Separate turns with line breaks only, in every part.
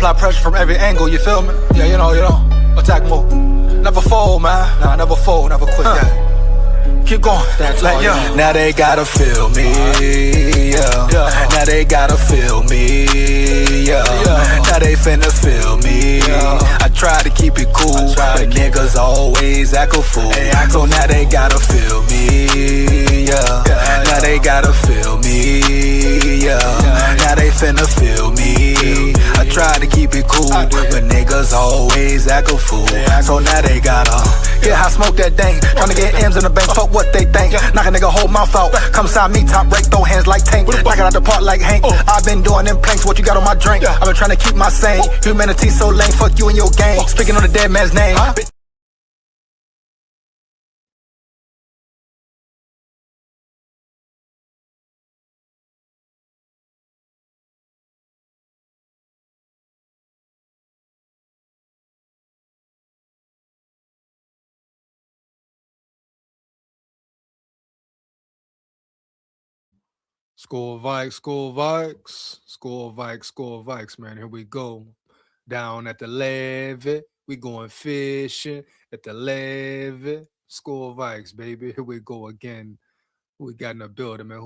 apply pressure from every angle, you feel me? Yeah, you know, attack move. Never fold, man. Nah, never fold, never quit, yeah. Keep going, like, yeah.
Now they gotta feel me, yeah. Now they gotta feel me, yeah. Now they finna feel me. I try to keep it cool, but niggas always act a fool. So now they gotta feel me, yeah. Now they gotta feel me, yeah. Now they finna feel me. I try to keep it cool, but niggas always act a fool. So now they gotta
get high, smoke that dang. Tryna get M's in the bank, fuck what they think. Knock a nigga whole mouth out. Come sign me, top break, throw hands like Tank. Knock it out the park like Hank. I've been doing them planks, what you got on my drink? I've been trying to keep my sane. Humanity so lame, fuck you and your gang. Speaking on the dead man's name.
SKOL Vikes, man. Here we go. Down at the levee. We going fishing at the levee. SKOL Vikes, baby. Here we go again. Who we got in the building, man?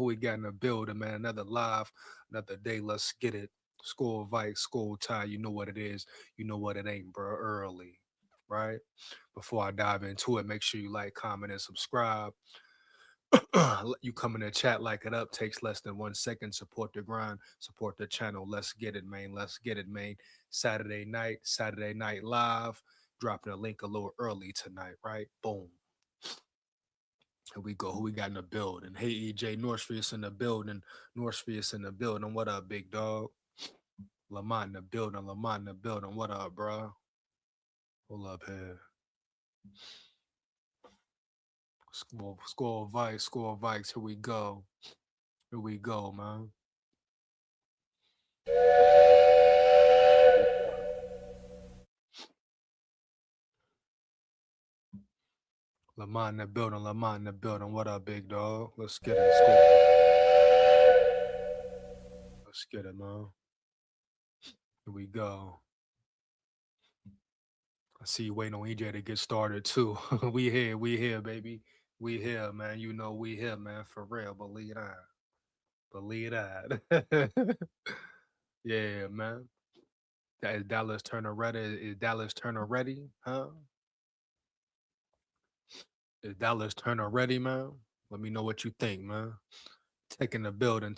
Man? Another live, another day. Let's get it. SKOL Vikes, SKOL tie. You know what it is. You know what it ain't, bro. Early, right? Before I dive into it, make sure you like, comment, and subscribe. You come in the chat, like it up, takes less than 1 second. Support the grind, support the channel. Let's get it, man. Saturday night live, dropping a link a little early tonight, right? Boom. Here we go. Who we got in the building? Hey, EJ, Northfields in the building. What up, big dog? Lamont in the building. What up, bro? Hold up here. SKOL Vikes. Here we go, man. Lamont in the building. What up, big dog? Let's get it. Let's get it, man. Here we go. I see you waiting on EJ to get started too. we here, baby. We here, man. You know we here, man. For real. Believe that. Yeah, man. Is Dallas Turner ready? Huh? Is Dallas Turner ready, man? Let me know what you think, man. Tech in the building.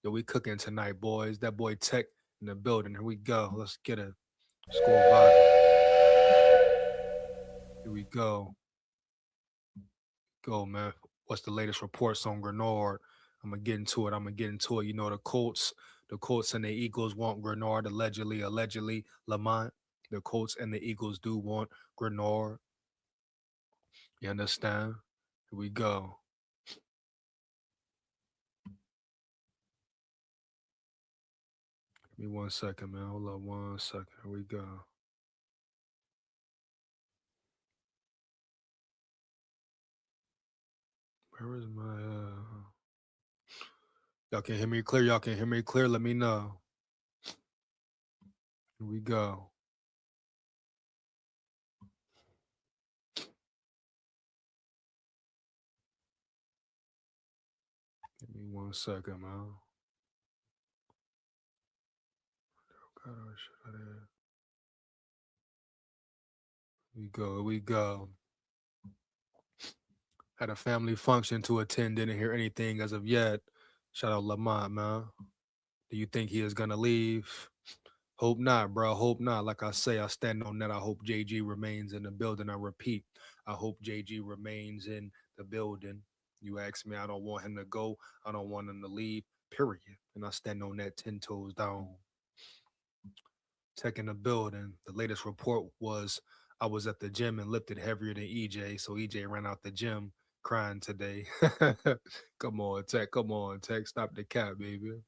Yo, we cooking tonight, boys. That boy Tech in the building. Here we go. Let's get it. SKOL Vibe. Here we go. Go, man. What's the latest reports on Greenard? I'm gonna get into it. You know, the Colts and the Eagles want Greenard, allegedly, Lamont. The Colts and the Eagles do want Greenard. You understand? Here we go. Give me 1 second, man. Hold up 1 second. Here we go. Where is my Y'all can hear me clear? Let me know. Here we go. Give me 1 second, man. Here we go. Had a family function to attend, didn't hear anything as of yet. Shout out Lamont, man. Do you think he is gonna leave? Hope not, bro. Hope not. Like I say, I stand on that. I hope JG remains in the building. I repeat, I hope JG remains in the building. You ask me, I don't want him to go. I don't want him to leave, period. And I stand on that 10 toes down. Tech in the building. The latest report was I was at the gym and lifted heavier than EJ. So EJ ran out the gym crying today. Come on, Tech. Stop the cap, baby.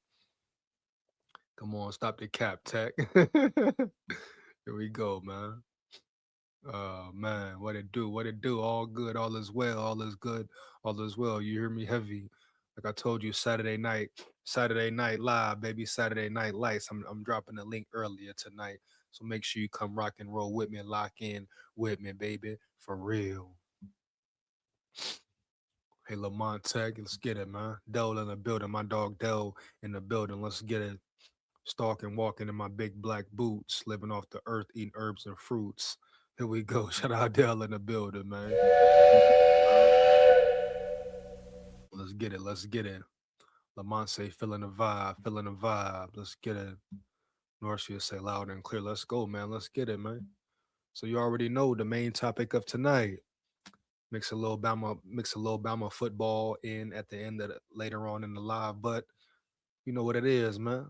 Come on, stop the cap, Tech. Here we go, man. Man, what it do? All good, all is well, all is good, all is well. You hear me heavy. Like I told you, Saturday night, Saturday Night Live, baby. Saturday Night Lights. I'm dropping the link earlier tonight. So make sure you come rock and roll with me and lock in with me, baby. For real. Hey, Lamont Tech, let's get it, man. Dell in the building. My dog Dell in the building. Let's get it. Stalking, walking in my big black boots, living off the earth, eating herbs and fruits. Here we go. Shout out Dell in the building, man. Let's get it. Let's get it. Lamont say, feeling the vibe, feeling the vibe. Let's get it. Norcia say loud and clear. Let's go, man. Let's get it, man. So you already know the main topic of tonight. Mix a little Bama football in at the end of later on in the live, but you know what it is, man.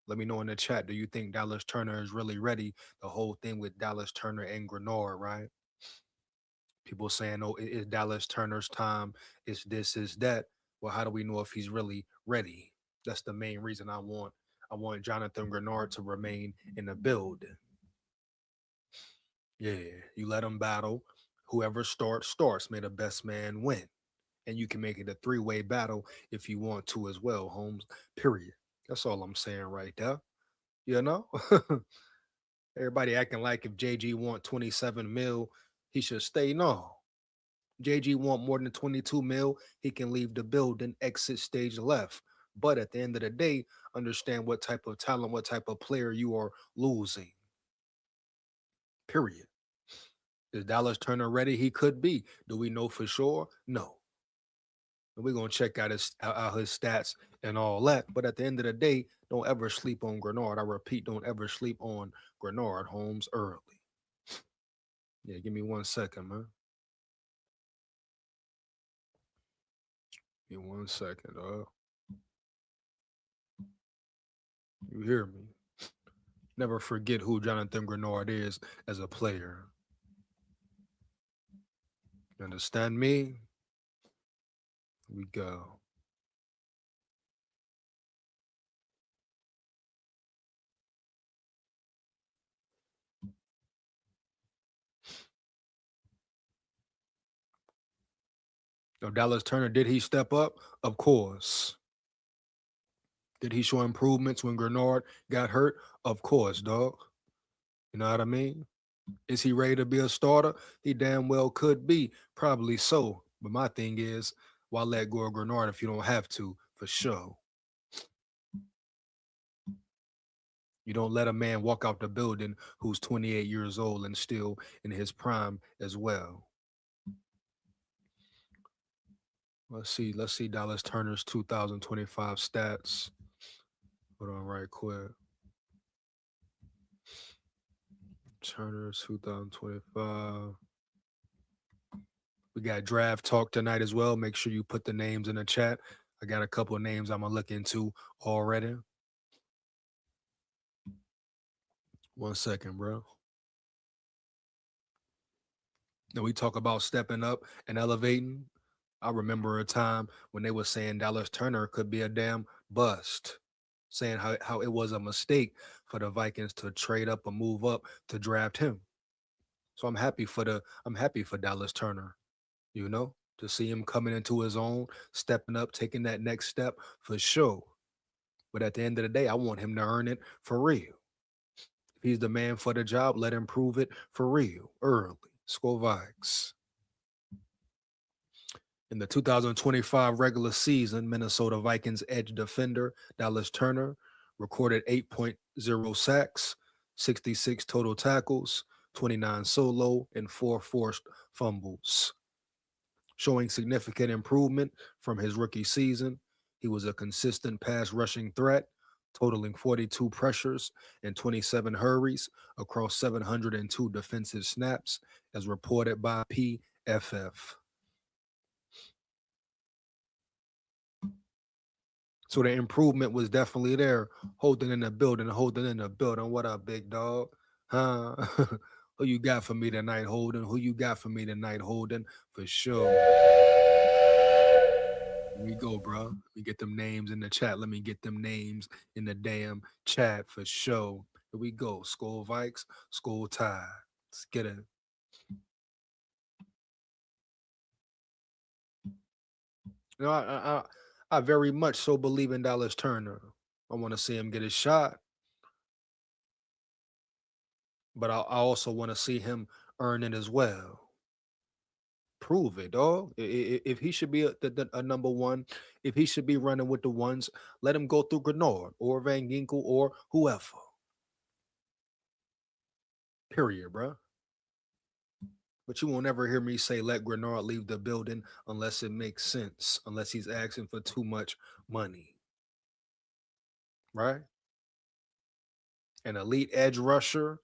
Let me know in the chat. Do you think Dallas Turner is really ready? The whole thing with Dallas Turner and Greenard, right? People saying, "Oh, it is Dallas Turner's time. It's this, is that." Well, how do we know if he's really ready? That's the main reason I want Jonathan Greenard to remain in the building. Yeah, you let him battle. Whoever starts. May the best man win. And you can make it a three-way battle if you want to as well, Holmes. Period. That's all I'm saying right there. You know? Everybody acting like if JG want 27 mil, he should stay. No. JG want more than 22 mil, he can leave the building, exit stage left. But at the end of the day, understand what type of talent, what type of player you are losing. Period. Is Dallas Turner ready? He could be. Do we know for sure? No. And we're gonna check out his stats and all that. But at the end of the day, don't ever sleep on Greenard. I repeat, don't ever sleep on Greenard Holmes early. Yeah, give me 1 second, man. Give me 1 second, dog. You hear me? Never forget who Jonathan Greenard is as a player. You understand me? Here we go. Now, Dallas Turner, did he step up? Of course. Did he show improvements when Greenard got hurt? Of course, dog. You know what I mean? Is he ready to be a starter? He damn well could be. Probably so. But my thing is, why let go of Greenard if you don't have to? For sure. You don't let a man walk out the building who's 28 years old and still in his prime as well. Let's see Dallas Turner's 2025 stats. Hold on right quick. Turner's 2025. We got draft talk tonight as well. Make sure you put the names in the chat. I got a couple of names I'm going to look into already. 1 second, bro. Now we talk about stepping up and elevating. I remember a time when they were saying Dallas Turner could be a damn bust, saying how it was a mistake for the Vikings to trade up or move up to draft him. So I'm happy for Dallas Turner, you know, to see him coming into his own, stepping up, taking that next step for sure. But at the end of the day, I want him to earn it for real. If he's the man for the job, let him prove it for real early. SKOL Vikes. In the 2025 regular season, Minnesota Vikings edge defender Dallas Turner recorded 8.0 sacks, 66 total tackles, 29 solo, and 4 forced fumbles. Showing significant improvement from his rookie season, he was a consistent pass rushing threat, totaling 42 pressures and 27 hurries across 702 defensive snaps, as reported by PFF. So the improvement was definitely there. Holding in the building. What up, big dog? Huh? Who you got for me tonight, Holden? For sure. Here we go, bro. Let me get them names in the chat. Let me get them names in the damn chat for sure. Here we go. SKOL Vikes, SKOL Tide. Let's get it. You know, I very much so believe in Dallas Turner. I want to see him get his shot, but I also want to see him earn it as well. Prove it, dog. If he should be a number one, if he should be running with the ones, let him go through Greenard or Van Ginkel or whoever. Period, bro. But you won't ever hear me say let Greenard leave the building unless it makes sense, unless he's asking for too much money, right? An elite edge rusher,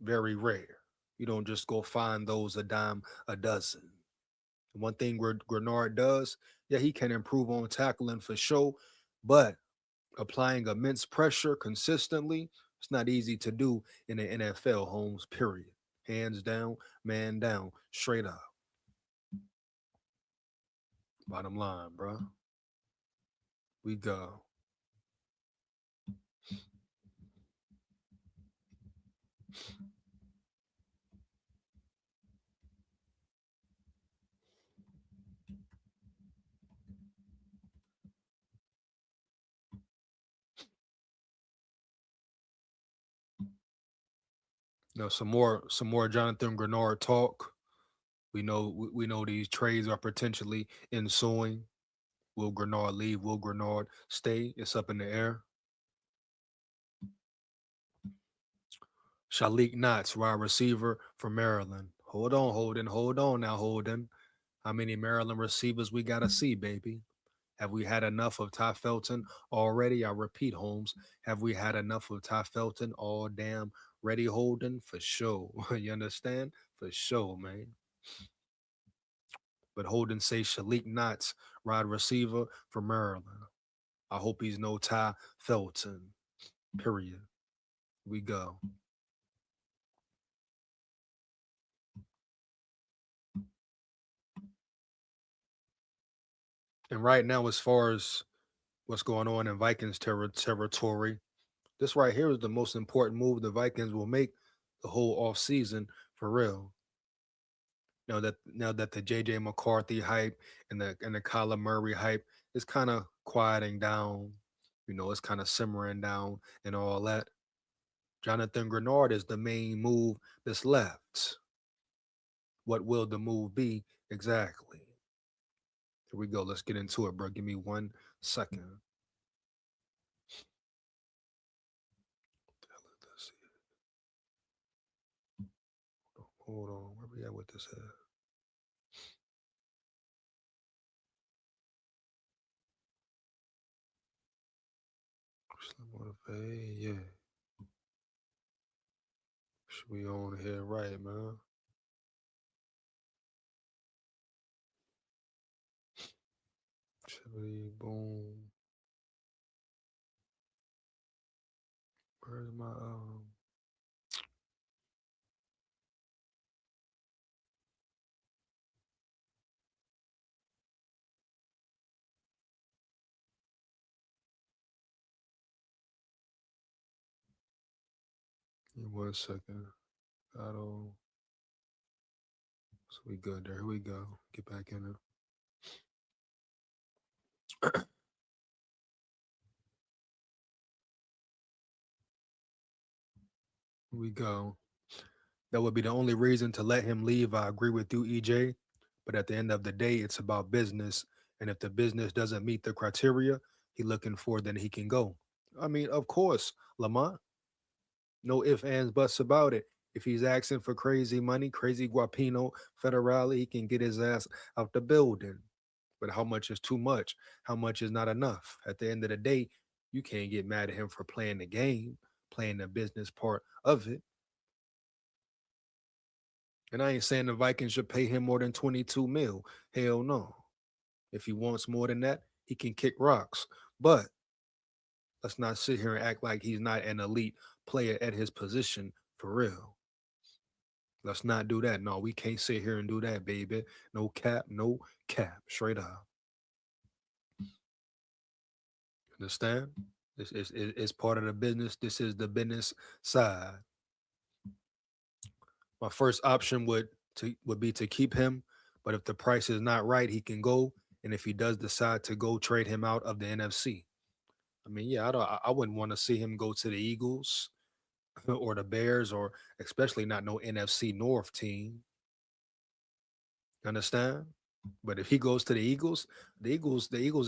very rare. You don't just go find those a dime a dozen. One thing Greenard does, yeah, he can improve on tackling for sure, but applying immense pressure consistently, it's not easy to do in the NFL, Holmes, period. Hands down, man down, straight up. Bottom line, bro. We go. Now some more Jonathan Greenard talk. We know these trades are potentially ensuing. Will Greenard leave? Will Greenard stay? It's up in the air. Shalik Knox, wide receiver from Maryland. Hold on, Holden. Hold on now, Holden. How many Maryland receivers we gotta see, baby? Have we had enough of Ty Felton already? I repeat, Holmes. Have we had enough of Ty Felton all damn ready, Holden? For sure. You understand? For sure, man. But Holden say Shalik Knox, wide receiver from Maryland. I hope he's no Ty Felton. Period. We go. And right now, as far as what's going on in Vikings territory, this right here is the most important move the Vikings will make the whole off season for real. Now that the JJ McCarthy hype and the Kyler Murray hype is kind of quieting down, it's kind of simmering down and all that. Jonathan Greenard is the main move that's left. What will the move be exactly? Here we go. Let's get into it, bro. Give me 1 second. Hold on. Where we at with this at? Slim motivate, yeah. Should we on here right, man? Chili, boom. Where's my Give me 1 second. Auto. So we good there. Here we go. Get back in it. Here we go. That would be the only reason to let him leave. I agree with you, EJ. But at the end of the day, it's about business. And if the business doesn't meet the criteria he looking for, then he can go. I mean, of course, Lamont. No ifs, ands, buts about it. If he's asking for crazy money, crazy guapino, federale, he can get his ass out the building. But how much is too much? How much is not enough? At the end of the day, you can't get mad at him for playing the game, playing the business part of it. And I ain't saying the Vikings should pay him more than 22 mil. Hell no. If he wants more than that, he can kick rocks. But let's not sit here and act like he's not an elite player at his position for real. Let's not do that. No, we can't sit here and do that, baby. No cap, no cap. Straight up. Understand? This is part of the business. This is the business side. My first option would be to keep him, but if the price is not right, he can go And if he does decide to go trade him out of the NFC, I mean, yeah, I wouldn't want to see him go to the Eagles or the Bears, or especially not no NFC North team. Understand? But if he goes to the Eagles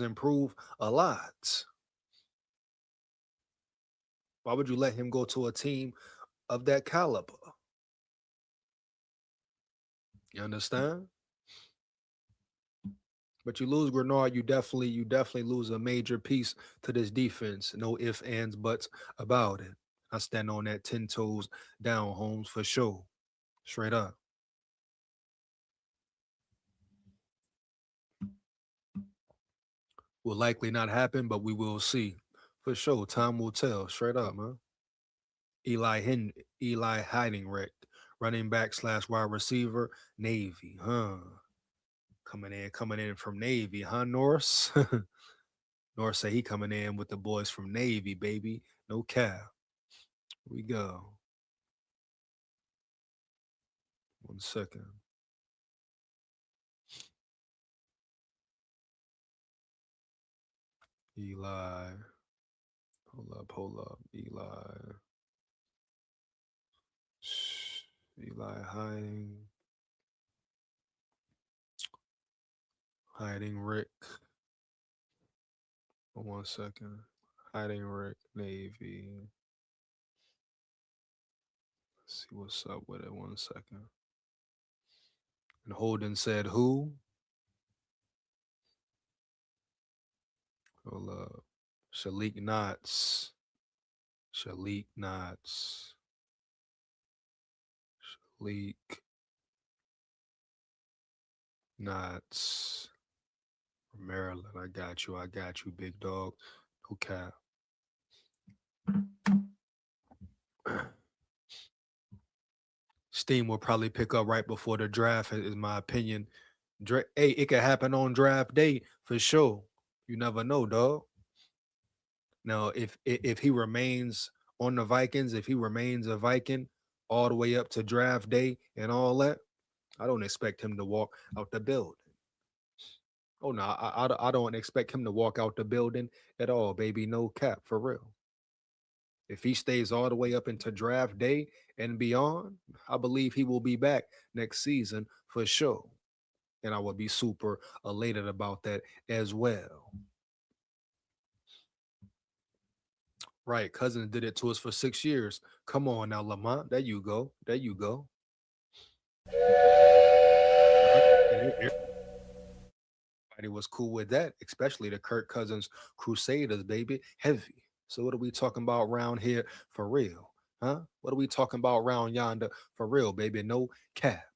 improve a lot. Why would you let him go to a team of that caliber? You understand? But you lose Greenard, you definitely lose a major piece to this defense. No ifs, ands, buts about it. I stand on that 10 toes down, Holmes, for sure. Straight up. Will likely not happen, but we will see. For sure. Time will tell. Straight up, man. Eli hiding wreck. Running back / wide receiver, Navy, huh? Coming in from Navy, huh, Norris? Norris say he coming in with the boys from Navy, baby. No cap. Here we go. 1 second. Eli. Hold up. Eli hiding Rick. 1 second. Hiding Rick, Navy. Let's see what's up with it. 1 second. And Holden said who? Hold up. Shalik Knots. Shalik Knots. Shalik Knots. From Maryland. I got you, big dog. No cap. Steam will probably pick up right before the draft, is my opinion. Hey, it could happen on draft day for sure. You never know, dog. Now, if he remains on the Vikings, if he remains a Viking all the way up to draft day and all that, I don't expect him to walk out the building. Oh no, I don't expect him to walk out the building at all, baby. No cap, for real. If he stays all the way up into draft day and beyond, I believe he will be back next season for sure. And I would be super elated about that as well. Right, Cousins did it to us for 6 years. Come on now, Lamont. There you go. Everybody was cool with that, especially the Kirk Cousins Crusaders, baby. Heavy. So what are we talking about around here for real? Huh? What are we talking about around yonder for real, baby? No cap.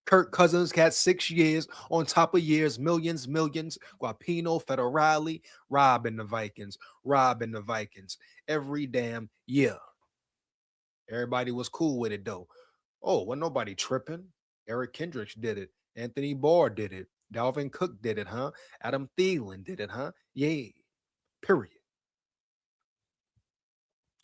Kirk Cousins got 6 years on top of years, millions. Guapino, Federale, robbing the Vikings every damn year. Everybody was cool with it though. Oh, well, nobody tripping. Eric Kendricks did it. Anthony Barr did it. Dalvin Cook did it, huh? Adam Thielen did it, huh? Yeah. Period.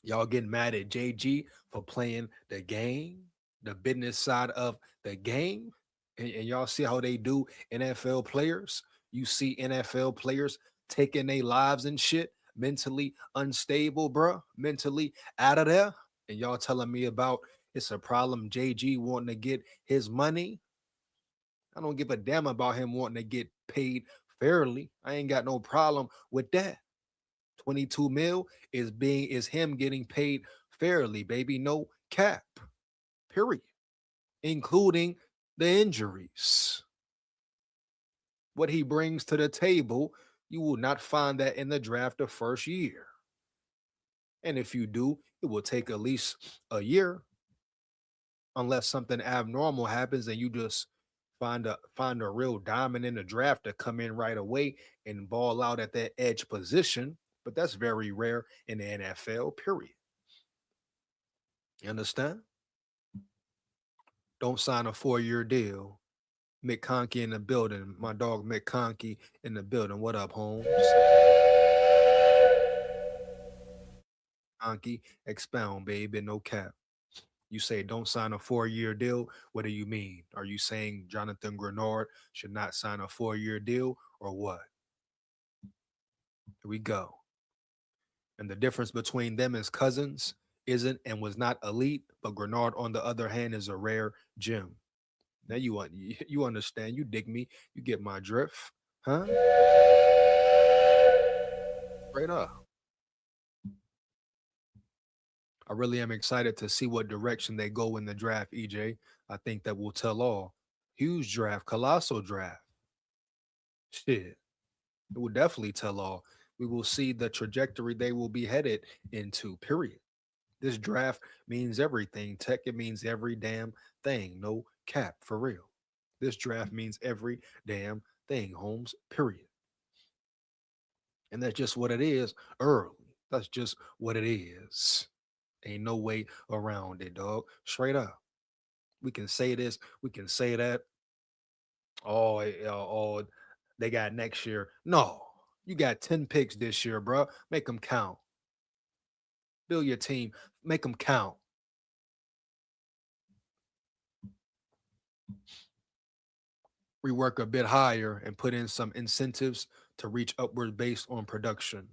Y'all getting mad at JG for playing the game, the business side of the game, and y'all see how they do NFL players. You see NFL players taking their lives and shit, mentally unstable, bro, mentally out of there, and y'all telling me about it's a problem. JG wanting to get his money. I don't give a damn about him wanting to get paid fairly. I ain't got no problem with that. 22 mil is him getting paid fairly, baby. No cap. Period. Including the injuries. What he brings to the table, you will not find that in the draft the first year. And if you do, it will take at least a year, unless something abnormal happens and you just find a real diamond in the draft to come in right away and ball out at that edge position. But that's very rare in the NFL, period. You understand? Don't sign a 4-year deal. Mick Conkey in the building. My dog Mick Conkey in the building. What up, Holmes? Conkey, expound, baby. No cap. You say don't sign a 4-year deal. What do you mean? Are you saying Jonathan Greenard should not sign a 4-year deal or what? Here we go. And the difference between them as cousins isn't and was not elite, but Greenard, on the other hand, is a rare gem. Now you understand, you dig me, you get my drift, huh? Straight up. I really am excited to see what direction they go in the draft, EJ. I think that will tell all. Huge draft, colossal draft. Shit. It will definitely tell all. We will see the trajectory they will be headed into, period. This draft means everything. Tech, it means every damn thing. No cap, for real. This draft means every damn thing, Holmes, period. And that's just what it is early. That's just what it is. Ain't no way around it, dog. Straight up. We can say this, we can say that. Oh, they got next year. No, you got 10 picks this year, bro. Make them count. Build your team, make them count. Rework a bit higher and put in some incentives to reach upward based on production.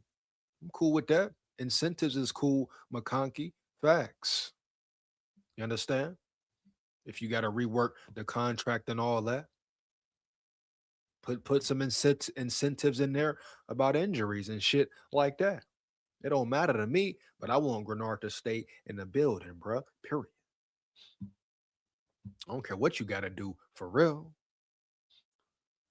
I'm cool with that. Incentives is cool, McConkey. Facts. You understand? If you got to rework the contract and all that, put some incentives in there about injuries and shit like that. It don't matter to me, but I want Greenard to stay in the building, bro. Period. I don't care what you got to do for real.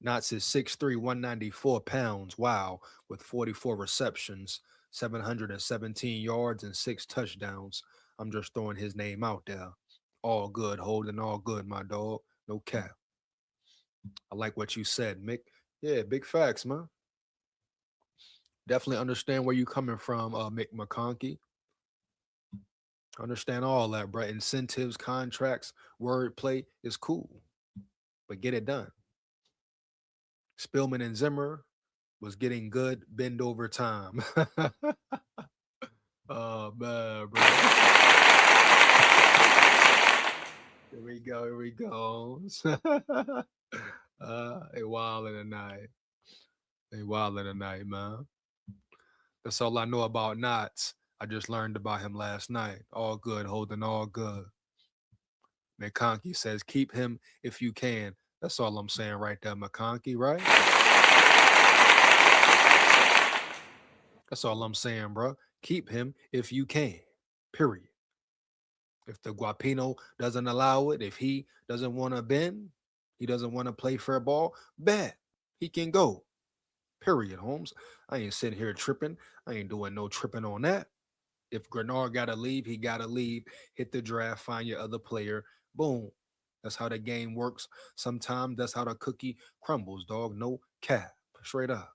Knots is 6'3", 194 pounds. Wow, with 44 receptions, 717 yards, and 6 touchdowns. I'm just throwing his name out there. All good, holding all good, my dog. No cap. I like what you said, Mick. Yeah, big facts, man. Definitely understand where you coming from, Mick McConkey. Understand all that, bro. Incentives, contracts, wordplay is cool, but get it done. Spillman and Zimmer was getting good bend over time. Oh man, bro. Here we go. Here we go. They wilding tonight. They wilding tonight, man. That's all I know about Knots. I just learned about him last night. All good, holding all good. McConkey says, keep him if you can. That's all I'm saying right there, McConkey, right? That's all I'm saying, bro. Keep him if you can. Period. If the Guapino doesn't allow it, if he doesn't want to bend, he doesn't want to play fair ball, bet he can go. Period, Holmes. I ain't sitting here tripping. I ain't doing no tripping on that. If Greenard got to leave, he got to leave. Hit the draft, find your other player. Boom. That's how the game works. Sometimes that's how the cookie crumbles, dog. No cap. Straight up.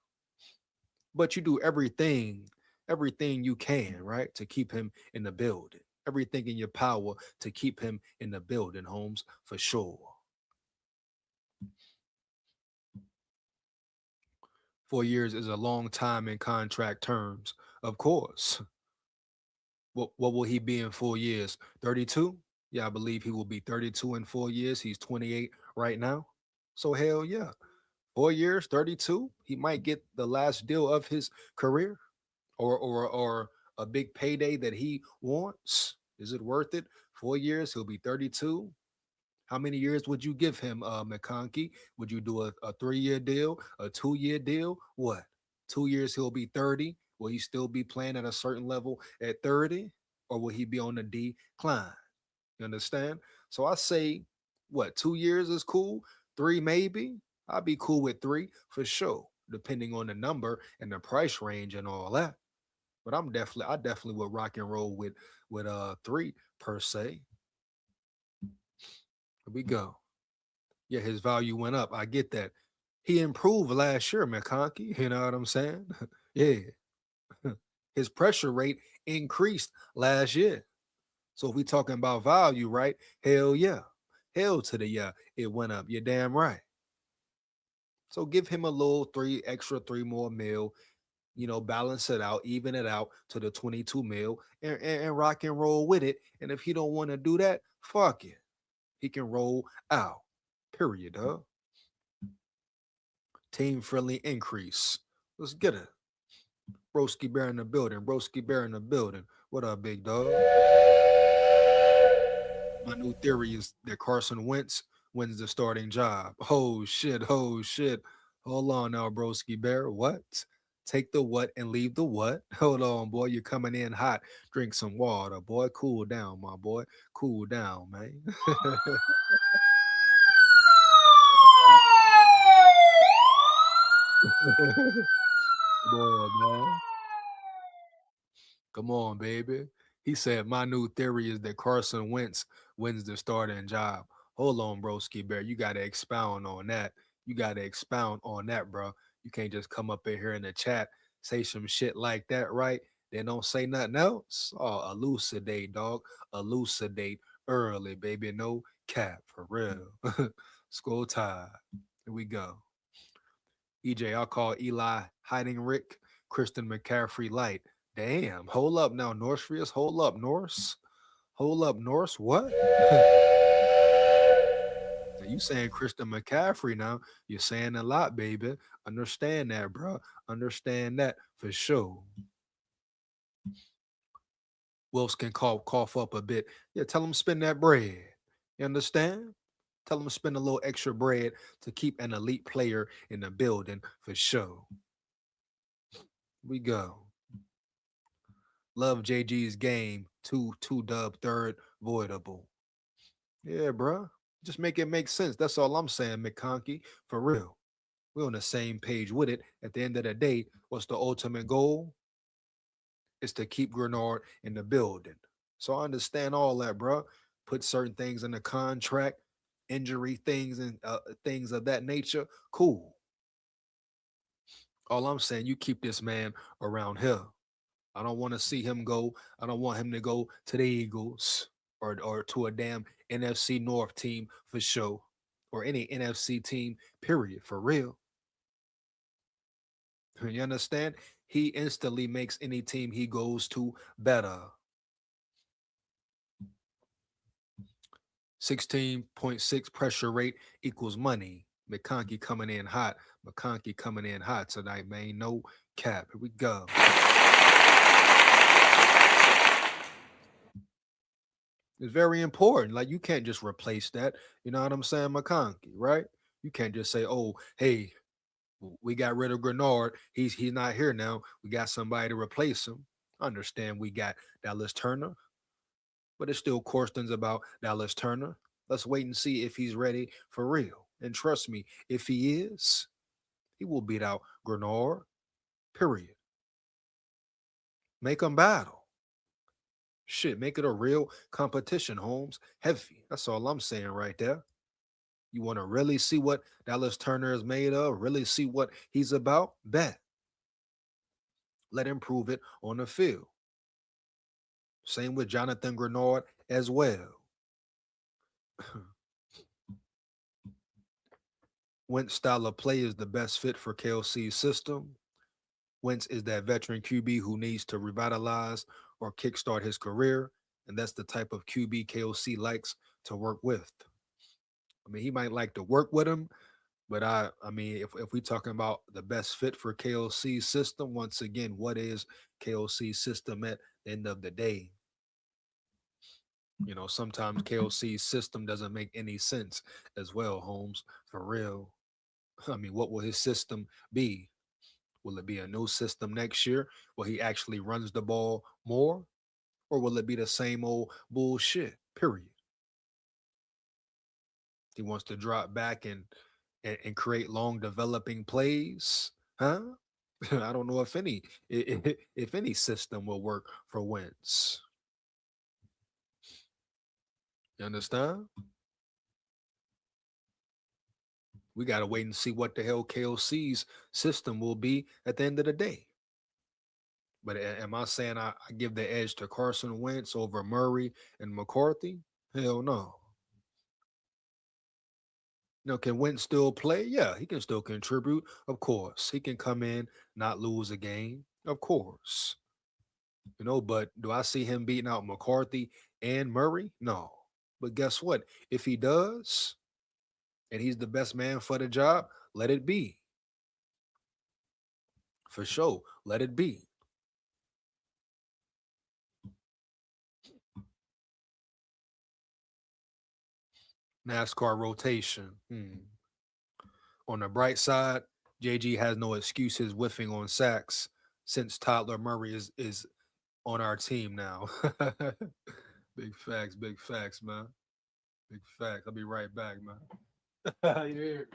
But you do everything you can, right, to keep him in the building. Everything in your power to keep him in the building, Holmes, for sure. 4 years is a long time in contract terms, of course. What will he be in 4 years? 32? Yeah, I believe he will be 32 in 4 years. He's 28 right now. So hell yeah. 4 years, 32. He might get the last deal of his career or a big payday that he wants. Is it worth it? 4 years, he'll be 32. How many years would you give him, McConkey? Would you do a 3-year deal, a 2-year deal? What? 2 years, he'll be 30. Will he still be playing at a certain level at 30? Or will he be on the decline? You understand? So I say, what, 2 years is cool? 3 maybe? I'd be cool with 3 for sure, depending on the number and the price range and all that. But I definitely would rock and roll with 3 per se. Here we go. Yeah, his value went up. I get that. He improved last year, McConkey. You know what I'm saying? Yeah. His pressure rate increased last year. So if we talking about value, right? Hell yeah. Hell to the yeah. It went up. You're damn right. So give him a little 3 more mil. balance it out, even it out to the 22 mil and rock and roll with it. And if he don't want to do that, fuck it. He can roll out. Period, huh? Team friendly increase. Let's get it. Broski Bear in the building. Broski Bear in the building. What up, big dog? My new theory is that Carson Wentz wins the starting job. Oh shit, oh shit. Hold on now, Broski Bear. What? Take the what and leave the what? Hold on, boy. You're coming in hot. Drink some water, boy. Cool down, my boy. Cool down, man. Come on, man. Come on, baby. He said, my new theory is that Carson Wentz wins the starting job. Hold on, broski bear. You got to expound on that. You got to expound on that, bro. You can't just come up in here in the chat, say some shit like that, right? Then don't say nothing else. Oh, elucidate, dog. Elucidate early, baby. No cap, for real. School time. Here we go. EJ, I'll call Eli Hiding Rick, Christian McCaffrey Light. Damn, hold up now, Norsefius. Hold up, Norse. Hold up, Norse. What? Now, you saying Christian McCaffrey now? You're saying a lot, baby. Understand that, bro. Understand that for sure. Wolves can cough up a bit. Yeah, tell them spend that bread. You understand? Tell them to spend a little extra bread to keep an elite player in the building for sure. We go. Love JG's game. Two dub, third voidable. Yeah, bro. Just make it make sense. That's all I'm saying, McConkey. For real. We're on the same page with it. At the end of the day, what's the ultimate goal? Is to keep Greenard in the building. So I understand all that, bro. Put certain things in the contract, injury things and things of that nature. Cool. All I'm saying, you keep this man around here. I don't want to see him go. I don't want him to go to the Eagles or to a damn NFC North team for sure, or any NFC team, period, for real. You understand? He instantly makes any team he goes to better. 16.6 pressure rate equals money. McConkey coming in hot. McConkey coming in hot tonight, man. No cap. Here we go. It's very important. Like, you can't just replace that. You know what I'm saying, McConkey, right? You can't just say, "Oh, hey, we got rid of Greenard. He's not here now. We got somebody to replace him." I understand we got Dallas Turner, but it's still questions about Dallas Turner. Let's wait and see if he's ready for real. And trust me, if he is, he will beat out Greenard. Period. Make him battle. Shit, make it a real competition, Holmes. Heavy. That's all I'm saying right there. You want to really see what Dallas Turner is made of, really see what he's about? Bet. Let him prove it on the field. Same with Jonathan Greenard as well. Wentz style of play is the best fit for KLC's system. Wentz is that veteran QB who needs to revitalize or kickstart his career, and that's the type of QB KLC likes to work with. I mean, he might like to work with him, but I mean, if we're talking about the best fit for KLC's system, once again, what is KLC's system at the end of the day? Sometimes KLC's system doesn't make any sense as well, Holmes, for real. I mean, what will his system be? Will it be a new system next year where he actually runs the ball more? Or will it be the same old bullshit? Period. He wants to drop back and create long developing plays. Huh? I don't know if any system will work for Wentz. You understand? We got to wait and see what the hell KLC's system will be at the end of the day. But am I saying I give the edge to Carson Wentz over Murray and McCarthy? Hell no. Can Wentz still play? Yeah, he can still contribute. Of course, he can come in, not lose a game. Of course, but do I see him beating out McCarthy and Murray? No. But guess what? If he does, and he's the best man for the job, let it be. For sure, let it be. NASCAR rotation. On the bright side, JG has no excuses whiffing on sacks since Tyler Murray is on our team now. Big facts, man. Big facts. I'll be right back, man. You hear?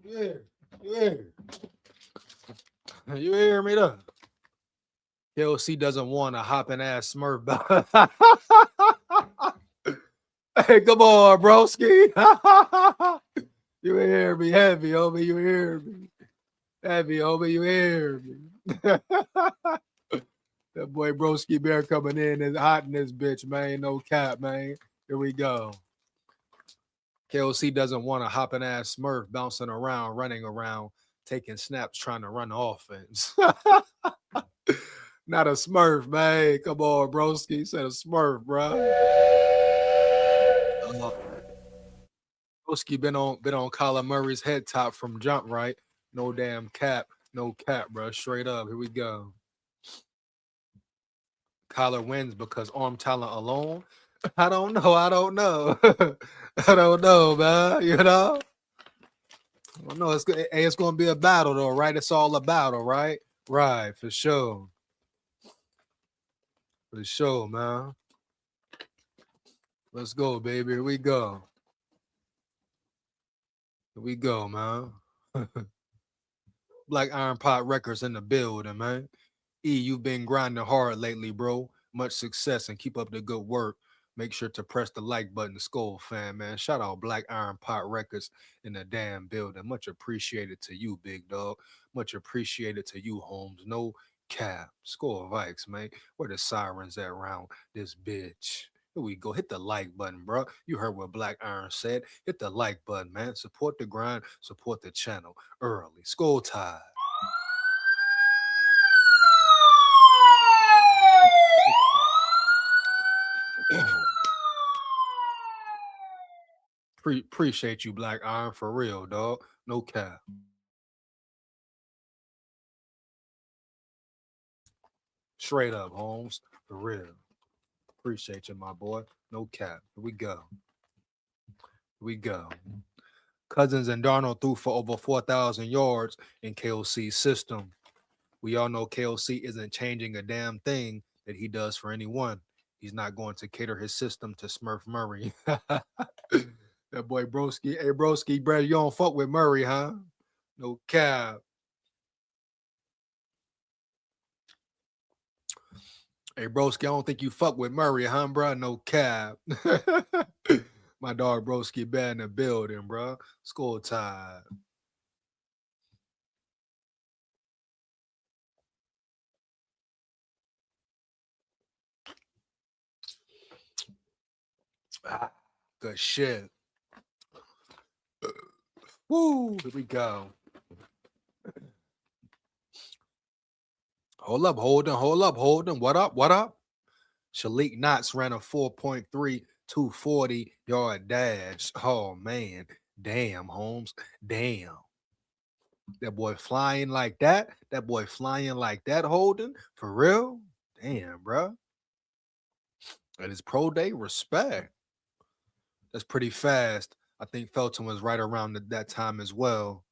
Yeah, yeah. You hear me though? KLC doesn't want a hopping ass Smurf. Hey, come on, broski. You hear me? Heavy, homie. You hear me? Heavy, homie. You hear me? That boy Broski Bear coming in and hot in this bitch, man. No cap, man. Here we go. KOC doesn't want a hopping ass Smurf bouncing around, running around, taking snaps, trying to run the offense. Not a Smurf, man. Come on, broski. He said a Smurf, bro. Broski been on Kyler Murray's head top from jump, right? No damn cap. No cap, bro. Straight up. Here we go. Kyler wins because arm talent alone. I don't know. I don't know. I don't know, man. I don't know. It's going to be a battle, though, right? It's all a battle, right? Right, for sure. For sure, man. Let's go, baby. Here we go. Here we go, man. Black Iron Pot Records in the building, man. You've been grinding hard lately, bro. Much success and keep up the good work. Make sure to press the like button, SKOL fan, man. Shout out Black Iron Pot Records in the damn building. Much appreciated to you, big dog. Much appreciated to you, Holmes. No cap. SKOL Vikes, man. Where the sirens at around this bitch? Here we go. Hit the like button, bro. You heard what Black Iron said. Hit the like button, man. Support the grind. Support the channel early. SKOL Tide. Appreciate you, Black Iron, for real, dog. No cap. Straight up, Holmes. For real. Appreciate you, my boy. No cap. Here we go. Here we go. Cousins and Darnold threw for over 4,000 yards in KOC's system. We all know KOC isn't changing a damn thing that he does for anyone. He's not going to cater his system to Smurf Murray. That boy Broski. Hey, Broski, bro, you don't fuck with Murray, huh? No cap. Hey, Broski, I don't think you fuck with Murray, huh, bro? No cap. My dog Broski bad in the building, bro. School time. Good shit. Woo, here we go. Hold up. What up? Shalik Knox ran a 4.3 240 yard dash. Oh man. Damn, Holmes. Damn. That boy flying like that. Holden. For real? Damn, bro. At his pro day, respect. That's pretty fast. I think Felton was right around that time as well.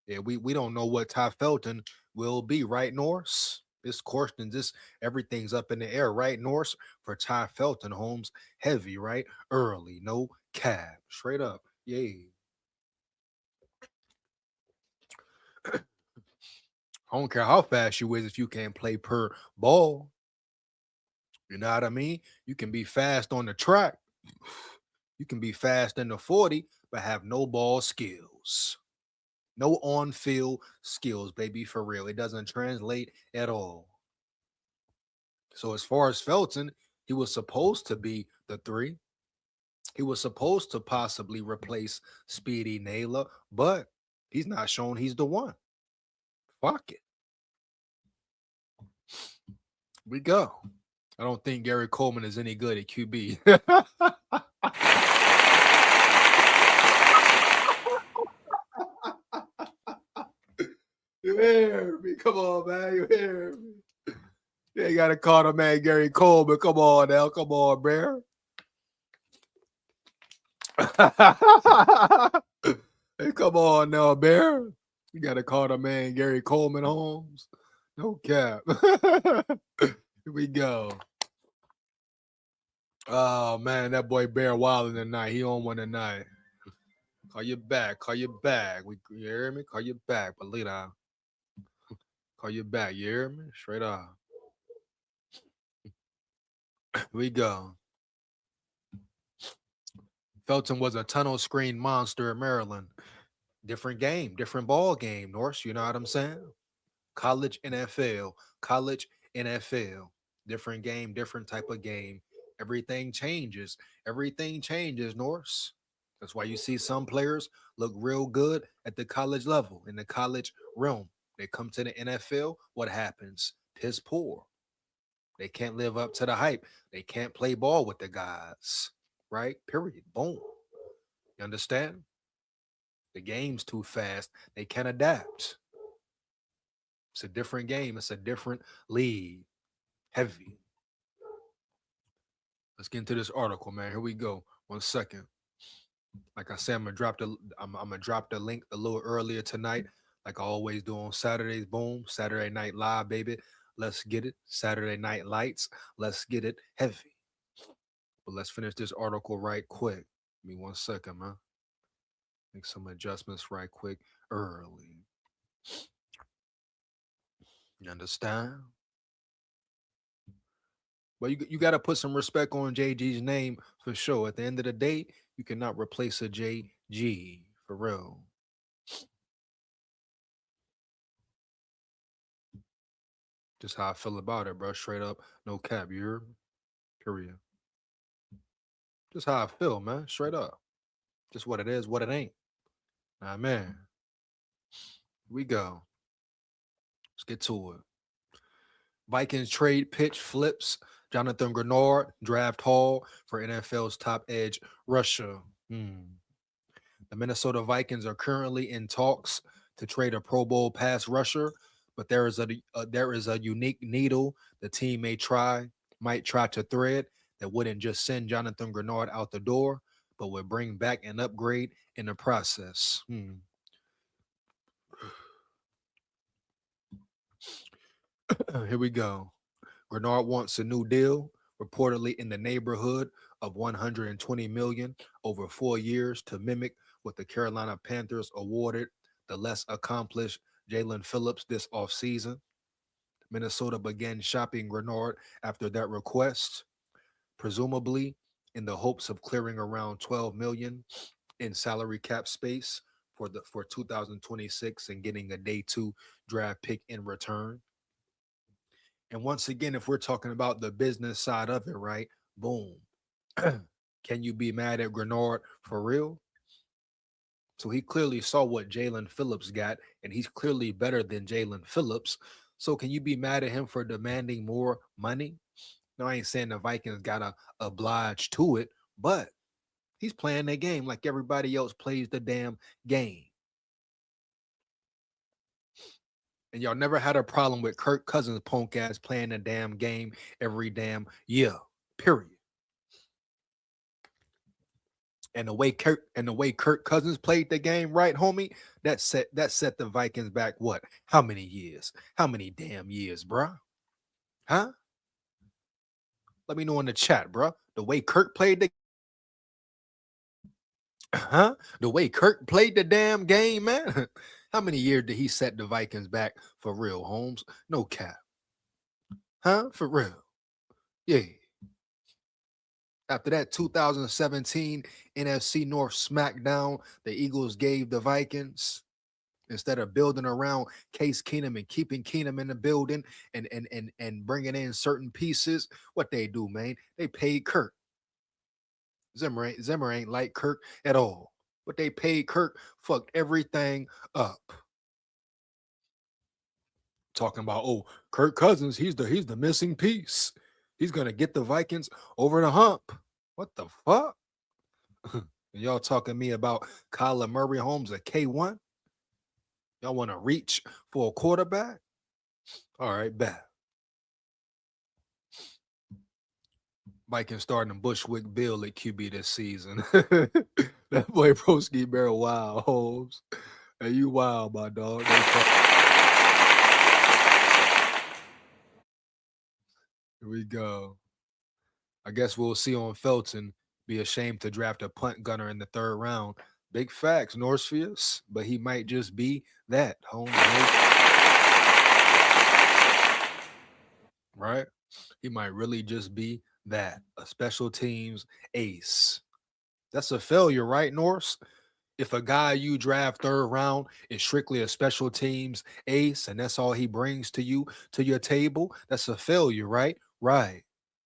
Yeah, we don't know what Ty Felton will be, right, Norse? This question, everything's up in the air, right, Norse? For Ty Felton, Holmes, heavy, right? Early, no cab, straight up, yay. I don't care how fast you is if you can't play per ball. You know what I mean? You can be fast on the track. You can be fast in the 40, but have no ball skills. No on-field skills, baby, for real. It doesn't translate at all. So as far as Felton, he was supposed to be the 3. He was supposed to possibly replace Speedy Naylor, but he's not shown he's the one. Fuck it. We go. I don't think Garrett Coleman is any good at QB. You hear me? Come on, man. You hear me? You ain't got to call the man Gary Coleman. Come on now. Come on, Bear. Hey, come on now, Bear. You got to call the man Gary Coleman, Holmes. No cap. Here we go. Oh, man, that boy Bear wilding tonight. He on one tonight. Call you back. You hear me? Call you back, Belita. Call you back. You hear me? Straight up. Here we go. Felton was a tunnel screen monster in Maryland. Different game, different ball game, Norse. You know what I'm saying? College, NFL. Different game, different type of game. Everything changes. Norse. That's why you see some players look real good at the college level, in the college realm. They come to the NFL, what happens? Piss poor. They can't live up to the hype. They can't play ball with the guys, right? Period. Boom. You understand? The game's too fast. They can't adapt. It's a different game. It's a different league. Heavy. Let's get into this article, man. Here we go. 1 second. Like I said, I'm gonna drop the link a little earlier tonight, like I always do on Saturdays. Boom, Saturday Night Live, baby. Let's get it. Saturday Night Lights. Let's get it heavy. But let's finish this article right quick. Give me 1 second, man. Make some adjustments right quick early. You understand? But you got to put some respect on JG's name for sure. At the end of the day, you cannot replace a JG for real. Just how I feel about it, bro. Straight up, no cap. You hear me? Period. Just how I feel, man. Straight up. Just what it is, what it ain't. Nah, man. Here we go. Let's get to it. Vikings trade pitch flips Jonathan Greenard, draft haul for NFL's top edge rusher. The Minnesota Vikings are currently in talks to trade a Pro Bowl pass rusher, but there is a unique needle the team might try to thread that wouldn't just send Jonathan Greenard out the door, but would bring back an upgrade in the process. Here we go. Greenard wants a new deal, reportedly in the neighborhood of $120 million over 4 years, to mimic what the Carolina Panthers awarded the less accomplished Jalen Phillips this offseason. Minnesota began shopping Greenard after that request, presumably in the hopes of clearing around $12 million in salary cap space for 2026 and getting a day 2 draft pick in return. And once again, if we're talking about the business side of it, right? Boom. Can you be mad at Greenard for real? So he clearly saw what Jalen Phillips got, and he's clearly better than Jalen Phillips. So can you be mad at him for demanding more money? No, I ain't saying the Vikings gotta oblige to it, but he's playing their game like everybody else plays the damn game. And y'all never had a problem with Kirk Cousins punk ass playing the damn game every damn year. Period. And the way Kirk Cousins played the game, right, homie, that set the Vikings back what? How many years? How many damn years, bruh? Huh? Let me know in the chat, bruh. The way Kirk played the way Kirk played the damn game, man. How many years did he set the Vikings back for real, Holmes? No cap. Huh? For real. Yeah. After that 2017 NFC North smackdown, the Eagles gave the Vikings, instead of building around Case Keenum and keeping Keenum in the building and bringing in certain pieces, what they do, man? They paid Kirk. Zimmer ain't like Kirk at all. But they paid Kirk, fucked everything up. Talking about, oh, Kirk Cousins, he's the missing piece. He's gonna get the Vikings over the hump. What the fuck? Y'all talking to me about Kyler Murray, Holmes at K1? Y'all want to reach for a quarterback? All right, bet. Vikings starting Bushwick Bill at QB this season. That boy Broski Bear wild, Holmes. Hey, you wild, my dog. Here we go. I guess we'll see on Felton. Be ashamed to draft a punt gunner in the 3rd round. Big facts, Norsefius, but he might just be that, home. Right? He might really just be that, a special teams ace. That's a failure, right, Norse? If a guy you draft 3rd round is strictly a special teams ace and that's all he brings to you, to your table, that's a failure, right? Right.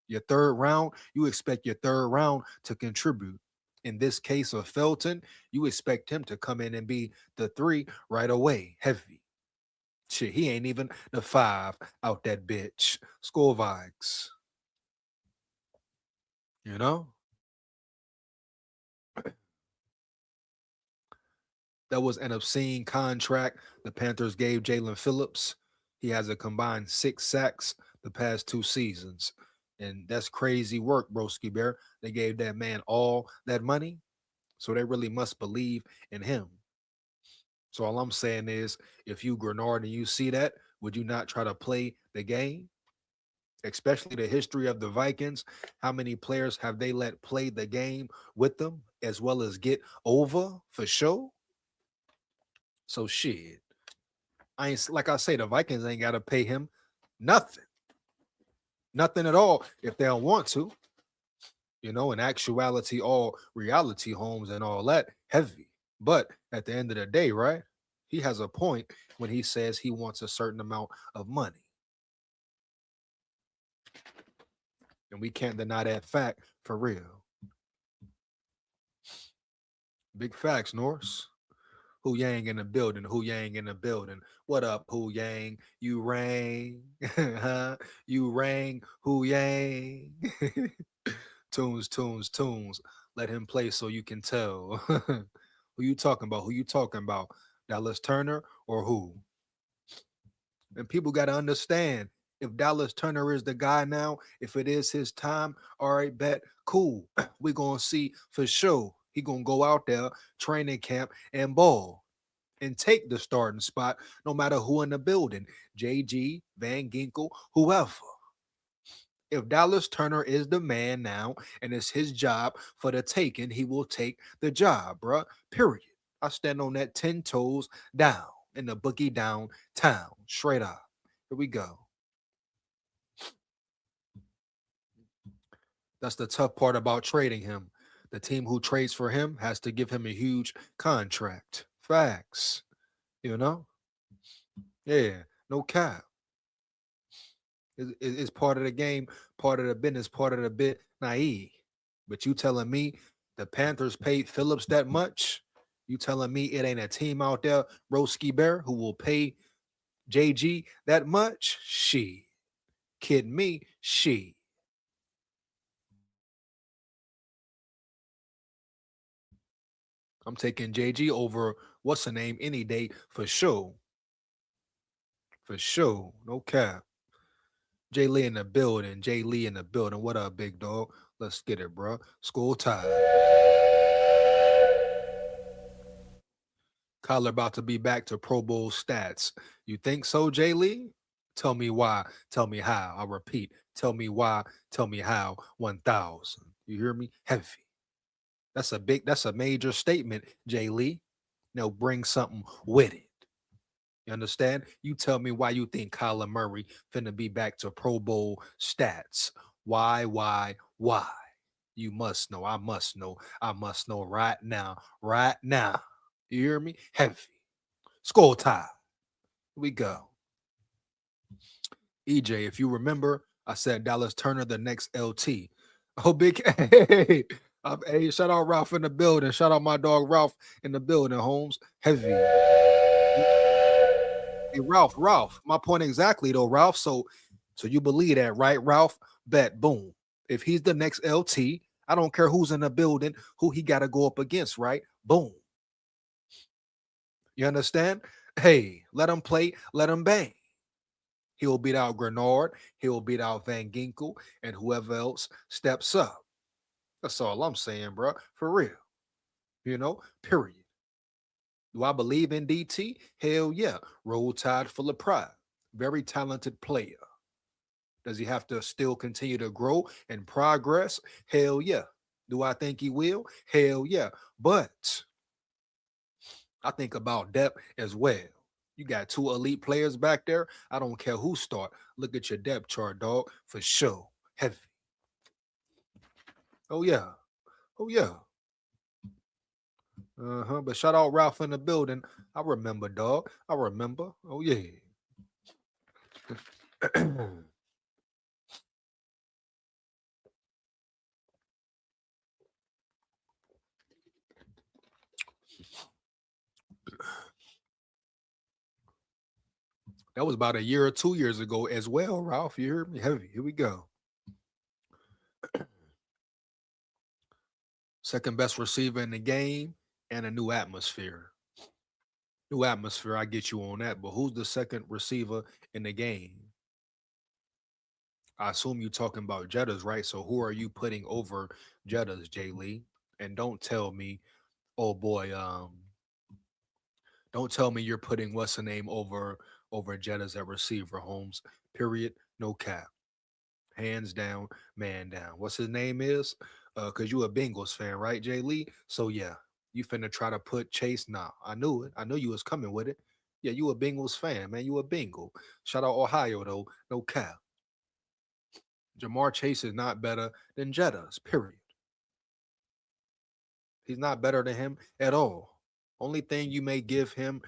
Your 3rd round, you expect your 3rd round to contribute. In this case of Felton, you expect him to come in and be the 3 right away, heavy. Shit, he ain't even the 5 out that bitch. SKOL Vikes. You know? That was an obscene contract the Panthers gave Jalen Phillips. He has a combined 6 sacks the past 2 seasons. And that's crazy work, Broski Bear. They gave that man all that money. So they really must believe in him. So all I'm saying is, if you Greenard and you see that, would you not try to play the game? Especially the history of the Vikings. How many players have they let play the game with them as well as get over for sure? So shit. I ain't, like I say, the Vikings ain't got to pay him nothing. Nothing at all if they don't want to. You know, in actuality, all reality homes and all that, heavy. But at the end of the day, right, he has a point when he says he wants a certain amount of money. And we can't deny that fact for real. Big facts, Norse. Hu Yang in the building. Hu Yang in the building. What up, Hu Yang? You rang, huh? You rang, Hu Yang. Tunes, tunes, tunes. Let him play so you can tell. Who you talking about? Who you talking about? Dallas Turner or who? And people got to understand, if Dallas Turner is the guy now, if it is his time, all right, bet, cool. We're going to see for sure. He going to go out there, training camp, and ball and take the starting spot, no matter who in the building, JG, Van Ginkel, whoever. If Dallas Turner is the man now and it's his job for the taking, he will take the job, bruh. Period. I stand on that 10 toes down in the boogie downtown. Straight up. Here we go. That's the tough part about trading him. The team who trades for him has to give him a huge contract. Facts. You know? Yeah. No cap. It's part of the game, part of the business, part of the bit. Naive. But you telling me the Panthers paid Phillips that much? You telling me it ain't a team out there, Roski Bear, who will pay JG that much? She. Kidding me? She. I'm taking JG over what's the name any day for sure. For sure. No cap. Jay Lee in the building. Jay Lee in the building. What up, big dog? Let's get it, bro. School time. Kyler about to be back to Pro Bowl stats. You think so, Jay Lee? Tell me why. Tell me how. I repeat. Tell me why. Tell me how. 1,000. You hear me? Heavy. That's a major statement, Jay Lee. Now bring something with it. You understand? You tell me why you think Kyler Murray finna be back to Pro Bowl stats. Why? You must know. I must know. I must know right now. Right now. You hear me? Heavy. Skull tie. Here we go. EJ, if you remember, I said Dallas Turner the next LT. Oh, big hey, hey, shout out Ralph in the building. Shout out my dog Ralph in the building, Holmes. Heavy. Hey, Ralph. My point exactly though, Ralph. So you believe that, right, Ralph? Bet, boom. If he's the next LT, I don't care who's in the building, who he got to go up against, right? Boom. You understand? Hey, let him play, let him bang. He'll beat out Greenard, he'll beat out Van Ginkel, and whoever else steps up. That's all I'm saying, bro. For real. You know, period. Do I believe in DT? Hell yeah. Roll Tide full of pride. Very talented player. Does he have to still continue to grow and progress? Hell yeah. Do I think he will? Hell yeah. But I think about depth as well. You got two elite players back there. I don't care who start. Look at your depth chart, dog, for sure. Heavy. Oh yeah. Oh yeah. Uh-huh. But shout out Ralph in the building. I remember, dog. I remember. Oh yeah. That was about a year or 2 years ago as well, Ralph. You heard me? Heavy. Here we go. Second best receiver in the game and a new atmosphere. New atmosphere, I get you on that. But who's the second receiver in the game? I assume you're talking about Jettas, right? So who are you putting over Jettas, Jay Lee? And don't tell me, oh boy, don't tell me you're putting what's the name over Jettas at receiver, Holmes. Period. No cap. Hands down, man down. What's his name is? Cause you a Bengals fan, right, Jay Lee? So yeah, you finna try to put Chase. Nah, I knew it. I knew you was coming with it. Yeah, you a Bengals fan, man. You a Bengal. Shout out Ohio though. No cap. Jamar Chase is not better than Jettas. Period. He's not better than him at all. Only thing you may give him,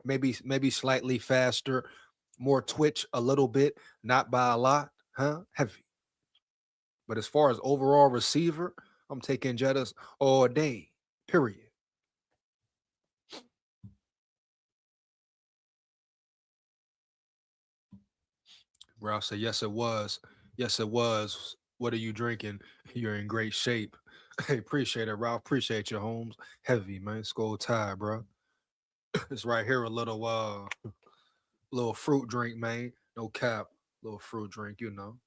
maybe slightly faster, more twitch a little bit, not by a lot, huh? Heavy. But as far as overall receiver, I'm taking Jettas all day. Period. Ralph said, yes, it was. Yes, it was. What are you drinking? You're in great shape. Hey, appreciate it, Ralph. Appreciate your homes. Heavy, man. Skull tie, bro. It's right here a little fruit drink, man. No cap. Little fruit drink, you know.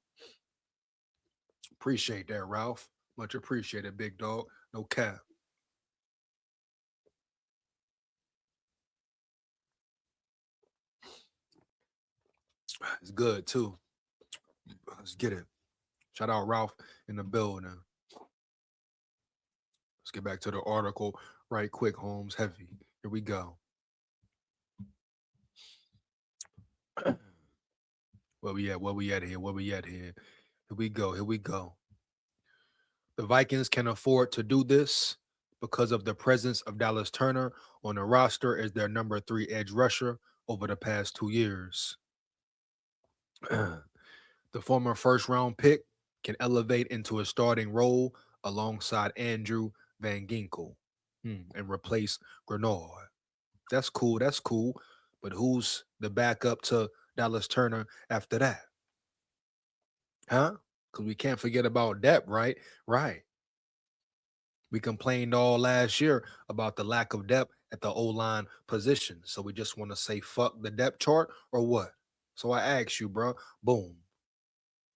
Appreciate that, Ralph. Much appreciated, big dog. No cap. It's good too. Let's get it. Shout out Ralph in the building. Let's get back to the article right quick, Holmes. Heavy. Here we go. Where we at? Where we at here? Where we at here? Here we go. Here we go. The Vikings can afford to do this because of the presence of Dallas Turner on the roster as their number 3 edge rusher over the past 2 years. The former first round pick can elevate into a starting role alongside Andrew Van Ginkel and replace Greenard. That's cool. That's cool. But who's the backup to Dallas Turner after that? Huh? Because we can't forget about depth, right? Right. We complained all last year about the lack of depth at the O-line position. So we just want to say fuck the depth chart or what? So I ask you, bro. Boom.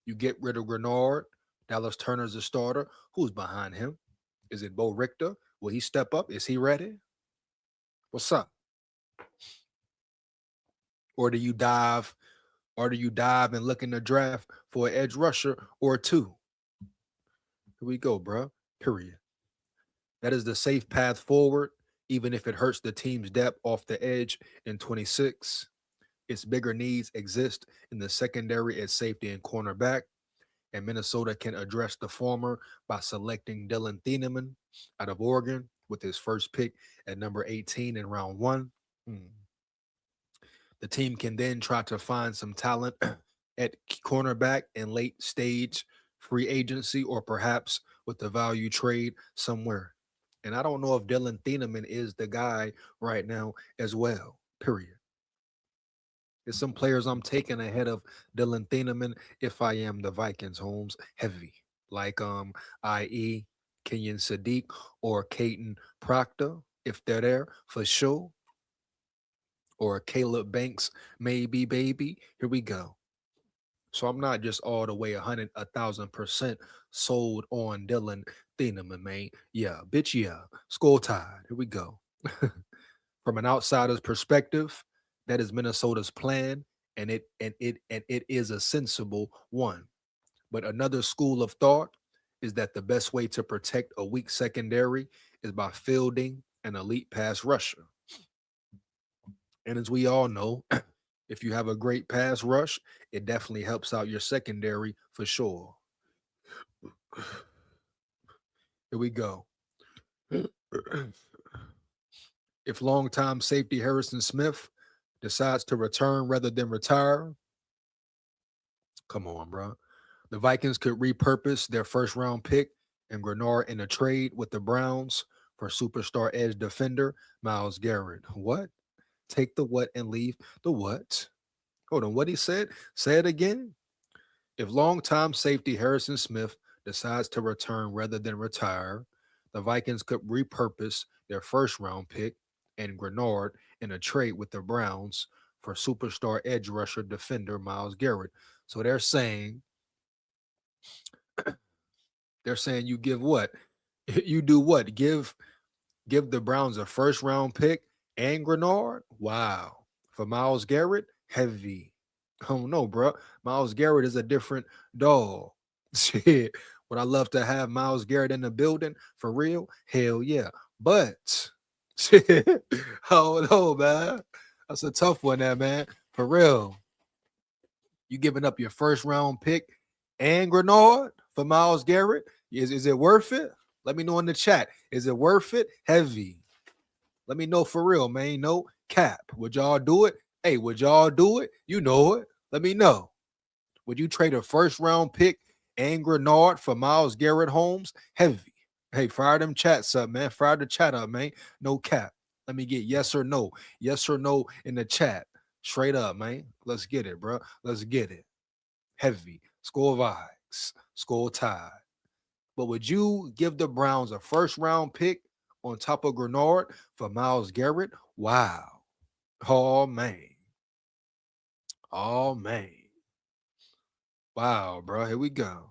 You get rid of Greenard. Dallas Turner's a starter. Who's behind him? Is it Bo Richter? Will he step up? Is he ready? What's up? Or do you dive? Or do you dive and look in the draft for an edge rusher or two? Here we go, bro. Period. That is the safe path forward, even if it hurts the team's depth off the edge in 26. Its bigger needs exist in the secondary at safety and cornerback, and Minnesota can address the former by selecting Dylan Thieneman out of Oregon with his first pick at number 18 in round one. The team can then try to find some talent at cornerback in late stage free agency or perhaps with the value trade somewhere. And I don't know if Dylan Thieneman is the guy right now as well, period. There's some players I'm taking ahead of Dylan Thieneman if I am the Vikings, Holmes, heavy. Like i.e. Kenyon Sadiq or Caden Proctor, if they're there for sure. Or Caleb Banks, maybe, baby. Here we go. So I'm not just all the way 1,000% sold on Dylan Thieneman, man. Yeah, bitch, yeah. Skull Tide. Here we go. From an outsider's perspective, that is Minnesota's plan, and it is a sensible one. But another school of thought is that the best way to protect a weak secondary is by fielding an elite pass rusher. And as we all know, if you have a great pass rush, it definitely helps out your secondary for sure. Here we go. If longtime safety Harrison Smith decides to return rather than retire, come on, bro. The Vikings could repurpose their first round pick and Greenard in a trade with the Browns for superstar edge defender Myles Garrett. What? Take the what and leave the what? Hold on, what he said? Say it again. If longtime safety Harrison Smith decides to return rather than retire, the Vikings could repurpose their first round pick and Greenard in a trade with the Browns for superstar edge rusher defender Myles Garrett. So they're saying you give what? You do what? Give the Browns a first round pick and Greenard? Wow. For Myles Garrett, heavy. Oh no, bro. Myles Garrett is a different dog. Shit. Would I love to have Myles Garrett in the building for real? Hell yeah. But shit. Oh no, man. That's a tough one there, man. For real. You giving up your first round pick and Greenard for Myles Garrett? Is it worth it? Let me know in the chat. Is it worth it? Heavy. Let me know for real, man. No cap. Would y'all do it? Hey, would y'all do it? You know it. Let me know. Would you trade a first round pick and Greenard for Myles Garrett Holmes? Heavy. Hey, fire them chats up, man. Fire the chat up, man. No cap. Let me get yes or no. Yes or no in the chat. Straight up, man. Let's get it, bro. Let's get it. heavy. SKOL Vikes, SKOL Tide. But would you give the Browns a first round pick on top of Greenard for Myles Garrett? Wow. Oh man. Oh man. Wow, bro. Here we go.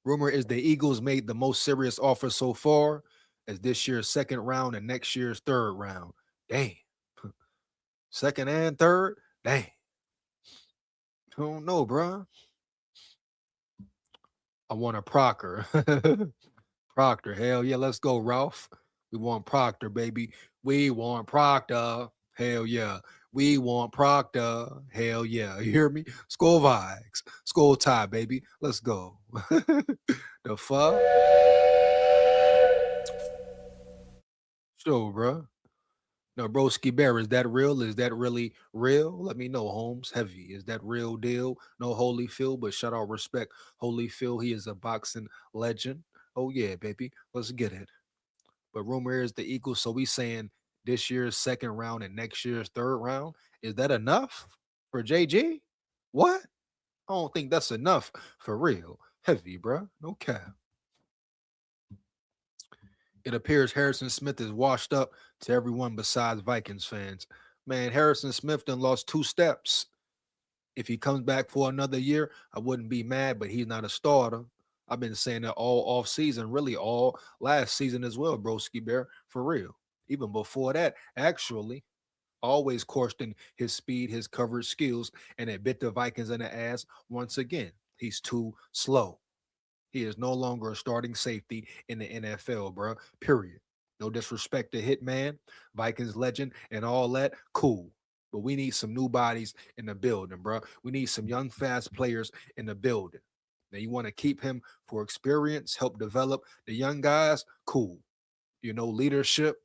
Rumor is the Eagles made the most serious offer so far as this year's second round and next year's third round. Damn. Second and third? Damn. I don't know, bro. I want a Proctor. Proctor. Hell yeah, let's go, Ralph. We want Proctor, baby. We want Proctor. Hell yeah. We want Proctor. Hell yeah. You hear me? SKOL Vikes. SKOL Tide, baby. Let's go. The fuck? Sure, bro. No, broski bear, is that real? Is that really real? Let me know, Holmes. Heavy. Is that real deal? No Holyfield, but shout out respect. Holyfield, he is a boxing legend. Oh yeah, baby. Let's get it. But rumor is the Eagles. So we saying this year's second round and next year's third round. Is that enough for JG? What? I don't think that's enough for real. Heavy, bro. No cap. It appears Harrison Smith is washed up to everyone besides Vikings fans. Man, Harrison Smith done lost 2 steps. If he comes back for another year, I wouldn't be mad, but he's not a starter. I've been saying that all off season, really all last season as well, broski bear, for real. Even before that, actually, always questioned his speed, his coverage skills, and it bit the Vikings in the ass once again. He's too slow. He is no longer a starting safety in the NFL, bro. Period. No disrespect to Hitman, Vikings legend, and all that. Cool. But we need some new bodies in the building, bro. We need some young, fast players in the building. Now, you want to keep him for experience, help develop the young guys? Cool. You know, leadership,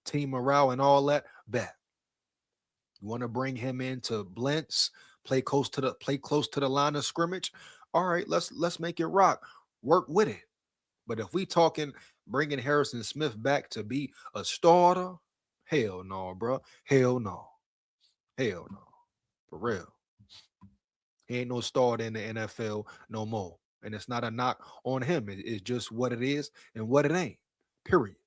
team morale, and all that? Bet. You want to bring him into blintz, play close to the line of scrimmage? All right, let's make it rock. Work with it. But if we talking bringing Harrison Smith back to be a starter, hell no, bro. Hell no. Hell no. For real. He ain't no starter in the NFL no more. And it's not a knock on him. It's just what it is and what it ain't. Period.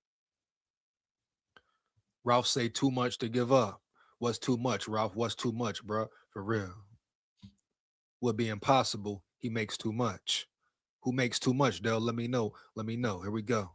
Ralph say too much to give up. What's too much, Ralph? What's too much, bro? For real. Would be impossible. He makes too much. Who makes too much, Dell? Let me know. Let me know. Here we go.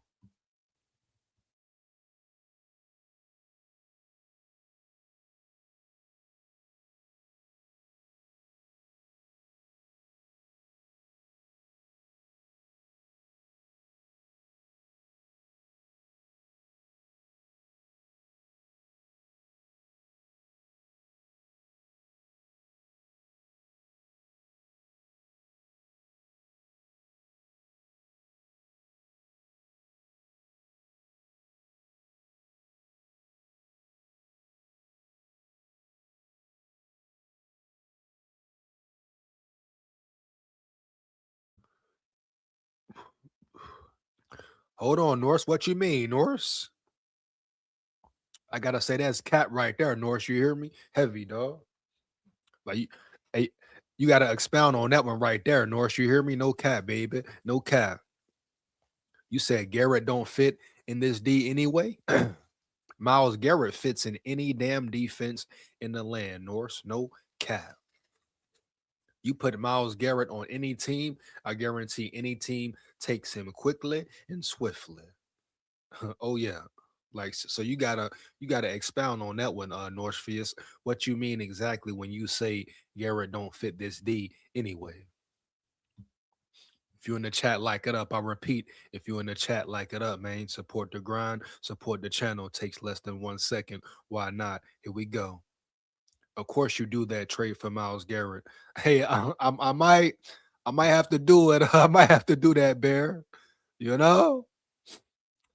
Hold on, Norse. What you mean, Norse? I gotta say that's cat right there, Norse. You hear me? Heavy, dog. Like you, hey, you gotta expound on that one right there, Norse. You hear me? No cap, baby. No cap. You said Garrett don't fit in this D anyway. Myles Garrett fits in any damn defense in the land, Norse. No cap. You put Myles Garrett on any team, I guarantee any team takes him quickly and swiftly. Oh yeah. Like so you gotta expound on that one, Northfius. What you mean exactly when you say Garrett don't fit this D anyway? If you're in the chat, like it up. I repeat, if you're in the chat, like it up, man. Support the grind, support the channel. It takes less than 1 second. Why not? Here we go. Of course, you do that trade for Myles Garrett. Hey, I might have to do it. I might have to do that, Bear. You know,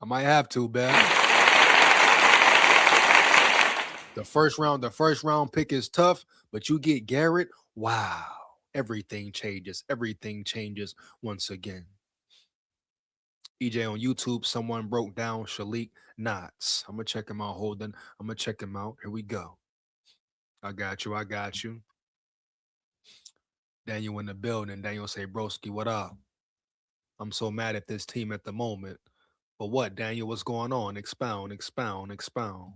I might have to, Bear. The first round pick is tough, but you get Garrett. Wow, everything changes. Everything changes once again. EJ on YouTube, someone broke down Shalik Knots. I'm gonna check him out, Holden. I'm gonna check him out. Here we go. I got you. I got you. Daniel in the building. Daniel say, broski, what up? I'm so mad at this team at the moment. But what, Daniel, what's going on? Expound, expound, expound.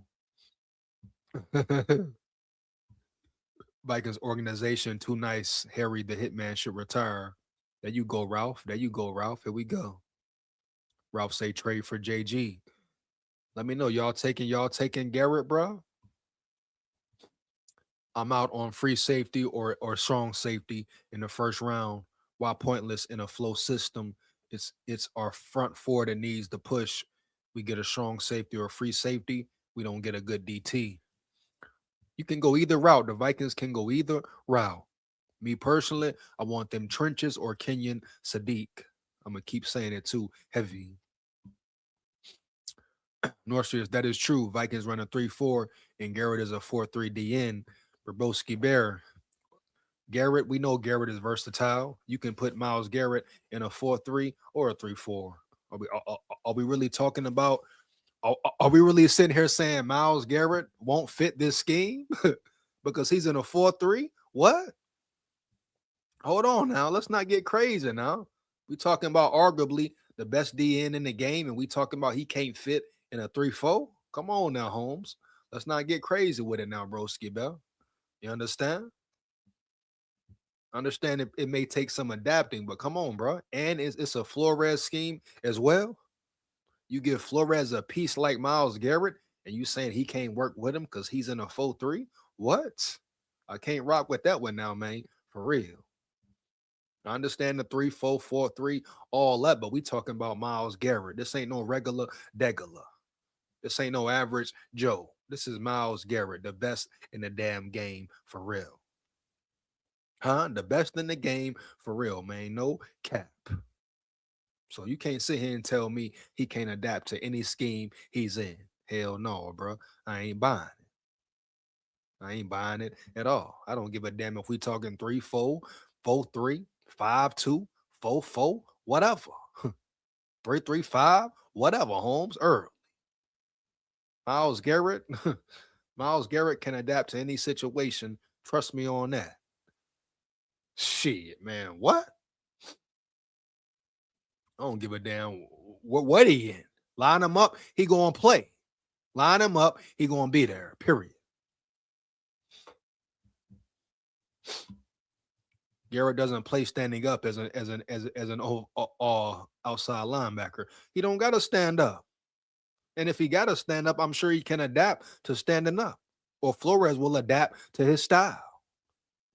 Vikings organization, too nice. Harry the Hitman should retire. There you go, Ralph. There you go, Ralph. Here we go. Ralph say trade for JG. Let me know. Y'all taking Garrett, bro? I'm out on free safety or strong safety in the first round. While pointless in a flow system, it's our front four that needs the push. We get a strong safety or a free safety. We don't get a good DT. You can go either route. The Vikings can go either route. Me personally, I want them trenches or Kenyon Sadiq. I'm gonna keep saying it too. Heavy. North Street, that is true. Vikings run a 3-4, and Garrett is a 4-3 DN. Brabowski Bear. Garrett, we know Garrett is versatile. You can put Miles Garrett in a 4-3 or a 3-4. Are we really talking about? Are we really sitting here saying Miles Garrett won't fit this scheme because he's in a 4-3? What? Hold on now. Let's not get crazy now. We talking about arguably the best DN in the game, and we talking about he can't fit in a 3-4. Come on now, Holmes. Let's not get crazy with it now, broski Bell. You understand? Understand it may take some adapting, but come on, bro. And it's a Flores scheme as well. You give Flores a piece like Miles Garrett, and you saying he can't work with him because he's in a 4-3? What? I can't rock with that one now, man. For real. I understand the 3-4, 4-3, all that, but we talking about Miles Garrett. This ain't no regular degular. This ain't no average Joe. This is Miles Garrett, the best in the damn game for real. Huh? The best in the game for real, man. No cap. So you can't sit here and tell me he can't adapt to any scheme he's in. Hell no, bro. I ain't buying it. I ain't buying it at all. I don't give a damn if we talking 3-4, 4-3, 5-2, 4-4, whatever. 3-3-5, whatever, Holmes, early. Miles Garrett, Miles Garrett can adapt to any situation. Trust me on that. Shit, man, what? I don't give a damn what he in. Line him up, he gonna play. Line him up, he gonna be there. Period. Garrett doesn't play standing up as an outside linebacker. He don't gotta stand up. And if he gotta stand up, I'm sure he can adapt to standing up. Or Flores will adapt to his style.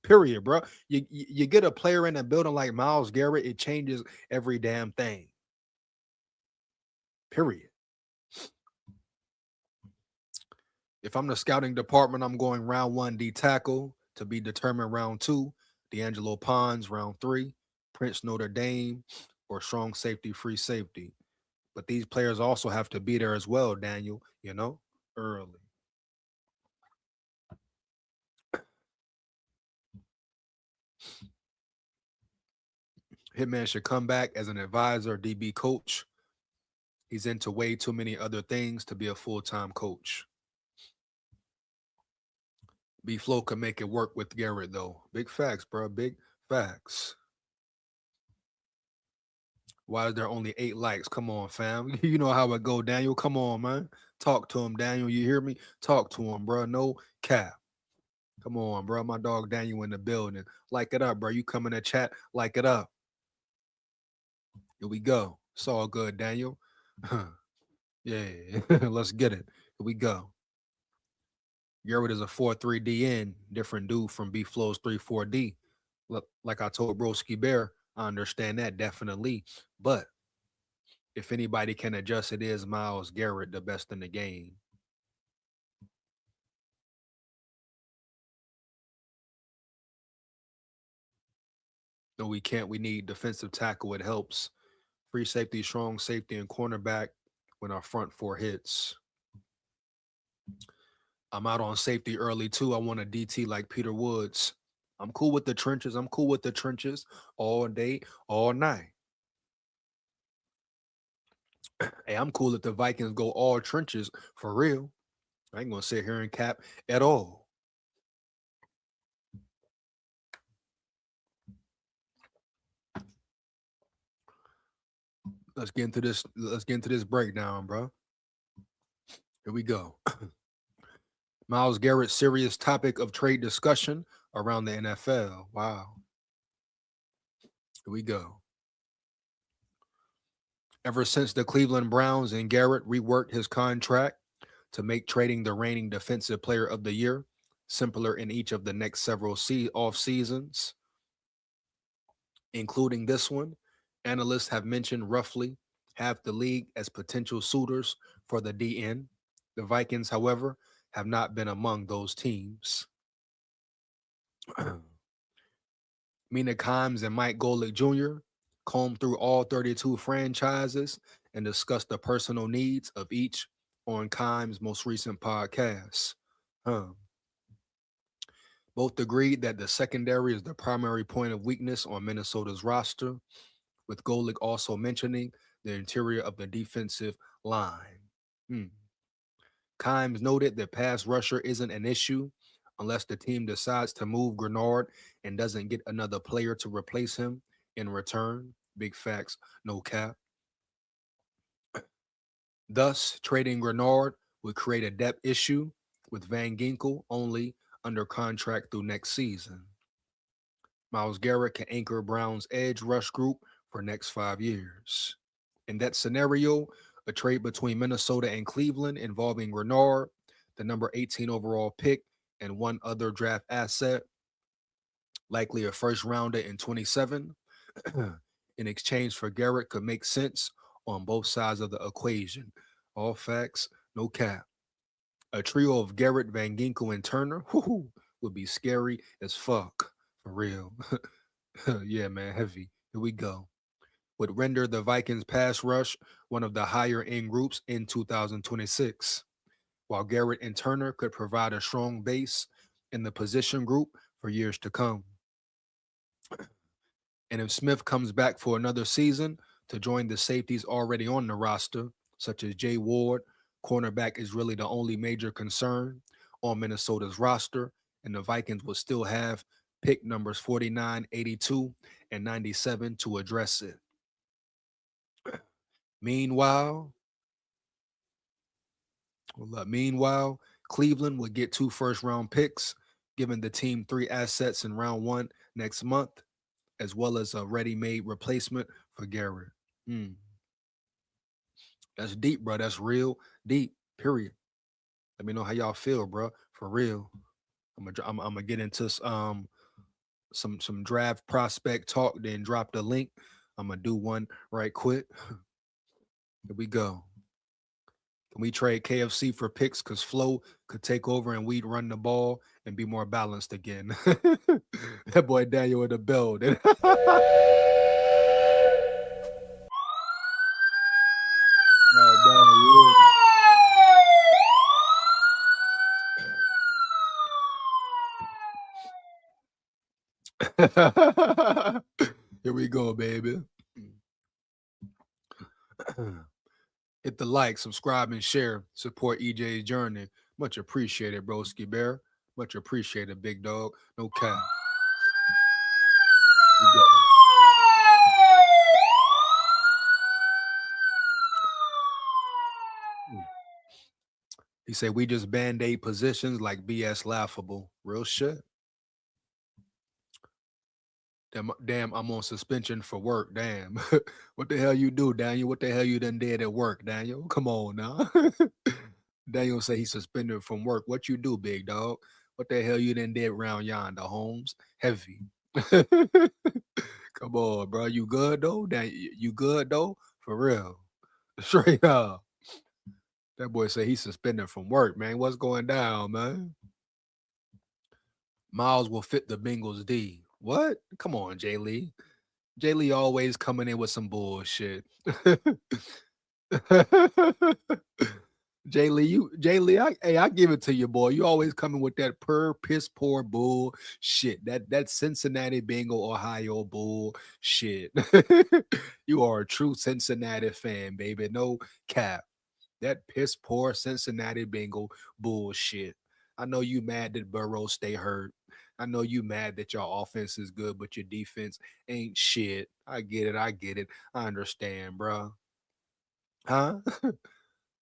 Period, bro. You get a player in a building like Miles Garrett, it changes every damn thing. Period. If I'm the scouting department, I'm going round 1 D tackle to be determined round 2. D'Angelo Pons round 3. Prince Notre Dame or strong safety, free safety. But these players also have to be there as well, Daniel, early. Hitman should come back as an advisor, DB coach. He's into way too many other things to be a full-time coach. B-Flow can make it work with Garrett, though. Big facts, bro. Big facts. Why is there only 8 likes? Come on, fam. You know how it go, Daniel. Come on, man. Talk to him, Daniel. You hear me? Talk to him, bro. No cap. Come on, bro. My dog Daniel in the building. Like it up, bro. You come in the chat, like it up. Here we go. It's all good, Daniel. Yeah, let's get it. Here we go. Garrett is a 4-3 DN, different dude from B-Flow's 3-4D. Like I told Broski Bear, I understand that definitely. But if anybody can adjust, it is Miles Garrett, the best in the game. No, we can't. We need defensive tackle. It helps. Free safety, strong safety, and cornerback when our front 4 hits. I'm out on safety early, too. I want a DT like Peter Woods. I'm cool with the trenches. I'm cool with the trenches all day, all night. Hey, I'm cool if the Vikings go all trenches for real. I ain't going to sit here and cap at all. Let's get into this. Let's get into this breakdown, bro. Here we go. Miles Garrett, serious topic of trade discussion around the NFL. Wow. Here we go. Ever since the Cleveland Browns and Garrett reworked his contract to make trading the reigning defensive player of the year simpler in each of the next several off seasons, including this one, analysts have mentioned roughly half the league as potential suitors for the DN. The Vikings, however, have not been among those teams. Mina Kimes and Mike Golick Jr. combed through all 32 franchises and discussed the personal needs of each on Kimes' most recent podcast. Both agreed that the secondary is the primary point of weakness on Minnesota's roster, with Golick also mentioning the interior of the defensive line. Kimes noted that pass rusher isn't an issue unless the team decides to move Greenard and doesn't get another player to replace him in return. Big facts, no cap. Thus, trading Greenard would create a depth issue with Van Ginkel only under contract through next season. Myles Garrett can anchor Brown's edge rush group for next 5 years. In that scenario, a trade between Minnesota and Cleveland involving Greenard, the number 18 overall pick, and one other draft asset, likely a first rounder in 27, in exchange for Garrett could make sense on both sides of the equation. All facts, no cap. A trio of Garrett, Van Ginkel, and Turner would be scary as fuck, for real. Yeah, man, heavy. Here we go. Would render the Vikings pass rush one of the higher end groups in 2026, while Garrett and Turner could provide a strong base in the position group for years to come. And if Smith comes back for another season to join the safeties already on the roster, such as Jay Ward, cornerback is really the only major concern on Minnesota's roster, and the Vikings will still have pick numbers 49, 82, and 97 to address it. Meanwhile, Cleveland would get 2 first-round picks, giving the team 3 assets in round 1 next month, as well as a ready-made replacement for Garrett. That's deep, bro. That's real deep, period. Let me know how y'all feel, bro. For real. I'm gonna get into some draft prospect talk, then drop the link. I'm gonna do one right quick. Here we go. Can we trade KFC for picks? Because Flo could take over and we'd run the ball and be more balanced again. That boy Daniel in the building. Oh, man, yeah. Here we go, baby. Hit the like, subscribe, and share. Support EJ's journey. Much appreciated, broski bear. Much appreciated, big dog. No cap. He said we just band-aid positions like BS laughable. Real shit. Damn, I'm on suspension for work. Damn. What the hell you do, Daniel? What the hell you done did at work, Daniel? Come on now. Daniel say he's suspended from work. What you do, big dog? What the hell you done did around yonder, Holmes? Heavy. Come on, bro. You good though? You good though? For real. Straight up. That boy say he's suspended from work, man. What's going down, man? Miles will fit the Bengals D. What? Come on, Jay Lee. Jay Lee always coming in with some bullshit. Jay Lee, I give it to you, boy. You always coming with that piss poor bull shit. That Cincinnati Bengal, Ohio bull shit. You are a true Cincinnati fan, baby. No cap. That piss poor Cincinnati Bengal bullshit. I know you mad that Burrow stay hurt. I know you mad that your offense is good, but your defense ain't shit. I get it. I understand, bro. huh?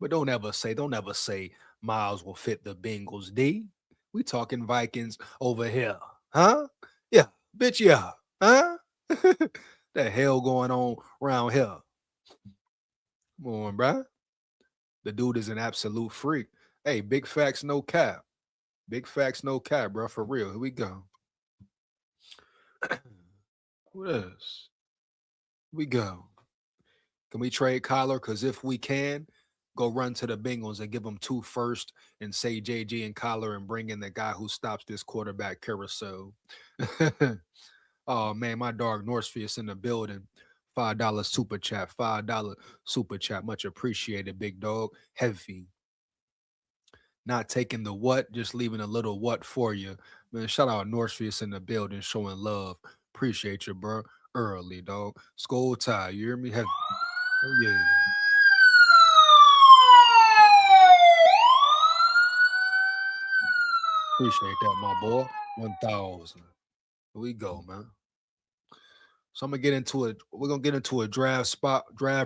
But don't ever say Miles will fit the Bengals D. We talking Vikings over here, huh? Yeah, bitch, yeah, huh? The hell going on around here? Come on, bruh. The dude is an absolute freak. Hey, big facts, no cap. Big facts, no cap, bro. For real. Here we go. What else? We go. Can we trade Kyler? Because if we can, go run to the Bengals and give them 2 first and say JG and Kyler and bring in the guy who stops this quarterback carousel. Oh man, my dog Northfield in the building. $5 super chat. $5 super chat. Much appreciated, big dog. Heavy. Not taking the what, just leaving a little what for you. Man, shout out Northfield in the building, showing love. Appreciate you, bro. Early, dog. Skull tie. You hear me? Heavy. Oh, yeah. Appreciate that, my boy. 1,000. Here we go, man. So I'm gonna get into it. We're gonna get into a draft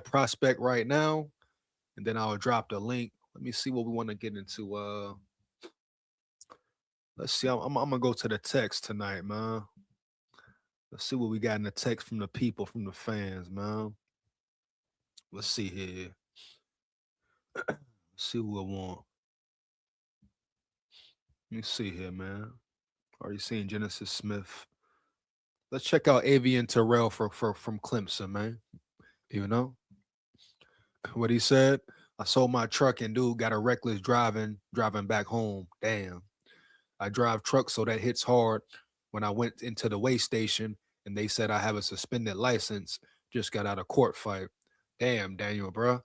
prospect right now, and then I'll drop the link. Let me see what we want to get into. Let's see. I'm gonna go to the text tonight, man. Let's see what we got in the text from the people, from the fans, man. Let's see here. Let's see who I want. Let me see here, man. Already seen Genesis Smith. Let's check out Avian Terrell from Clemson, man. You know what he said? I sold my truck and dude got a reckless driving back home. Damn. I drive trucks, so that hits hard. When I went into the weigh station and they said I have a suspended license, just got out of court fight. Damn, Daniel, bro.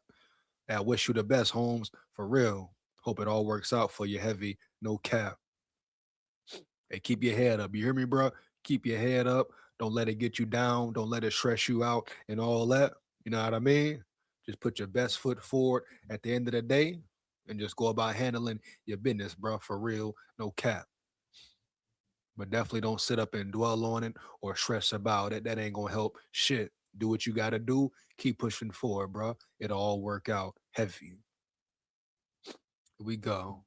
I wish you the best, Holmes. For real. Hope it all works out for you, heavy. No cap. Hey, keep your head up. You hear me, bro? Keep your head up. Don't let it get you down. Don't let it stress you out and all that. You know what I mean? Just put your best foot forward at the end of the day and just go about handling your business, bro. For real. No cap. But definitely don't sit up and dwell on it or stress about it. That ain't gonna help shit. Do what you gotta do. Keep pushing forward, bro. It'll all work out. Heavy. Here we go.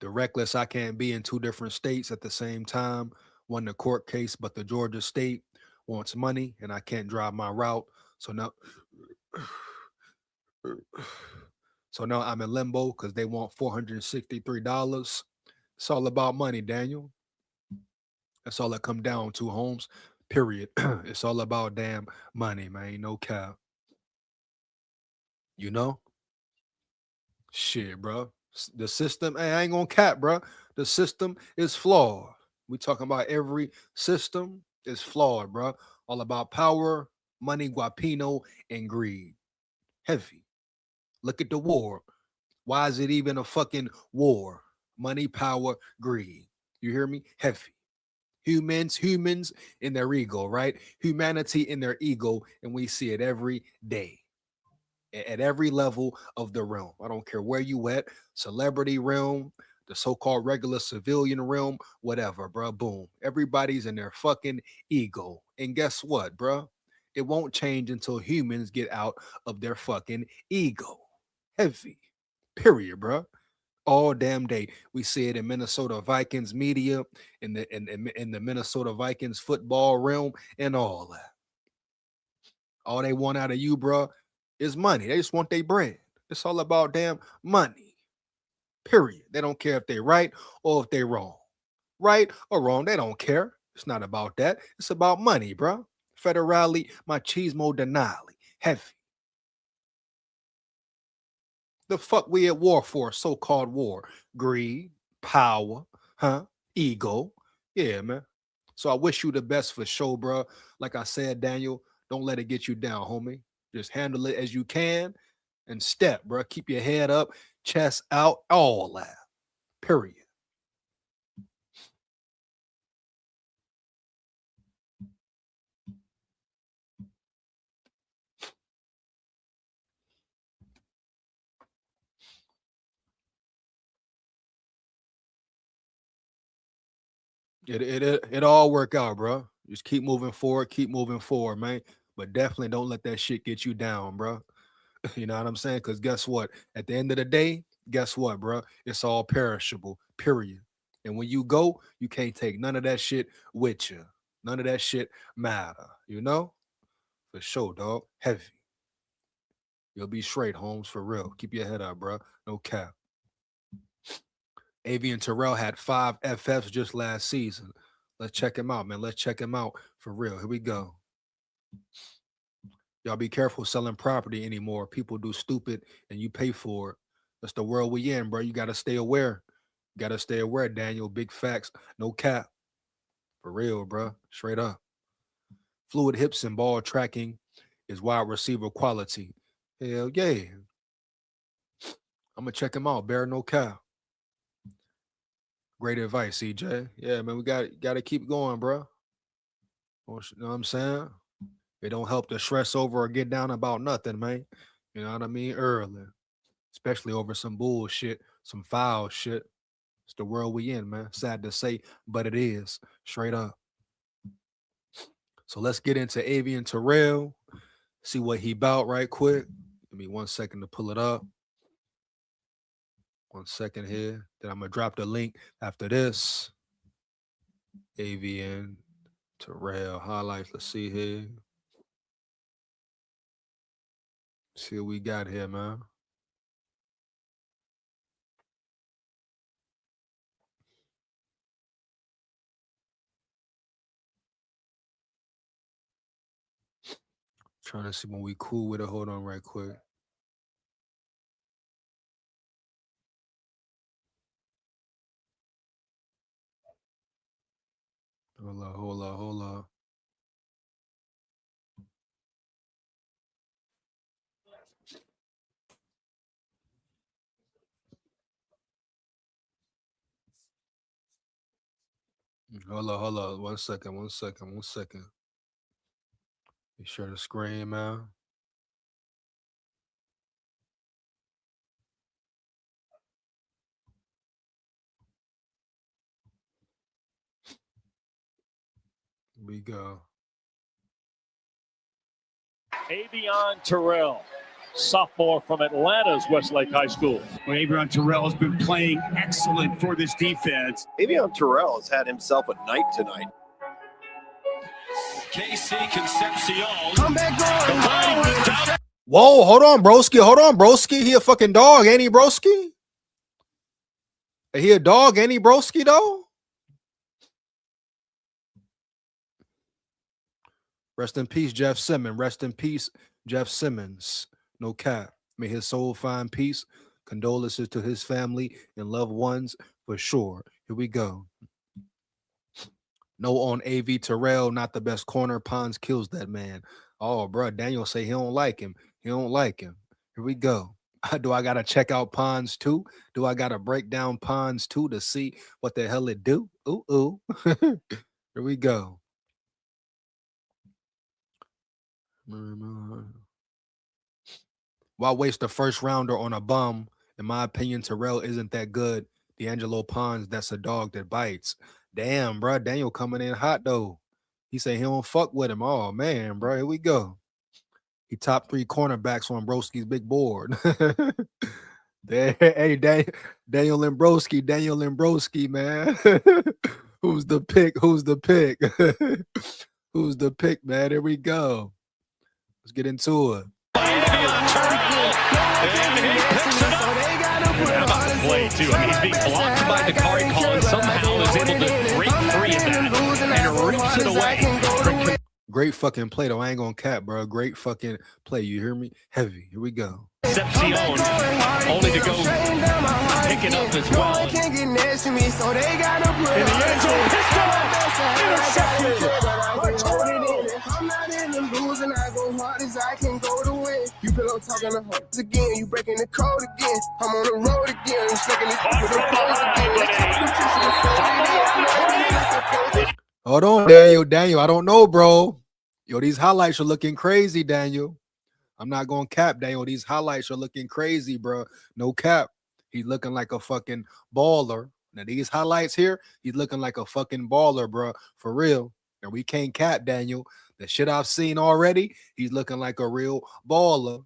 The reckless I can't be in 2 different states at the same time. Won the court case, but the Georgia state wants money and I can't drive my route. So now so now I'm in limbo because they want $463. It's all about money, Daniel. That's all it come down to, Holmes. Period. It's all about damn money, man. No cap. You know? Shit, bro. The system, hey, I ain't gonna cap, bro. The system is flawed. We talking about every system is flawed, bro. All about power, money, guapino, and greed. Heavy. Look at the war. Why is it even a fucking war? Money, power, greed. You hear me? Heavy. Humans in their ego, right? Humanity in their ego, and we see it every day at every level of the realm. I don't care where you at, celebrity realm, the so-called regular civilian realm, whatever, bro. Boom. Everybody's in their fucking ego. And guess what, bro? It won't change until humans get out of their fucking ego. Heavy. Period, bro. All damn day. We see it in Minnesota Vikings media, in the Minnesota Vikings football realm, and all that. All they want out of you, bro, is money. They just want their bread. It's all about damn money. Period. They don't care if they right or if they wrong. Right or wrong, they don't care. It's not about that. It's about money, bro. Federale machismo denali. Heavy. The fuck we at war for? So-called war. Greed, power, huh? Ego. Yeah, man. So I wish you the best for sure, bro. Like I said, Daniel, don't let it get you down, homie. Just handle it as you can and step, bro. Keep your head up, chest out, all that. Period. It all work out, bro. Just keep moving forward, man. But definitely don't let that shit get you down, bro. You know what I'm saying? Because guess what? At the end of the day, guess what, bro? It's all perishable, period. And when you go, you can't take none of that shit with you. None of that shit matter, you know? For sure, dog. Heavy. You'll be straight, Holmes, for real. Keep your head up, bro. No cap. Avian Terrell had 5 FFs just last season. Let's check him out, man. Let's check him out for real. Here we go. Y'all be careful selling property anymore. People do stupid and you pay for it. That's the world we in, bro. You got to stay aware. You got to stay aware, Daniel. Big facts. No cap. For real, bro. Straight up. Fluid hips and ball tracking is wide receiver quality. Hell yeah. I'm going to check him out. Bear no cap. Great advice, CJ. Yeah, man, we got to keep going, bro. You know what I'm saying? It don't help to stress over or get down about nothing, man. You know what I mean? Early. Especially over some bullshit, some foul shit. It's the world we in, man. Sad to say, but it is. Straight up. So let's get into Avian Terrell. See what he about right quick. Give me 1 second to pull it up. 1 second here. Then I'm going to drop the link after this. Avian Terrell highlights. Let's see here. See what we got here, man. Trying to see when we cool with it. Hold on right quick. Hold on. Hold on. 1 second. Be sure to screen, man. Here we go.
Avian Terrell, sophomore from Atlanta's Westlake High School.
Well, Avian Terrell has been playing excellent for this defense.
Avian Terrell has had himself a night tonight.
KC Concepcion. Come back.
Whoa, hold on, broski. He a fucking dog, ain't he, broski? He a dog, ain't he, broski, though? Rest in peace, Jeff Simmons. Rest in peace, Jeff Simmons. No cap. May his soul find peace. Condolences to his family and loved ones for sure. Here we go. No on AV Terrell, not the best corner. Pons kills that man. Oh, bro, Daniel say he don't like him. Here we go. Do I got to check out Pons too? Do I got to break down Pons too to see what the hell it do? Ooh. Here we go. Why waste a first rounder on a bum? In my opinion, Terrell isn't that good. D'Angelo Pons, that's a dog that bites. Damn, bro. Daniel coming in hot, though. He said he don't fuck with him. Oh, man, bro. Here we go. He top 3 cornerbacks on Broski's big board. Hey, Daniel Limbrowski, man. Who's the pick? Who's the pick, man? Here we go. Let's get into it.
About the play, too. I mean, he's being blocked by Dakari Collins. Somehow is able to break free of that and rips it away.
Great fucking play, though. I ain't gonna cap, bro. Great fucking play. You hear me? Heavy. Here we go.
Concepcion, only to go pick it up as well. In the end zone, intercepted.
I'm not in them blues and I go hard as I can go to win. You pillow talking to hoes again, you breaking the code again. I'm on the road again, you slicking the again.
Hold on, Daniel. I don't know, bro. Yo, these highlights are looking crazy, Daniel. I'm not going to cap, Daniel. These highlights are looking crazy, bro. No cap. He's looking like a fucking baller. Now, these highlights here, he's looking like a fucking baller, bro. For real. And we can't cap Daniel. The shit I've seen already, he's looking like a real baller.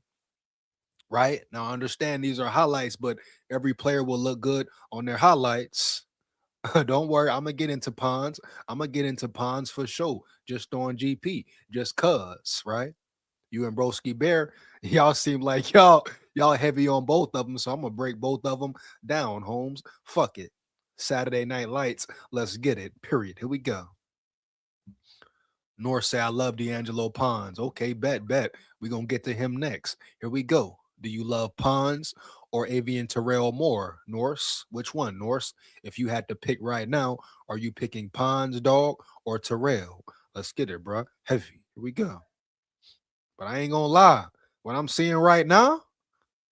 Right? Now I understand these are highlights, but every player will look good on their highlights. Don't worry, I'm gonna get into Ponds. I'm gonna get into Ponds for sure. Just on GP, just cuz, right? You and Broski Bear, y'all seem like y'all heavy on both of them, so I'm gonna break both of them down, Holmes. Fuck it. Saturday Night Lights, let's get it. Period. Here we go. North say I love D'Angelo Ponds. Okay, bet. We're gonna get to him next. Here we go. Do you love Ponds or Avian Terrell more? Norse? Which one, Norse? If you had to pick right now, are you picking Ponds, dog, or Terrell? Let's get it, bro. Heavy. Here we go. But I ain't gonna lie. What I'm seeing right now,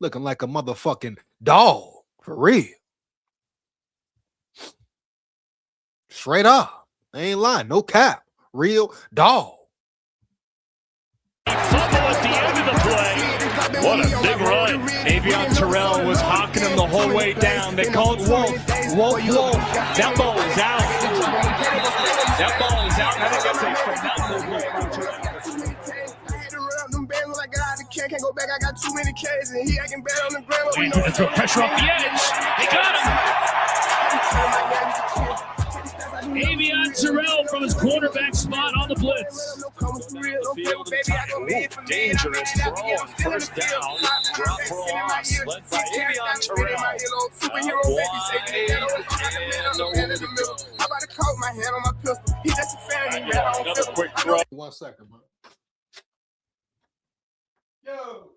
looking like a motherfucking dog. For real. Straight up. I ain't lying. No cap. Real dog.
Fumble at the end of the play. What a big run. Avion Terrell was hawking him the whole way down. They called Wolf. Wolf. That ball is out. That ball is out. I think that's a phenomenal.
Can't go back. I got too many K's and he acting bad on the ground.
Let's put pressure off the edge. They got him. Avion Terrell from his quarterback spot on the blitz.
Dangerous throw. First down. Drop for a loss. Led by Avion Terrell.
I'm about to coat my hand on my pistol. He just a fan.
Another quick throw.
1 second, bro. Yo.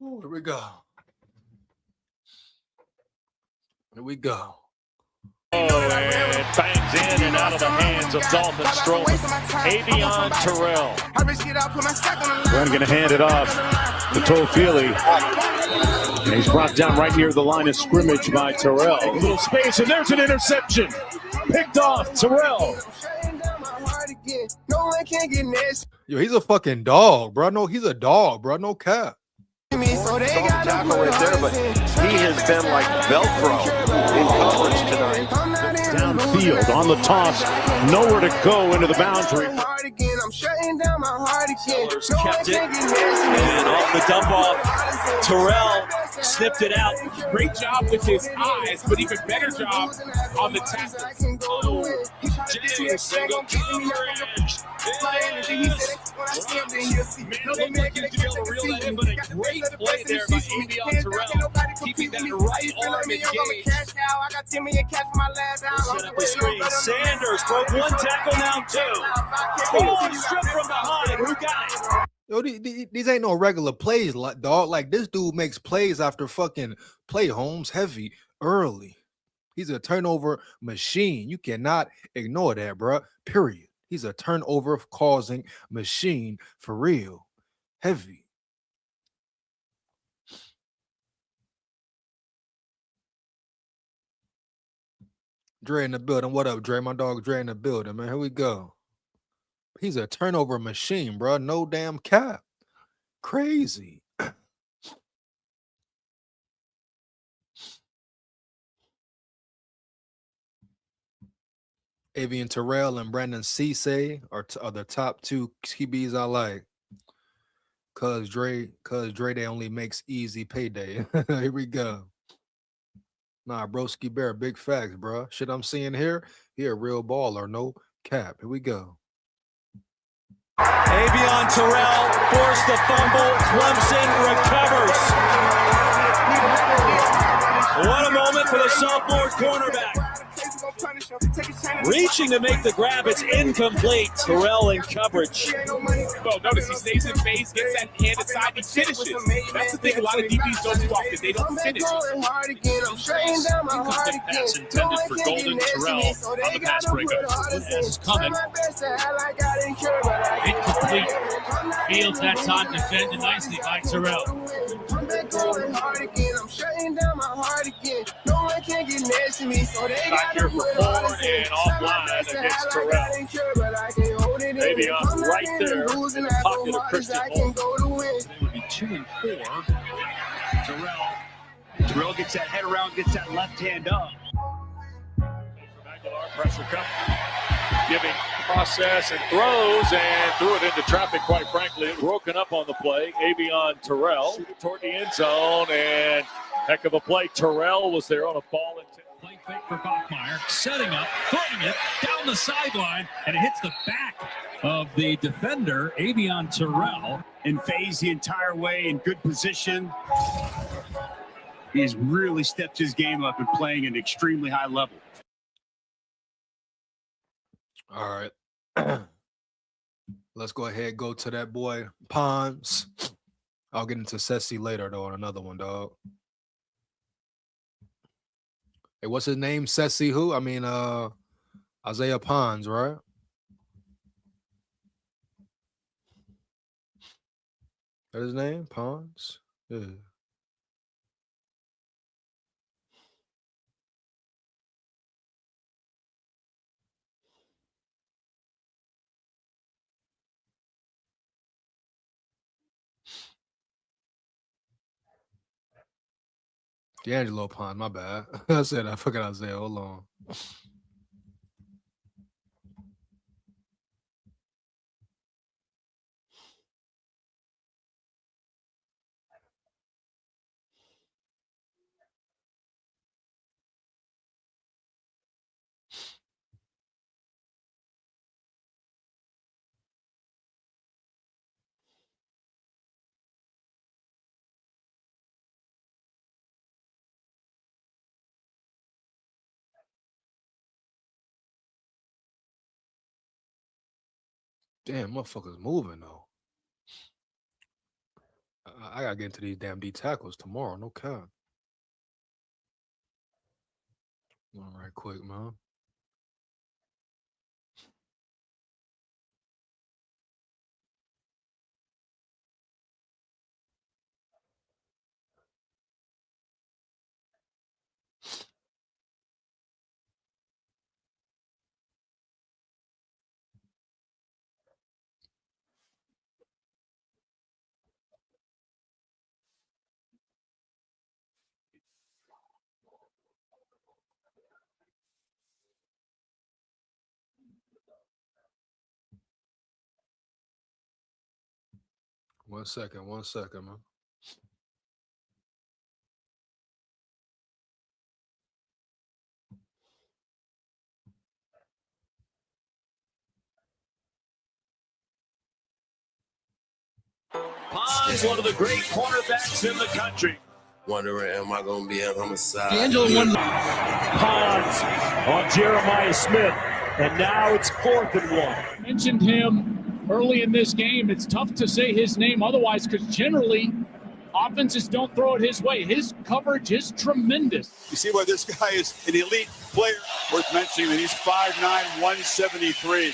Ooh, here we go. Here we go.
Oh, and it bangs in and out of the hands of Dolphin Strowman. Avion Terrell.
We're going to hand it off to Toafili. And he's brought down right near the line of scrimmage by Terrell. A little space, and there's an interception. Picked off Terrell.
Yo, he's a fucking dog, bro. No, he's a dog, bro. No cap.
Tackle right there, but he has been like Velcro in coverage tonight.
Downfield on the toss, nowhere to go into the boundary.
Steelers kept it, and off the dump off, Terrell
sniffed it out.
Great job with his eyes, but even better job on the tackle.
Oh, Jay, single coverage. Man, it looked like he was able to reel that in, but a great play there by Avion Terrell, keeping that right arm engaged. Set up the screen. Sanders broke one tackle, now two. Oh, strip from behind. Who got it?
Yo, these ain't no regular plays, dog. Like, this dude makes plays after fucking play, Holmes, heavy, early. He's a turnover machine. You cannot ignore that, bro. Period. He's a turnover causing machine for real. Heavy. Dre in the building. What up, Dre? My dog Dre in the building, man. Here we go. He's a turnover machine, bro. No damn cap. Crazy. Avion Terrell and Brandon Cisse are the top two QBs I like. Cause Dre they only makes easy payday. Here we go. Nah, broski bear, big facts, bro. Shit I'm seeing here, he a real baller, no cap. Here we go.
Avion Terrell forced the fumble. Clemson recovers. What a moment for the sophomore cornerback. Reaching to make the grab, it's incomplete. Terrell in coverage.
Well, notice he stays in phase, gets that hand inside, he finishes. That's the thing a lot of DBs don't do often. They don't finish.
Incomplete pass intended for Golden. Terrell on the pass breakup. Pass is coming. Incomplete. Fields that time defended nicely by Terrell. Back here for Ford and offline against Terrell. Avion right there in the pocket of Christian Holmes. They would be 2 and 4. Terrell gets that head around, gets that left hand up. Aguilar pressure coming. Giving process and throws and threw it into traffic, quite frankly. Broken up on the play. Avion Terrell toward the end zone, and heck of a play. Terrell was there on a ball. Play fake for Bachmeier, setting up, throwing it down the sideline, and it hits the back of the defender, Avion Terrell.
In phase the entire way, in good position. He has really stepped his game up and playing at an extremely high level.
All right. Let's go ahead, go to that boy, Pons. I'll get into Sessi later, though, on another one, dog. Hey, what's his name? Sessi who? I mean, Isaiah Pons, right? That his name? Pons? Yeah. D'Angelo Pond, my bad. I said I forgot Isaiah. Hold on. Damn, motherfuckers moving though. I gotta get into these damn D tackles tomorrow. No cap. All right, quick, man. One second, man.
Pons, one of the great cornerbacks in the country.
Wondering, am I going to be a homicide?
Pons on Jeremiah Smith, and now it's 4th and 1.
Mentioned him early in this game. It's tough to say his name otherwise because generally offenses don't throw it his way. His coverage is tremendous.
You see why this guy is an elite player. Worth mentioning that he's 5'9", 173.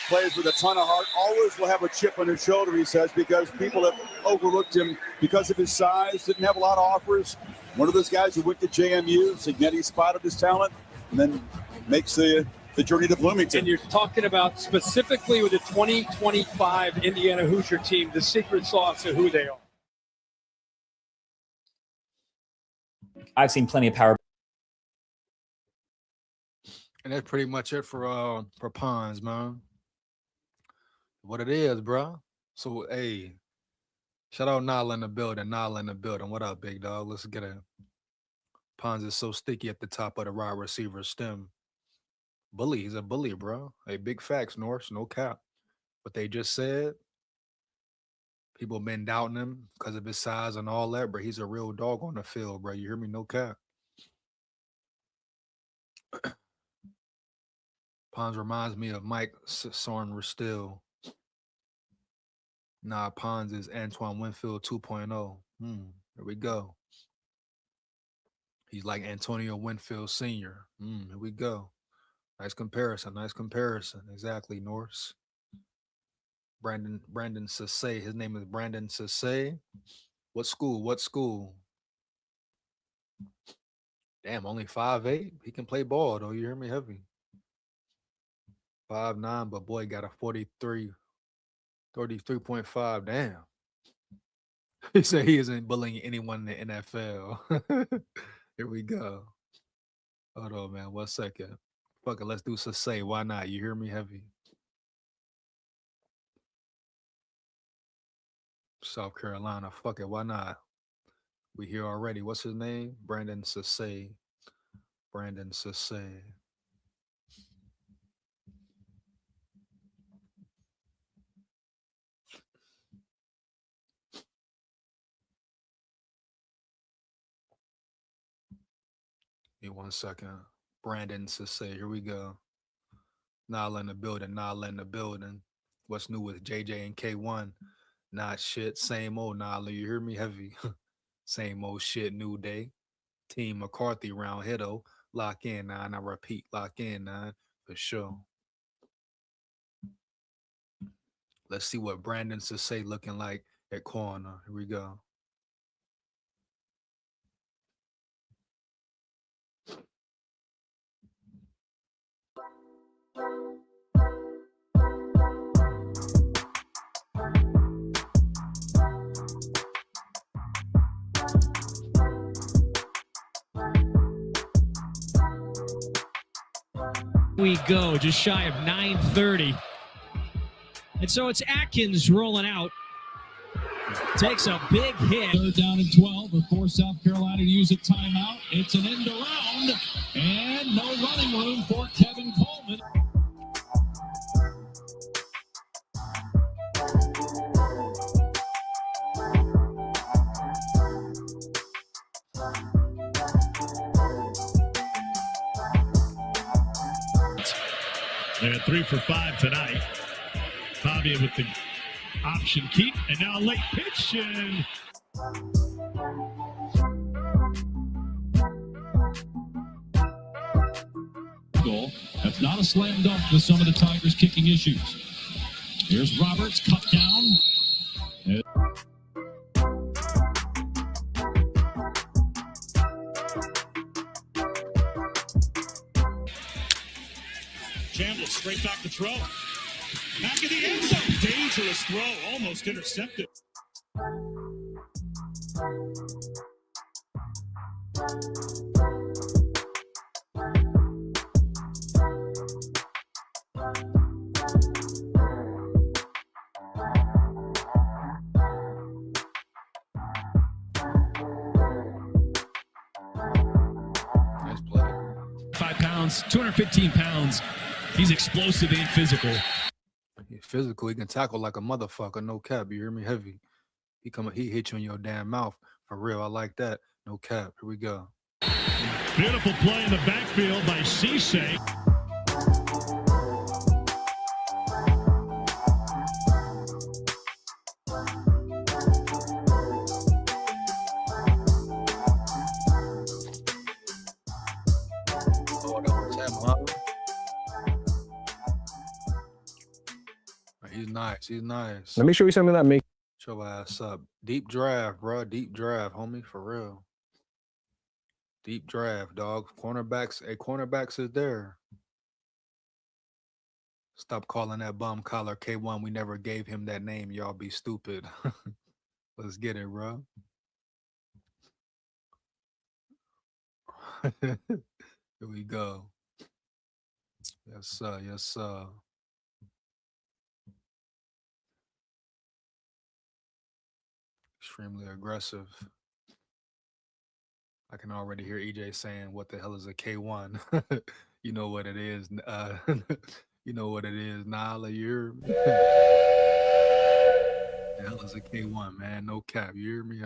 Plays with a ton of heart. Always will have a chip on his shoulder, he says, because people have overlooked him because of his size. Didn't have a lot of offers. One of those guys who went to JMU. Signetti spotted his talent and then makes the journey to Bloomington.
And you're talking about specifically with the 2025 Indiana Hoosier team, the secret sauce of who they are.
I've seen plenty of power.
And that's pretty much it for Pons, man. What it is, bro. So, hey, shout out Nala in the building. What up, big dog? Let's get it. Pons is so sticky at the top of the wide receiver stem. Bully, he's a bully, bro. Hey, big facts, Norse, no cap. What they just said, people been doubting him because of his size and all that, but he's a real dog on the field, bro. You hear me? No cap. Pons reminds me of Mike Sorenstill. Nah, Pons is Antoine Winfield 2.0. Here we go. He's like Antonio Winfield Sr. Here we go. Nice comparison. Exactly, Norse. Brandon Sassay. His name is Brandon Sassay. What school? Damn, only 5'8". He can play ball, though. You hear me? Heavy. 5'9", but boy got a 33.5. Damn. He said he isn't bullying anyone in the NFL. Here we go. Hold on, man. 1 second. Fuck it. Let's do Sassay. Why not? You hear me? Heavy. South Carolina. Fuck it. Why not? We here already. What's his name? Brandon Sassay. Give me 1 second. Brandon Sassay. Here we go. Nala in the building. What's new with JJ and K1? Not shit. Same old Nala. You hear me? Heavy. Same old shit. New day. Team McCarthy round here though. Lock in 9. I repeat, lock in 9 for sure. Let's see what Brandon Sassay looking like at corner. Here we go.
We go just shy of 9:30. And so it's Atkins rolling out. Takes a big hit.
3rd down and 12. Or for South Carolina to use a timeout. It's an end around. And no running room for Kevin Coleman. They're 3 for 5 tonight. Fabia with the option keep, and now a late pitch. And goal. That's not a slam dunk with some of the Tigers' kicking issues. Here's Roberts, cut down. Chandler straight back to throw. Back in the end zone. Dangerous throw, almost intercepted.
Nice play.
5 pounds, 215 pounds. He's explosive and physical.
He's physical. He can tackle like a motherfucker. No cap. You hear me? Heavy. He hit you in your damn mouth. For real, I like that. No cap. Here we go.
Beautiful play in the backfield by Cisse.
He's nice. He's nice.
Let me show you something that makes
Show ass up. Deep draft, bro. Deep draft, homie. For real. Deep draft, dog. Cornerbacks. Hey, cornerbacks is there. Stop calling that bum collar K1. We never gave him that name. Y'all be stupid. Let's get it, bro. Here we go. Yes, sir. Yes, sir. Extremely aggressive. I can already hear EJ saying, "What the hell is a K1?" You know what it is. You know what it is, Nala. You're the hell is a K1, man? No cap. You hear me?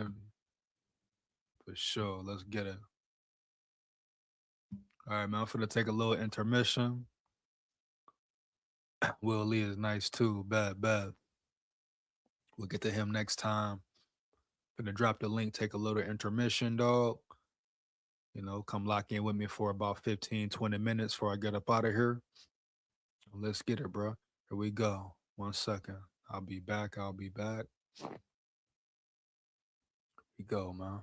For sure. Let's get it. All right, man. I'm finna take a little intermission. Will Lee is nice too. Bad. We'll get to him next time. Gonna drop the link, take a little intermission, dog. You know, come lock in with me for about 15, 20 minutes before I get up out of here. Let's get it, bro. Here we go. 1 second. I'll be back. Here we go, man.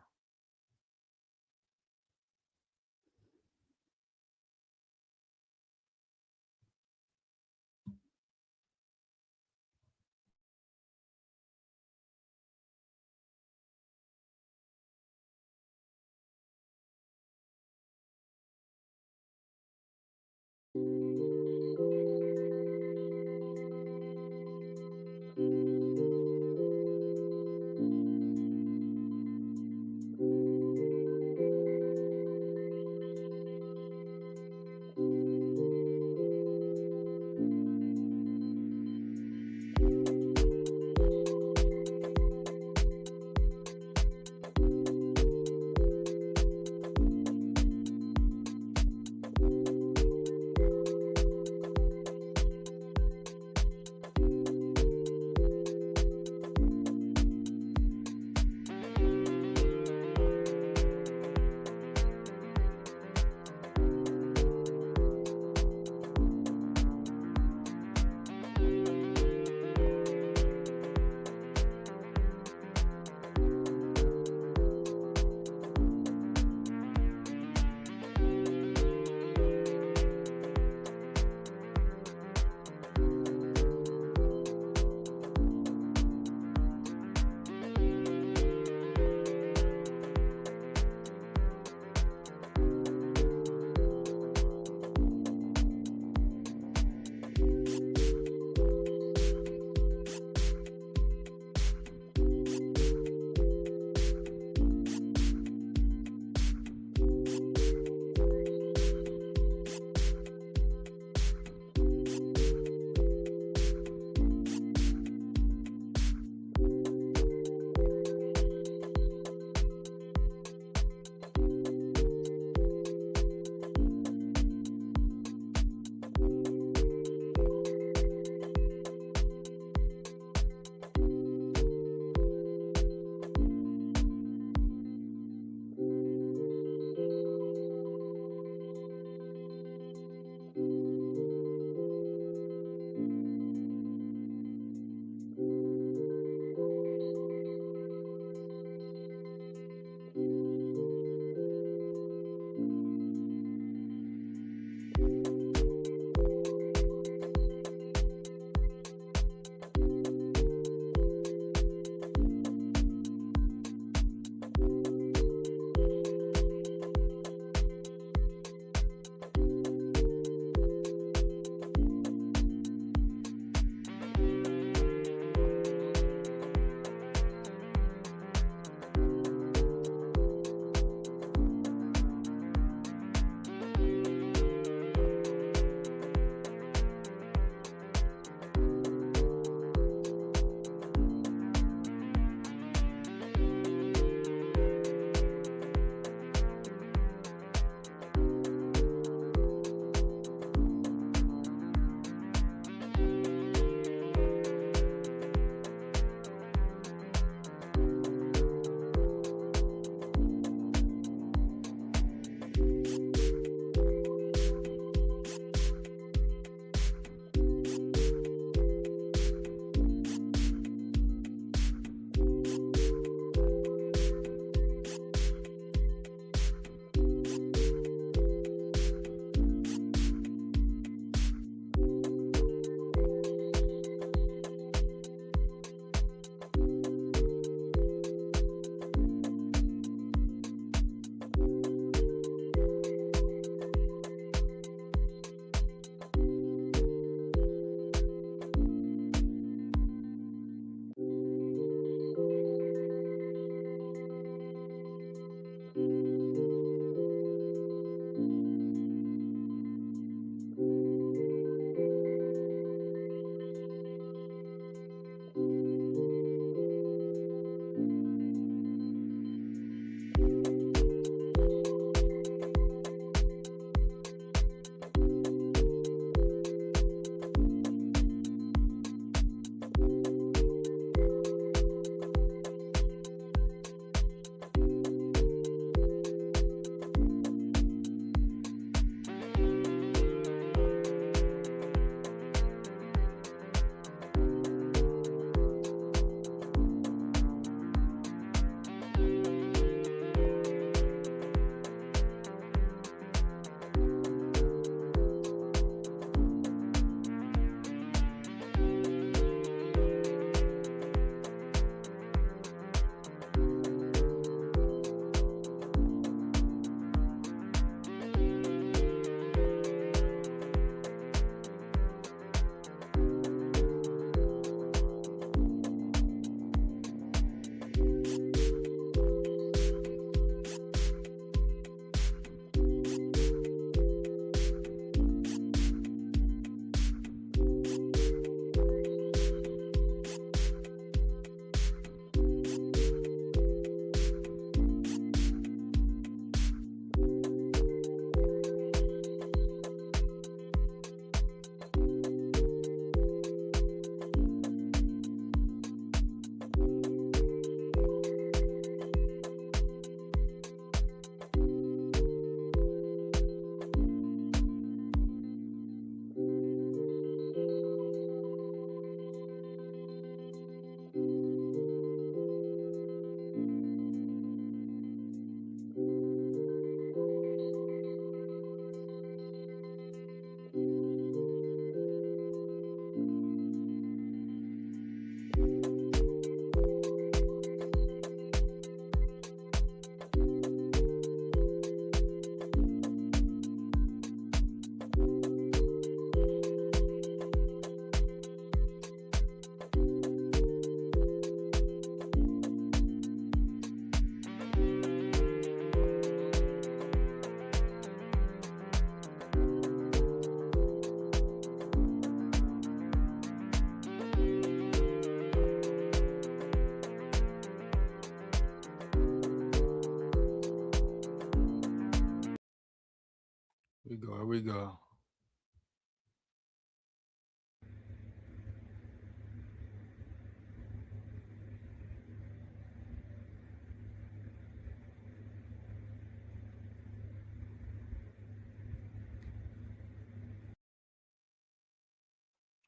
Here we go.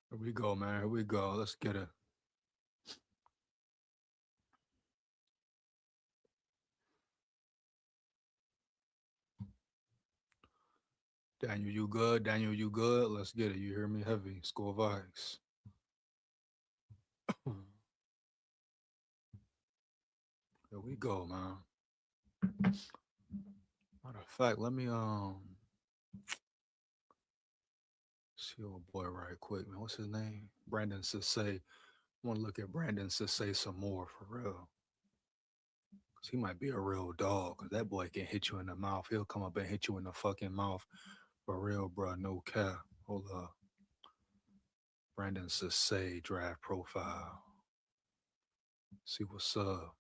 Here we go, man. Here we go. Let's get it. Daniel, you good? Daniel, you good? Let's get it. You hear me? Heavy. SKOL Vikes. Here we go, man. Matter of fact, let me see old boy right quick, man. What's his name? Brandon Sisse. I want to look at Brandon Sisse some more for real. Cause he might be a real dog. Cause that boy can hit you in the mouth. He'll come up and hit you in the fucking mouth. For real, bro. No cap. Hold up. Brandon Sisse draft profile. See what's up.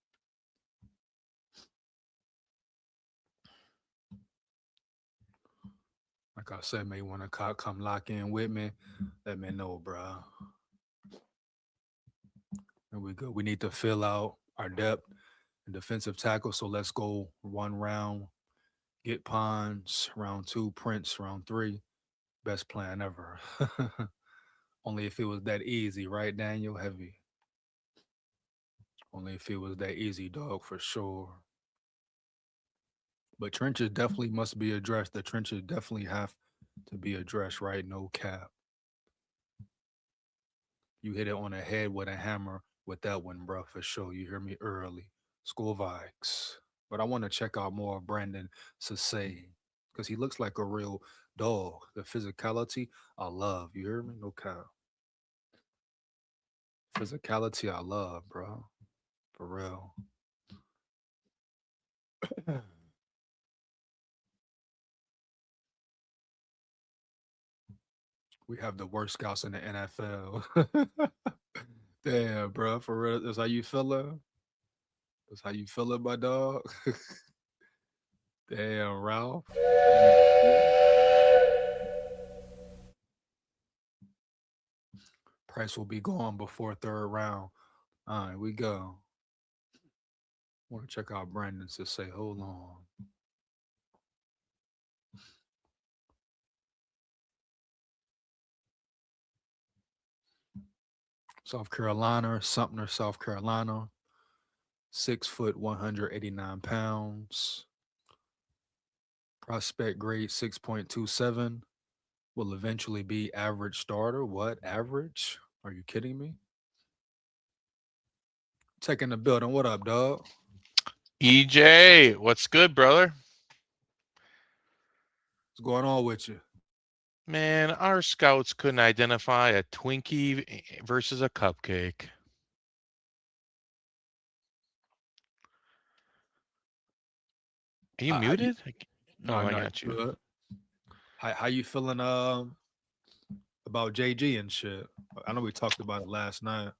Like I said, may want to come lock in with me. Let me know, bro. There we go. We need to fill out our depth and defensive tackle. So let's go 1 round. Get Pons, round 2, Prince, round 3. Best plan ever. Only if it was that easy, right, Daniel? Heavy. Only if it was that easy, dog, for sure. But trenches definitely must be addressed. The trenches definitely have to be addressed, right? No cap. You hit it on the head with a hammer with that one, bro, for sure. You hear me early. SKOL Vikes. But I want to check out more of Brandon Sisse because he looks like a real dog. The physicality, I love. You hear me? No cap. Physicality, I love, bro. For real. We have the worst scouts in the NFL. Damn, bro. For real. That's how you feeling? That's how you feeling, my dog? Damn, Ralph. Price will be gone before 3rd round. All right, we go. Want to check out Brandon to say, hold on. South Carolina, Sumter, South Carolina. 6 foot, 189 pounds. Prospect grade 6.27. Will eventually be average starter. What? Average? Are you kidding me? Taking the building. What up, dog?
EJ, what's good, brother?
What's going on with you?
Man, our scouts couldn't identify a Twinkie versus a cupcake. Are you muted?
No,
I got you.
Good. How you feeling about JG and shit? I know we talked about it last night.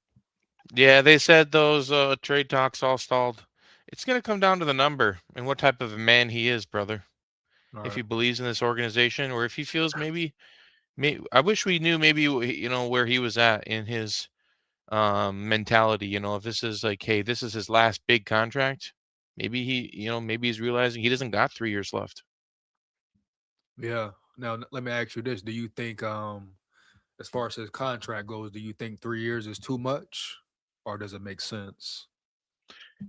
Yeah, they said those trade talks all stalled. It's going to come down to the number and what type of a man he is, brother.
All
if
right.
he believes in this organization or if he feels maybe I wish we knew maybe, where he was at in his mentality. If this is like, hey, this is his last big contract, maybe maybe he's realizing he doesn't got 3 years left.
Yeah. Now let me ask you this: do you think, as far as his contract goes, do you think 3 years is too much, or does it make sense?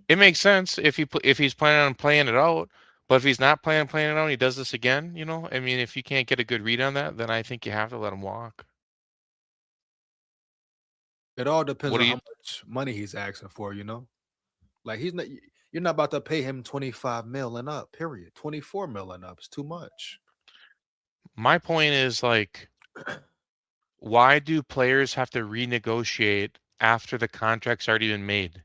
It makes sense if he's planning on playing it out. But if he's not planning it out, and he does this again. I mean, if you can't get a good read on that, then I think you have to let him walk.
It all depends on how much money he's asking for. Like you're not about to pay him 25 mil and up. Period. 24 mil and up is too much.
My point is, like, why do players have to renegotiate after the contract's already been made?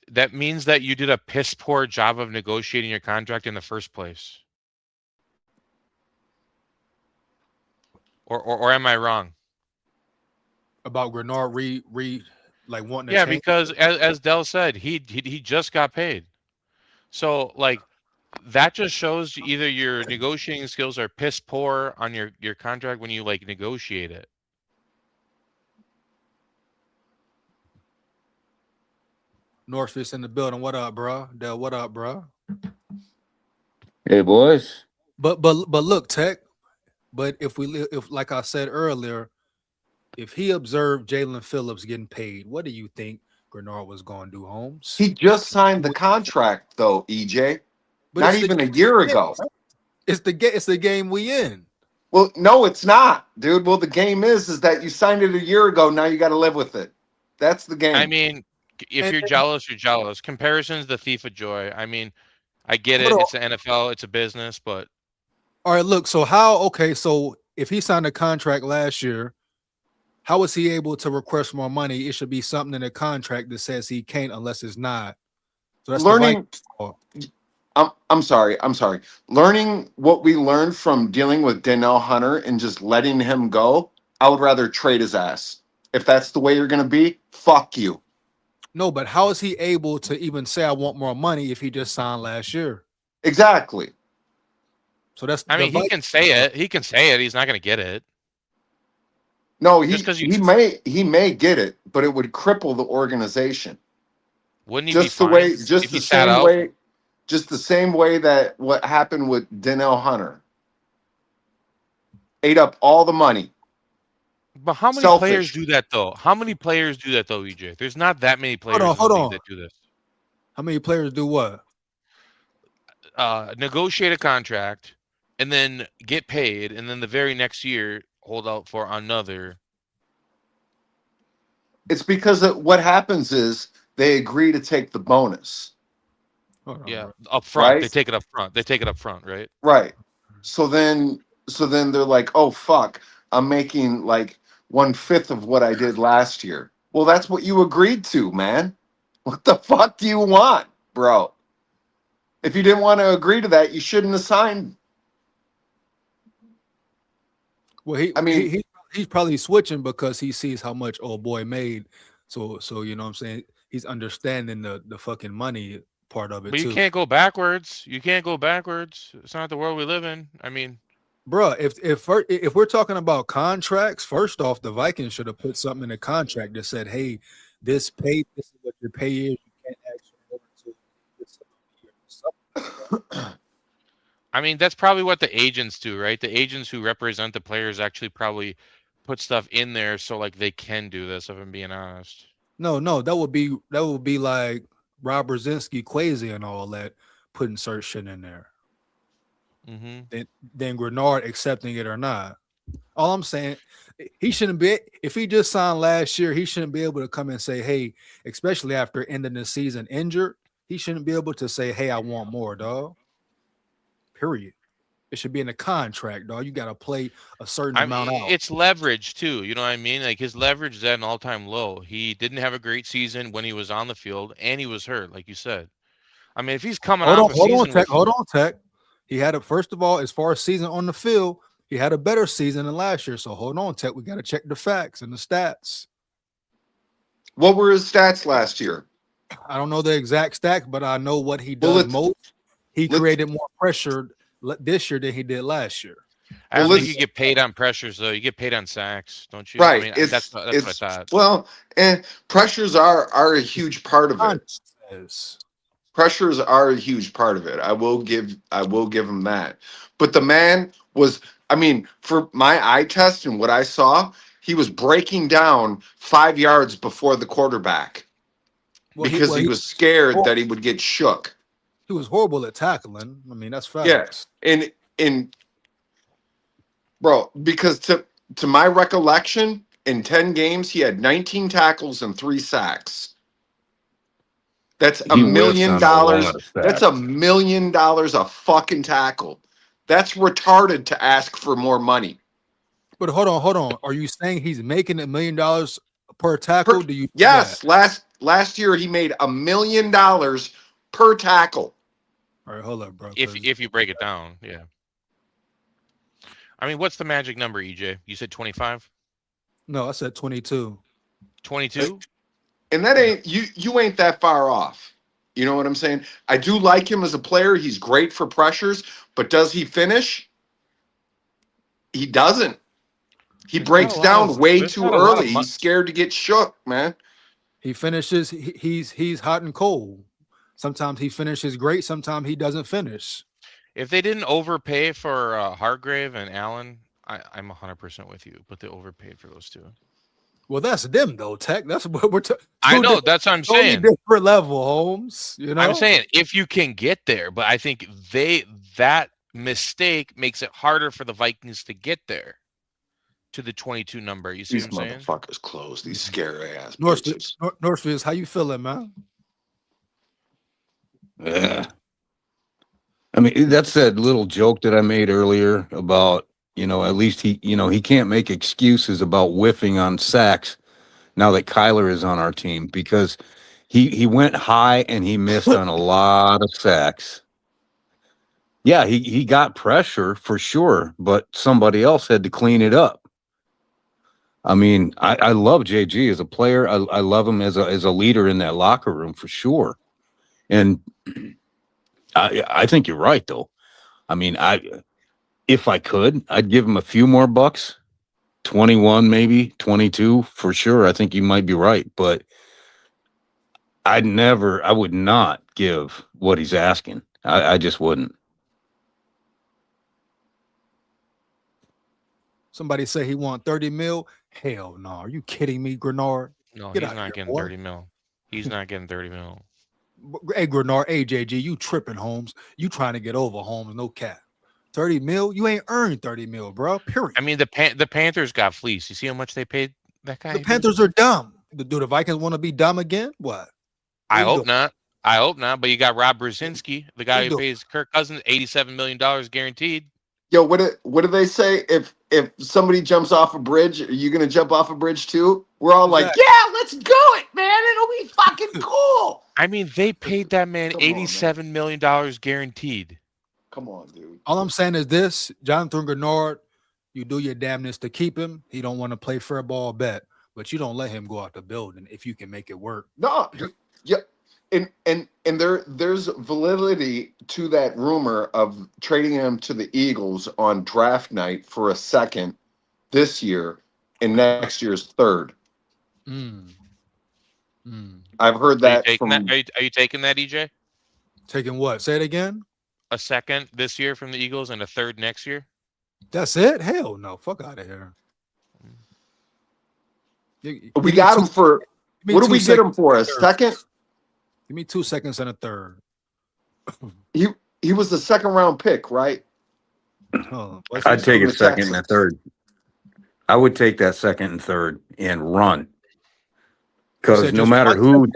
That means that you did a piss poor job of negotiating your contract in the first place. Or am I wrong?
About Greenard like wanting to
Yeah,
change?
because as Dell said, he just got paid. So, like, that just shows either your negotiating skills are piss poor on your contract when you like negotiate it.
Northfist in the building. What up, bro? Del, what up, bro?
Hey, boys.
But look, Tech. But if like I said earlier, if he observed Jalen Phillips getting paid, what do you think Greenard was going to do, Holmes?
He just signed the contract, though, EJ.
But
Not even a year ago.
It's the game we in.
Well, no, it's not, dude. Well, the game is that you signed it a year ago. Now you got to live with it. That's the game.
I mean, if you're jealous, you're jealous. Comparison's the thief of joy. I mean, I get it. It's the NFL. It's a business, but
all right. Look, so so if he signed a contract last year, how was he able to request more money? It should be something in the contract that says he can't unless it's not. So that's
learning. I'm sorry. Learning what we learned from dealing with Danielle Hunter and just letting him go, I would rather trade his ass. If that's the way you're going to be, fuck you.
No, but how is he able to even say I want more money if he just signed last year?
Exactly.
So that's.
I mean, he can say it. He can say it. He's not going to get it.
No, he may get it, but it would cripple the organization.
Wouldn't he
just
be
the
fine
way, just
if
the
he sat
same
out?
way, just the same way that what happened with Danielle Hunter ate up all the money.
But how many players do that though? How many players do that though, EJ? There's not that many players in the league that do this.
How many players do what?
Negotiate a contract and then get paid, and then the very next year hold out for another.
It's because what happens is they agree to take the bonus.
Yeah, up front.
Right?
They take it up front. They take it up front, right?
Right. So then they're like, oh fuck, I'm making like 1/5 of what I did last year. Well, that's what you agreed to, man. What the fuck do you want, bro? If you didn't want to agree to that, you shouldn't have signed.
Well, he's probably switching because he sees how much old boy made. So you know what I'm saying? He's understanding the fucking money part of it.
But
too.
you can't go backwards. You can't go backwards. It's not the world we live in. I mean,
bro, if we're talking about contracts, first off, the Vikings should have put something in the contract that said, "Hey, this is what your pay is. You can't actually go into."
I mean, that's probably what the agents do, right? The agents who represent the players actually probably put stuff in there so like they can do this. If I'm being honest.
No, that would be like Rob Brzezinski, Quasi, and all that putting certain shit in there.
Mm-hmm.
Then Greenard accepting it or not. All I'm saying, he shouldn't be. If he just signed last year, he shouldn't be able to come and say, "Hey," especially after ending the season injured. He shouldn't be able to say, "Hey, I want more, dog." Period. It should be in a contract, dog. You got to play a certain amount out.
It's leverage too. You know what I mean? Like his leverage is at an all-time low. He didn't have a great season when he was on the field, and he was hurt, like you said. I mean, if he's coming off a season,
hold on, Tech. He had first of all, as far as season on the field, he had a better season than last year. So hold on, Tech. We got to check the facts and the stats.
What were his stats last year?
I don't know the exact stats, but I know what he does most. He created more pressure this year than he did last year.
I don't think you get paid on pressures, though. You get paid on sacks, don't you?
Right.
I mean, that's what I thought.
Well, and pressures are a huge part of it. Pressures are a huge part of it. I will give him that. But the man was, I mean, for my eye test and what I saw, he was breaking down 5 yards before the quarterback because he was scared that he would get shook.
He was horrible at tackling. I mean, that's facts.
Yeah, and bro, because to my recollection, in 10 games, he had 19 tackles and 3 sacks. That's $1 million. That's $1 million a fucking tackle. That's retarded to ask for more money.
But hold on. Are you saying he's making $1 million per tackle?
Yes. Last year he made $1 million per tackle.
All right, hold up, bro.
If you break it down, yeah. I mean, what's the magic number, EJ? You said 25?
No, I said 22.
22?
And that ain't you ain't that far off. You know what I'm saying? I do like him as a player. He's great for pressures, but does he finish? He doesn't. He breaks down way too early. He's scared to get shook, man.
He finishes. He's hot and cold. Sometimes he finishes great. Sometimes he doesn't finish.
If they didn't overpay for Hargrave and Allen, I'm 100% with you. But they overpaid for those two.
Well, that's them though, Tech. That's what we're.
I know. That's what I'm saying.
Different level, Holmes. You know.
I'm saying if you can get there, but I think that mistake makes it harder for the Vikings to get there to the 22 number. You see
These
what I'm saying?
motherfuckers close. These scary ass
Northfields, how you feeling, man?
Yeah. I mean, that's that little joke that I made earlier about, at least he can't make excuses about whiffing on sacks now that Kyler is on our team, because he went high and he missed on a lot of sacks. Yeah, he got pressure for sure, but somebody else had to clean it up. I mean, I love JG as a player. I love him as a leader in that locker room for sure. And I think you're right, though. I mean, if I could, I'd give him a few more bucks, 21 maybe, 22 for sure. I think you might be right, but I would not give what he's asking. I just wouldn't.
Somebody say he want 30 mil. Hell no. Are you kidding me, Greenard?
No, he's not getting 30 mil. He's not getting 30 mil.
Hey, Greenard, JG, you tripping, Holmes. You trying to get over, Holmes, no cap. 30 mil? You ain't earned 30 mil, bro, period.
I mean, the Panthers got fleeced. You see how much they paid that guy?
The Panthers are dumb. Do the Vikings want to be dumb again? What?
I hope not. I hope not. But you got Rob Brzezinski, the guy who pays Kirk Cousins $87 million guaranteed.
Yo, what do they say? If somebody jumps off a bridge, are you gonna jump off a bridge too? We're all like, yeah, let's do it, man. It'll be fucking cool.
I mean, they paid that man $87 million guaranteed.
Come on, dude.
All I'm saying is this: Jonathan Greenard, you do your damnness to keep him. He don't want to play fair ball bet, but you don't let him go out the building if you can make it work.
No, yeah. And there's validity to that rumor of trading him to the Eagles on draft night for a second this year and next year's third. I've heard that from.
Are you taking that, EJ?
Taking what? Say it again.
A second this year from the Eagles and a third next year.
That's it? Hell no! Fuck out of here.
We got him for. What do we get him for? A second?
Give me 2 seconds and a third.
He was the second round pick, right?
I'd take a second and a third. I would take that second and third and run. Because no matter who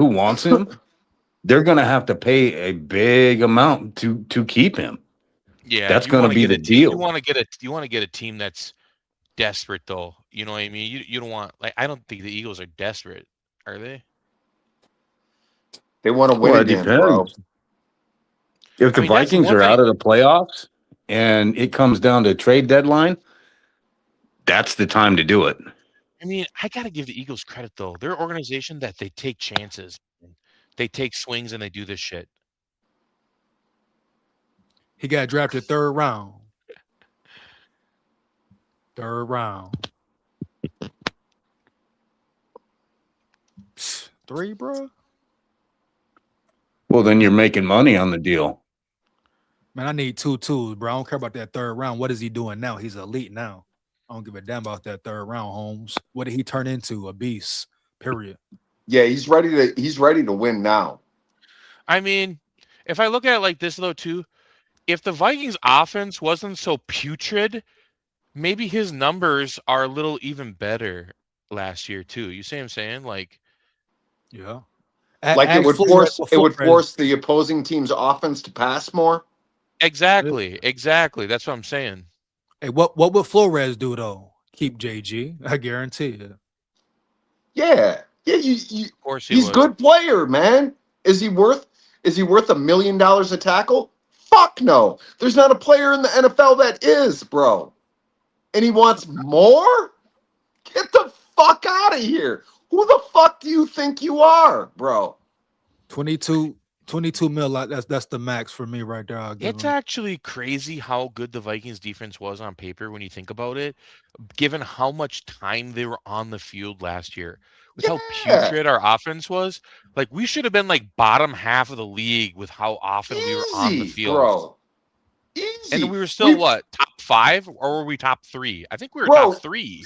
wants him, they're gonna have to pay a big amount to keep him.
Yeah,
that's gonna be the deal.
You want to get a team that's desperate, though. You know what I mean? You don't want, like, I don't think the Eagles are desperate. Are they?
They want to win again, bro.
If the Vikings are out of the playoffs and it comes down to trade deadline, that's the time to do it.
I mean, I got to give the Eagles credit, though. They're an organization that they take chances. They take swings and they do this shit.
He got drafted third round. Third round. 3, bro.
Well, then you're making money on the deal.
Man, I need 2 twos, bro. I don't care about that third round. What is he doing now? He's elite now. I don't give a damn about that third round, Holmes. What did he turn into? A beast. Period.
Yeah, he's ready to win now.
I mean, if I look at it like this, though, too, if the Vikings offense wasn't so putrid, maybe his numbers are a little even better last year, too. You see what I'm saying? Like,
yeah.
Like it would force the opposing team's offense to pass more.
Exactly. That's what I'm saying.
Hey, what would Flores do though? Keep JG, I guarantee it.
Yeah.
Of course
he's a good player, man. Is he worth $1 million a tackle? Fuck no. There's not a player in the NFL that is, bro. And he wants more? Get the fuck out of here. Who the fuck do you think you are, bro?
22 mil. That's the max for me right there. I'll give
It's
him.
actually crazy how good the Vikings defense was on paper when you think about it, given how much time they were on the field last year. With how putrid our offense was, like we should have been like bottom half of the league with how often we were on the
Easy,
field.
bro. Easy.
And we were still what, top 5 or were we top 3? I think we were
Bro,
top 3.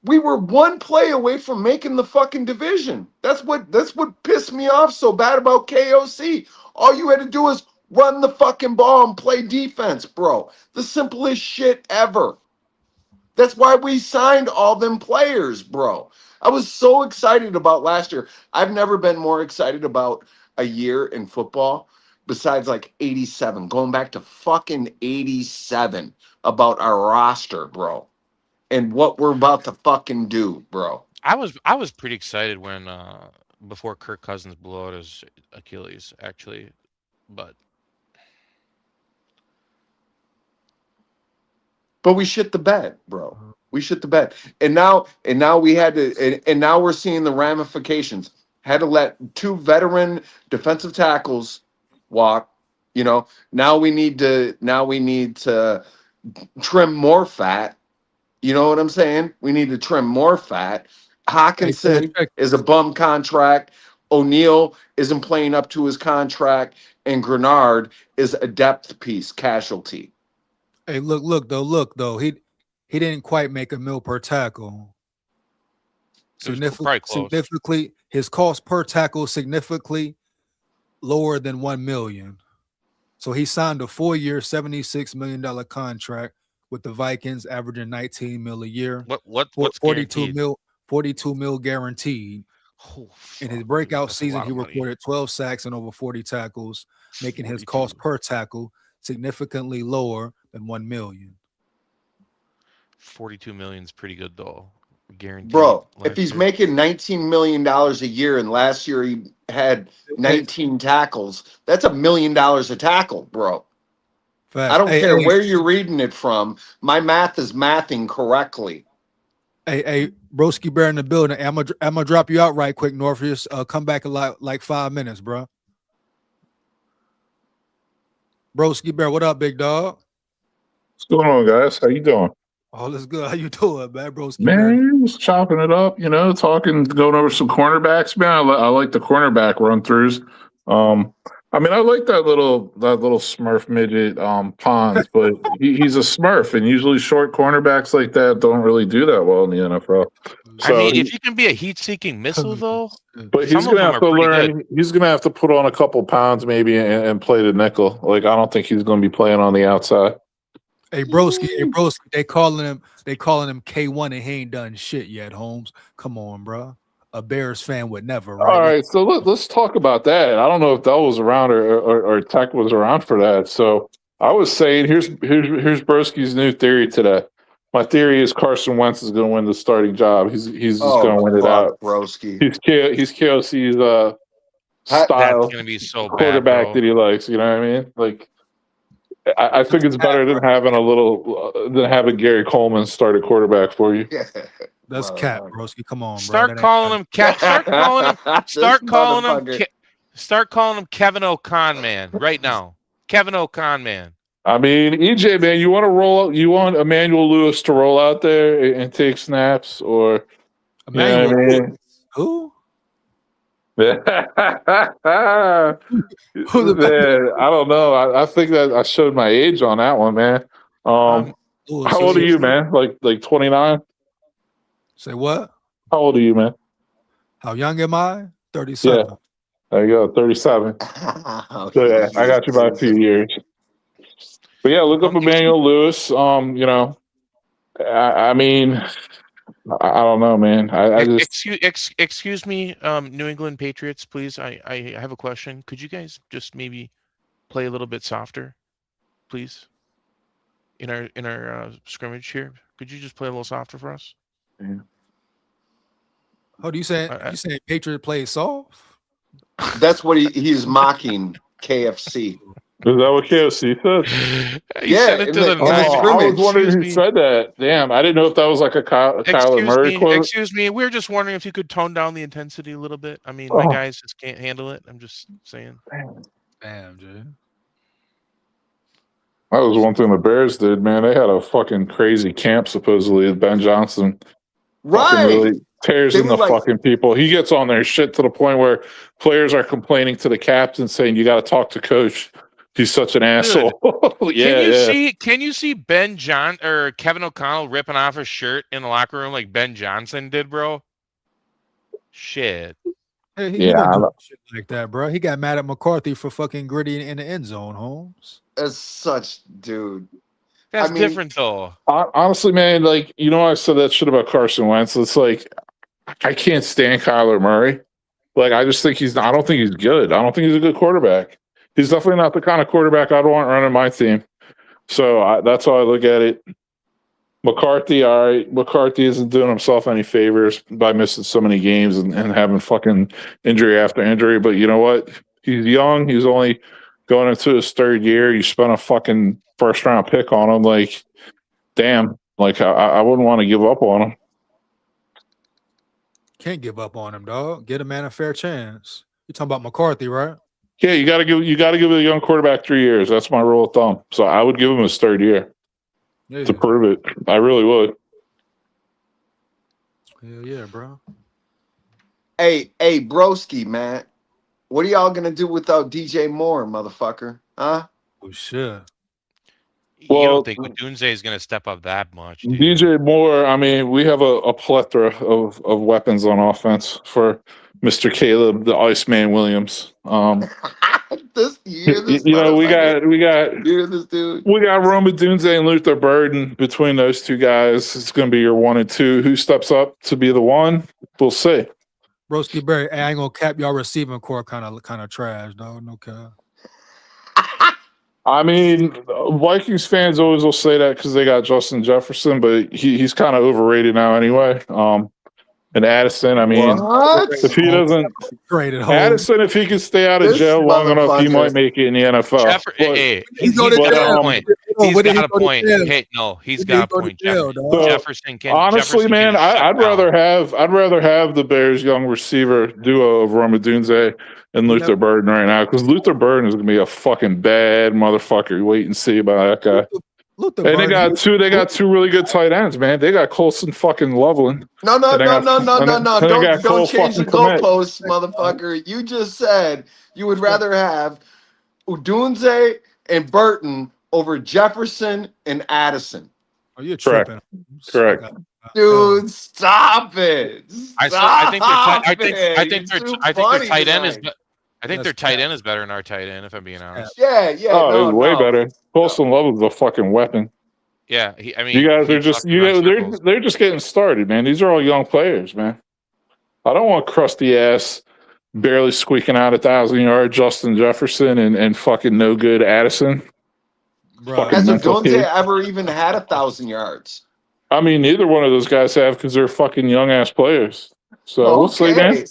we were one play away from making the fucking division. That's what pissed me off so bad about KOC. All you had to do is run the fucking ball and play defense, bro. The simplest shit ever. That's why we signed all them players, bro. I was so excited about last year. I've never been more excited about a year in football besides like 87, going back to fucking 87 about our roster, bro. And what we're about to fucking do, bro.
I was pretty excited when before Kirk Cousins blew out his Achilles, actually, but
we shit the bed, bro. We shit the bed, and now we had to, and now we're seeing the ramifications. Had to let 2 veteran defensive tackles walk. You know, now we need to trim more fat. You know what I'm saying? We need to trim more fat. Hawkinson is a bum contract. O'Neal isn't playing up to his contract, and Greenard is a depth piece casualty.
Hey, look though. He didn't quite make $1 million per tackle. Significantly, his cost per tackle significantly lower than $1 million. So he signed a 4-year, $76 million contract with the Vikings, averaging $19 million a year.
What's
42 mil guaranteed.
Oh,
in his breakout
that's
season, he recorded 12 sacks and over 40 tackles, making his cost per tackle significantly lower than $1 million.
42 million is pretty good though, guaranteed.
Bro, if he's making $19 million a year, and last year he had 19 tackles, that's $1 million a tackle, bro.
Fact.
I don't care where you're reading it from. My math is mathing correctly.
Hey, Broski Bear in the building. I'm gonna drop you out right quick, Norpheus. Come back in like 5 minutes, bro. Broski Bear, what up, big dog?
What's going on, guys? How you doing?
All is good. How you doing, man, Broski?
Man, just chopping it up, going over some cornerbacks, man. I like the cornerback run throughs. I like that little Smurf midget Pons, but he's a Smurf, and usually short cornerbacks like that don't really do that well in the NFL. So
if you can be a heat-seeking missile, though,
but he's gonna have to learn. He's gonna have to put on a couple pounds maybe and play the nickel. Like I don't think he's gonna be playing on the outside.
Hey Broski, they calling him K1 and he ain't done shit yet, Holmes. Come on, bro. A Bears fan would never. Right?
All right, so let's talk about that. I don't know if that was around or Tech was around for that. So I was saying, here's Broski's new theory today. My theory is Carson Wentz is going to win the starting job. He's just going to win it out.
Broski.
He's KOC's style.
That's going to be so
quarterback
bad,
that he likes. You know what I mean? Like. I think it's better than having Gary Coleman start a quarterback for you.
That's cap, broski. Come on, bro.
Start calling him cap. Start calling him Kevin O'Con man right now. Kevin O'Con man.
I mean, EJ man, you want Emmanuel Lewis to roll out there and take snaps, or
who?
Man, I don't know. I think that I showed my age on that one, man. How old are you, man? Like 29?
Say what?
How old are you, man?
How young am I? 37.
Yeah. There you go, 37. So yeah, I got you by a few years. But yeah, look up Emmanuel Lewis. I mean, I don't know, man. I just
excuse me, New England Patriots, please. I have a question. Could you guys just maybe play a little bit softer, please? In our scrimmage here, could you just play a little softer for us?
Yeah.
Oh, do you say Patriot play soft?
That's what he's mocking KFC.
that what KOC said?
He said it to the
I was wondering who said that. Damn, I didn't know if that was like a Kyler Murray quote.
Excuse me. We're just wondering if you could tone down the intensity a little bit. I mean, my guys just can't handle it. I'm just saying.
Damn, Jay.
That was one thing the Bears did, man. They had a fucking crazy camp, supposedly. Ben Johnson really tears in the fucking people. He gets on their shit to the point where players are complaining to the captain saying, you got to talk to coach. He's such an asshole.
Can you see Ben John or Kevin O'Connell ripping off his shirt in the locker room like Ben Johnson did, bro? Shit.
Hey, he don't do shit like that, bro. He got mad at McCarthy for fucking Gritty in the end zone, Holmes.
As such, dude.
That's different, though.
Honestly, man, like, you know, I said that shit about Carson Wentz. It's like, I can't stand Kyler Murray. Like, I just think I don't think he's good. I don't think he's a good quarterback. He's definitely not the kind of quarterback I'd want running my team. So that's how I look at it. McCarthy, all right. McCarthy isn't doing himself any favors by missing so many games and having fucking injury after injury. But you know what? He's young. He's only going into his third year. You spent a fucking first-round pick on him. Like, damn. Like, I wouldn't want to give up on him.
Can't give up on him, dog. Get a man a fair chance. You're talking about McCarthy, right?
Yeah, you got to give a young quarterback 3 years. That's my rule of thumb. So I would give him his third year to prove it. I really would.
Hell yeah, bro.
Hey, broski, man. What are y'all gonna do without DJ Moore, motherfucker? Huh?
Oh shit.
You don't think Odunze is going to step up that much?
DJ Moore, I mean, we have a plethora of weapons on offense for Mr. Caleb, the Iceman Williams.
We got
Rome Odunze and Luther Burden. Between those two guys, it's going to be your 1 and 2. Who steps up to be the one? We'll see.
Broski Berry, I ain't gonna cap y'all receiving core kind of trash, dog. No cap.
I mean, Vikings fans always will say that because they got Justin Jefferson, but he's kind of overrated now anyway. And Addison, I mean, if he doesn't, Addison, if he can stay out of jail long enough, he might make it in the NFL.
He's got a point. He's got a point. Hey, no, he's got a point. Jefferson can.
Honestly, man, I'd rather have the Bears' young receiver duo of Rome Odunze and Luther Burden right now, because Luther Burden is gonna be a fucking bad motherfucker. Wait and see about that guy. They got two really good tight ends, man. They got Colson fucking Loveland.
No. Don't change the goalposts, motherfucker. You just said you would rather have Odunze and Burton over Jefferson and Addison.
Oh, you're tripping.
Correct.
Dude, stop it.
I think their tight end is. I think their tight end is better than our tight end, if I'm being honest.
Yeah.
Oh, way better. Colson Loveland's a fucking weapon.
Yeah, I mean,
you guys are just they're just getting started, man. These are all young players, man. I don't want crusty ass, barely squeaking out 1,000-yard Justin Jefferson and fucking no good Addison.
Has Odunze ever even had 1,000 yards?
I mean, neither one of those guys have because they're fucking young ass players. So we'll see, man.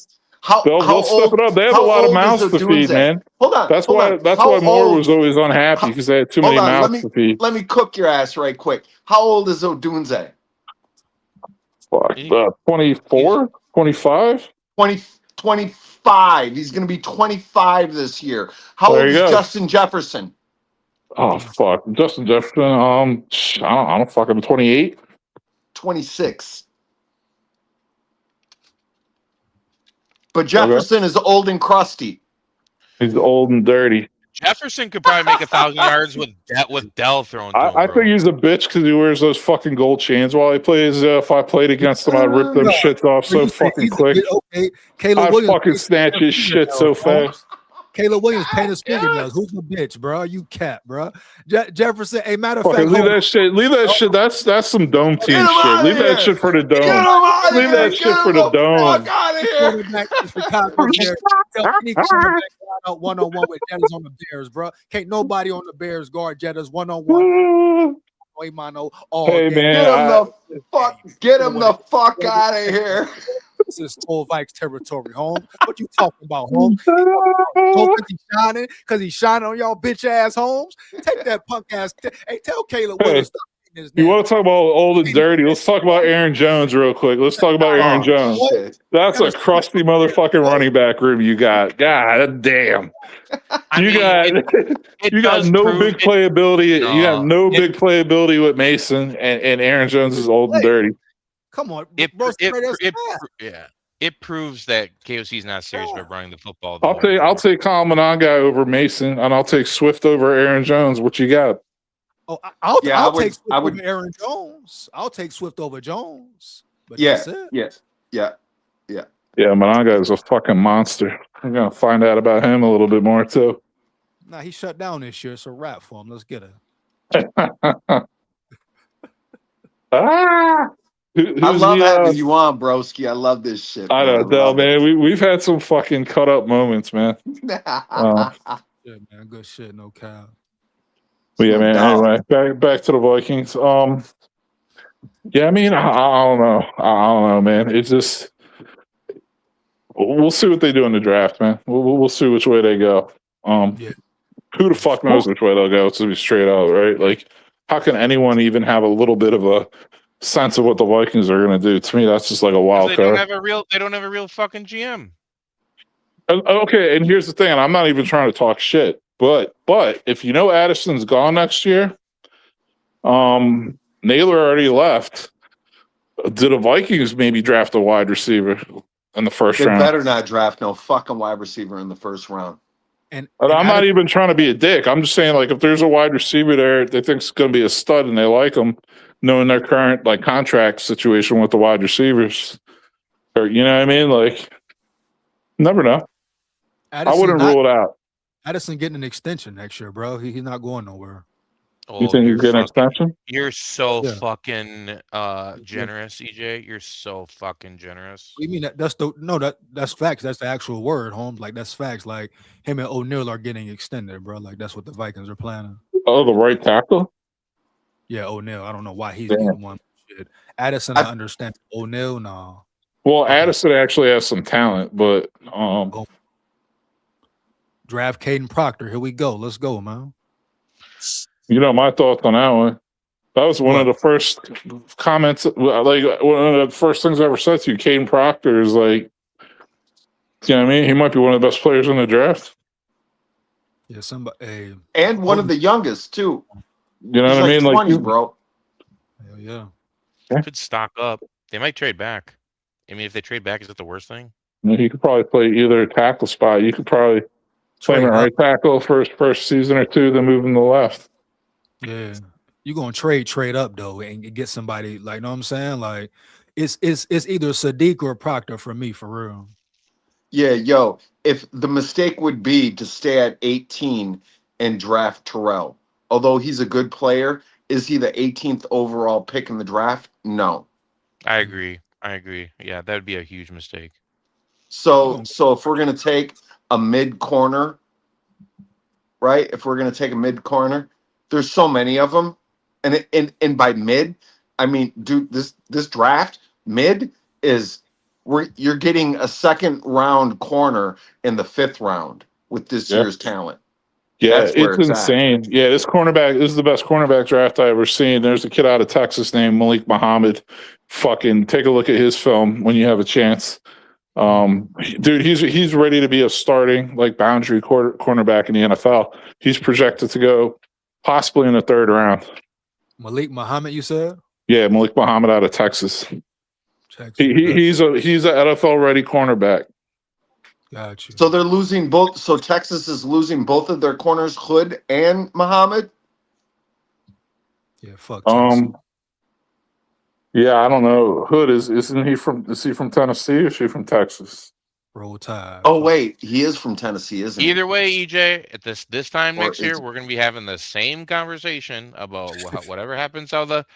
They'll step it up. They have a lot of mouths to feed, man.
Hold on.
That's why Moore was always unhappy because they had too many mouths to feed.
Let me cook your ass right quick. How old is Odunze?
24? 25?
25. He's going to be 25 this year. How old is Justin Jefferson?
Oh, fuck. Justin Jefferson, I don't fucking 28?
26. But Jefferson is old and crusty.
He's old and dirty.
Jefferson could probably make 1,000 yards with Dell thrown to him.
I think he's a bitch because he wears those fucking gold chains while he plays. If I played against him, I'd rip them shits off so fucking quick. I'd fucking snatch his shit so fast.
Caleb Williams painted his fingernails. Who's the bitch, bro? You cat, bro. Jefferson, a matter of fact,
leave that shit. Leave that shit. That's some dome team shit. Leave that shit for the dome. Leave that shit for the dome.
One-on-one with Jettas on the Bears, bro. Can't nobody on the Bears guard Jettas one-on-one.
Hey man,
get him the fuck out of here.
This is SKOL Vikes territory, home. What you talking about, home? Because he's shining on y'all bitch ass homes. Take that punk ass. Hey, tell Caleb Willis stop getting his
You
name.
want to talk about old and dirty? Let's talk about Aaron Jones real quick. Let's talk about Aaron Jones.
Shit.
That's a crusty motherfucking running back room you got. God damn. You got no big playability. You got no big playability with Mason, and Aaron Jones is old and dirty.
Come on,
It proves that KOC is not serious about running the football.
I'll take Colin Mononga over Mason, and I'll take Swift over Aaron Jones. What you got?
Oh, I'll take Swift over Aaron Jones. I'll take Swift over Jones. But that's it.
Yeah.
Yeah, Mononga is a fucking monster. I'm gonna find out about him a little bit more too.
Nah, he shut down this year. It's a wrap for him. Let's get it.
I love having you on, broski. I love this shit.
I don't know, man. We've had some fucking cut up moments, man.
Yeah, man. Good shit. No cap.
But yeah, man. Anyway, back to the Vikings. Yeah, I mean, I don't know. I don't know, man. It's just we'll see what they do in the draft, man. We'll see which way they go. Who the fuck knows which way they'll go? To be straight out, right? Like, how can anyone even have a little bit of a sense of what the Vikings are going to do? To me, that's just like a wild card. They
don't have a real fucking GM.
Okay, and here's the thing. And I'm not even trying to talk shit, but if you know Addison's gone next year, Naylor already left. Did the Vikings maybe draft a wide receiver in the first round?
They better not draft no fucking wide receiver in the first round.
And I'm not even trying to be a dick. I'm just saying, like, if there's a wide receiver there they think is going to be a stud and they like him, knowing their current like contract situation with the wide receivers, or you know what I mean, like, never know. I wouldn't rule it out.
Addison getting an extension next year, bro. He's not going nowhere.
You think he's getting an extension?
You're so fucking generous, EJ. You're so fucking generous.
What do you mean that's facts. That's the actual word, Holmes. Like, that's facts. Like, him and O'Neal are getting extended, bro. Like, that's what the Vikings are planning.
Oh, the right tackle?
Yeah, O'Neal. I don't know why he's getting one. Shit. Addison, I understand. O'Neal, no.
Well, Addison actually has some talent, but
draft Caden Proctor. Here we go. Let's go, man.
You know my thoughts on that one. That was one of the first comments, like one of the first things I ever said to you. Caden Proctor is like, you know what I mean? He might be one of the best players in the draft.
Yeah, somebody.
And one of the youngest, too.
You know what I mean?
20,
like,
bro.
Hell yeah.
Could stock up. They might trade back. I mean, if they trade back, is that the worst thing?
He could probably play either a tackle spot. You could probably play him at right tackle first season or two, then move him to the left.
Yeah, you're gonna trade up though and get somebody, like, know what I'm saying? Like, it's either Sadiq or Proctor for me, for real.
Yeah, yo, if the mistake would be to stay at 18 and draft Terrell, although he's a good player, is he the 18th overall pick in the draft? No.
I agree. Yeah, that would be a huge mistake.
So if we're gonna take a mid corner, right? If we're gonna take a mid corner. There's so many of them, and by mid, I mean, dude, this draft mid is you're getting a second round corner in the 5th round with this year's talent.
Yeah, it's insane. Yeah, this is the best cornerback draft I ever seen. There's a kid out of Texas named Malik Muhammad. Fucking take a look at his film when you have a chance. Dude, he's ready to be a starting like boundary cornerback in the NFL. He's projected to go possibly in the 3rd round.
Malik Muhammad, you said?
Yeah, Malik Muhammad out of Texas. He's an NFL ready cornerback.
Gotcha.
So they're losing both. So Texas is losing both of their corners, Hood and Muhammad.
Yeah, fuck Texas.
Yeah, I don't know. Hood is he from Tennessee or is she from Texas?
Roll Tide.
Oh wait, he is from Tennessee, isn't he?
Either way, EJ, at this time next year, we're going to be having the same conversation about whatever happens, how the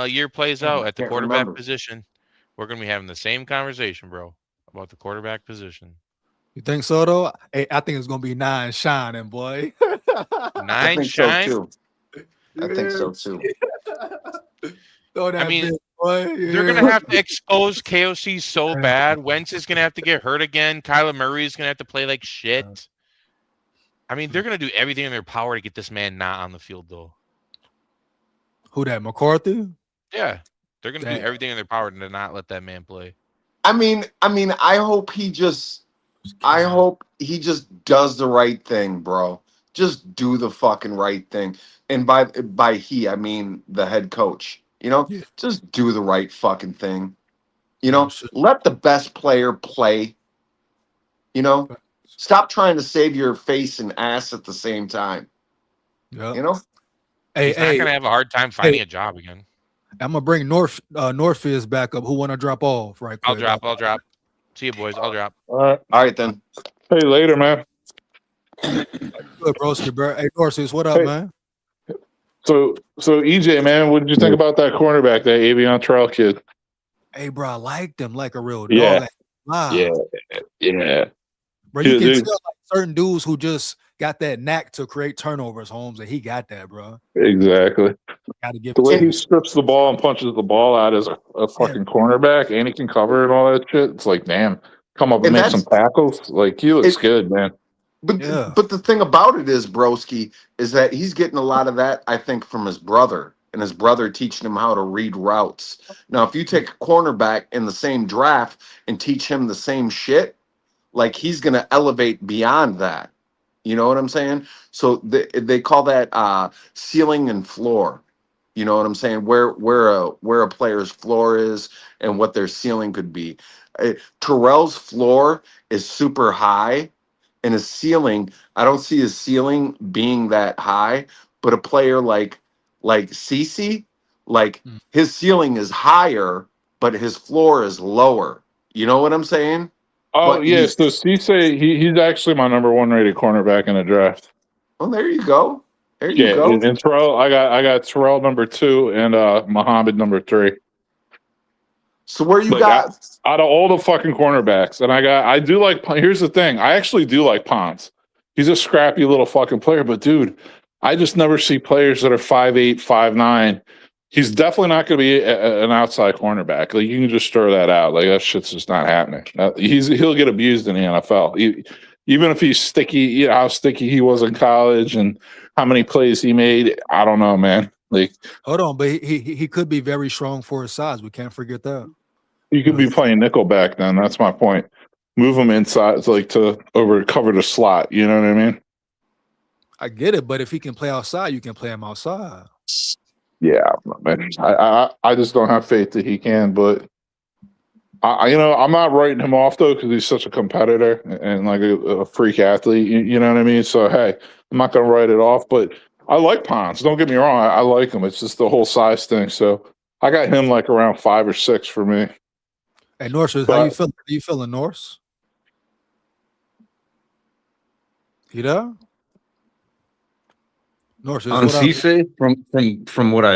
year plays out at the quarterback position. We're going to be having the same conversation, bro, about the quarterback position.
You think so, though? Hey, I think it's going to be 9 shining, boy.
9 shine?
I think so, too.
Throw that
They're gonna have to expose KOC so bad. Wentz is gonna have to get hurt again. Kyler Murray is gonna have to play like shit. I mean, they're gonna do everything in their power to get this man not on the field, though.
Who that? McCarthy?
Yeah, they're gonna do everything in their power to not let that man play.
I mean, I hope he just does the right thing, bro. Just do the fucking right thing. And by he, I mean the head coach. You know, just do the right fucking thing. You know, let the best player play. You know, stop trying to save your face and ass at the same time.
Yeah.
You know,
He's not gonna have a hard time finding a job again.
I'm gonna bring Northfield's back up. Who want to drop off? Right.
I'll drop. See you, boys. I'll drop.
All right then.
Hey, later, man.
Good, broski, bro. Hey, Northfields, what up, man?
So EJ, man, what did you think about that cornerback, that Avion Terrell kid?
Hey, bro, I liked him like a real dog.
Yeah.
Wow.
Yeah.
Bro, you can tell like certain dudes who just got that knack to create turnovers, Holmes, and he got that, bro.
Exactly.
Gotta give
the way he strips the ball and punches the ball out as a fucking cornerback, and he can cover and all that shit. It's like, damn, come up and make some tackles. Like, he looks good, man.
But the thing about it is, broski, is that he's getting a lot of that, I think, from his brother, and his brother teaching him how to read routes. Now, if you take a cornerback in the same draft and teach him the same shit, like, he's going to elevate beyond that. You know what I'm saying? So they call that ceiling and floor. You know what I'm saying? Where a player's floor is and what their ceiling could be. Terrell's floor is super high. And his ceiling, I don't see his ceiling being that high, but a player like CeCe, like his ceiling is higher, but his floor is lower. You know what I'm saying?
Oh, yeah. So CeCe, he's actually my number 1 rated cornerback in the draft.
Well, there you go. There you go.
And Terrell, I got Terrell number 2 and Muhammad number 3.
So where you got
out of all the fucking cornerbacks, and I do like. Here's the thing, I actually do like Ponce. He's a scrappy little fucking player, but dude, I just never see players that are 5'8", 5'9". He's definitely not going to be an outside cornerback. Like, you can just stir that out. Like, that shit's just not happening. He'll get abused in the NFL, even if he's sticky. You know how sticky he was in college and how many plays he made. I don't know, man. Like,
hold on, but he could be very strong for his size. We can't forget that.
You could be playing nickelback then. That's my point. Move him inside, like, to cover the slot. You know what I mean?
I get it, but if he can play outside, you can play him outside.
Yeah, man. I just don't have faith that he can. But I'm not writing him off though, because he's such a competitor and like a freak athlete. You know what I mean? So hey, I'm not gonna write it off. But I like Ponce. Don't get me wrong. I like him. It's just the whole size thing. So I got him like around 5 or 6 for me.
Hey, Norse, how you feeling? Are you feeling, Norse? You there? Norse,
on CeCe, from what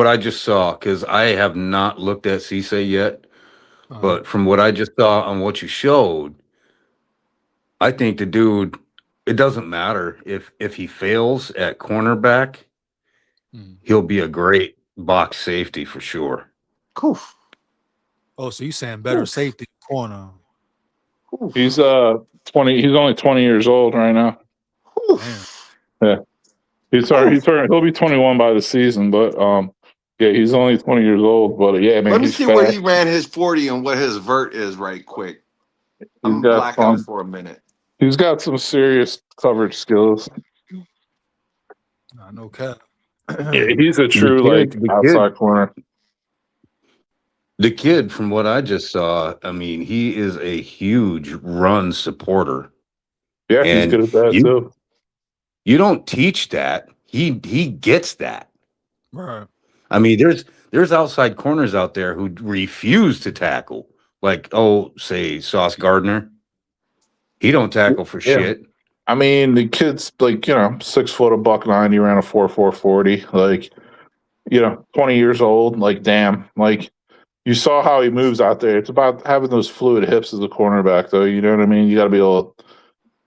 I just saw, because I have not looked at CeCe yet, but from what I just saw on what you showed, I think the dude, it doesn't matter if he fails at cornerback, he'll be a great box safety for sure.
Cool.
Oh, so you saying better safety corner?
He's 20. He's only 20 years old right now. Yeah, he'll be 21 by the season, but yeah, he's only 20 years old. But yeah, man,
let me see where he ran his 40 and what his vert is right quick. I'm black out for a minute.
He's got some serious coverage skills.
I know, Cap.
Yeah, he's a true outside corner.
The kid, from what I just saw, I mean, he is a huge run supporter.
Yeah, he's good at that too.
You don't teach that. He gets that.
Right.
I mean, there's outside corners out there who refuse to tackle. Like, say Sauce Gardner. He don't tackle for shit.
I mean, the kid's like, 6 foot, $190, ran a 4.4 40. Like, 20 years old. Like, damn. Like, you saw how he moves out there. It's about having those fluid hips as a cornerback, though. You know what I mean? You got to be able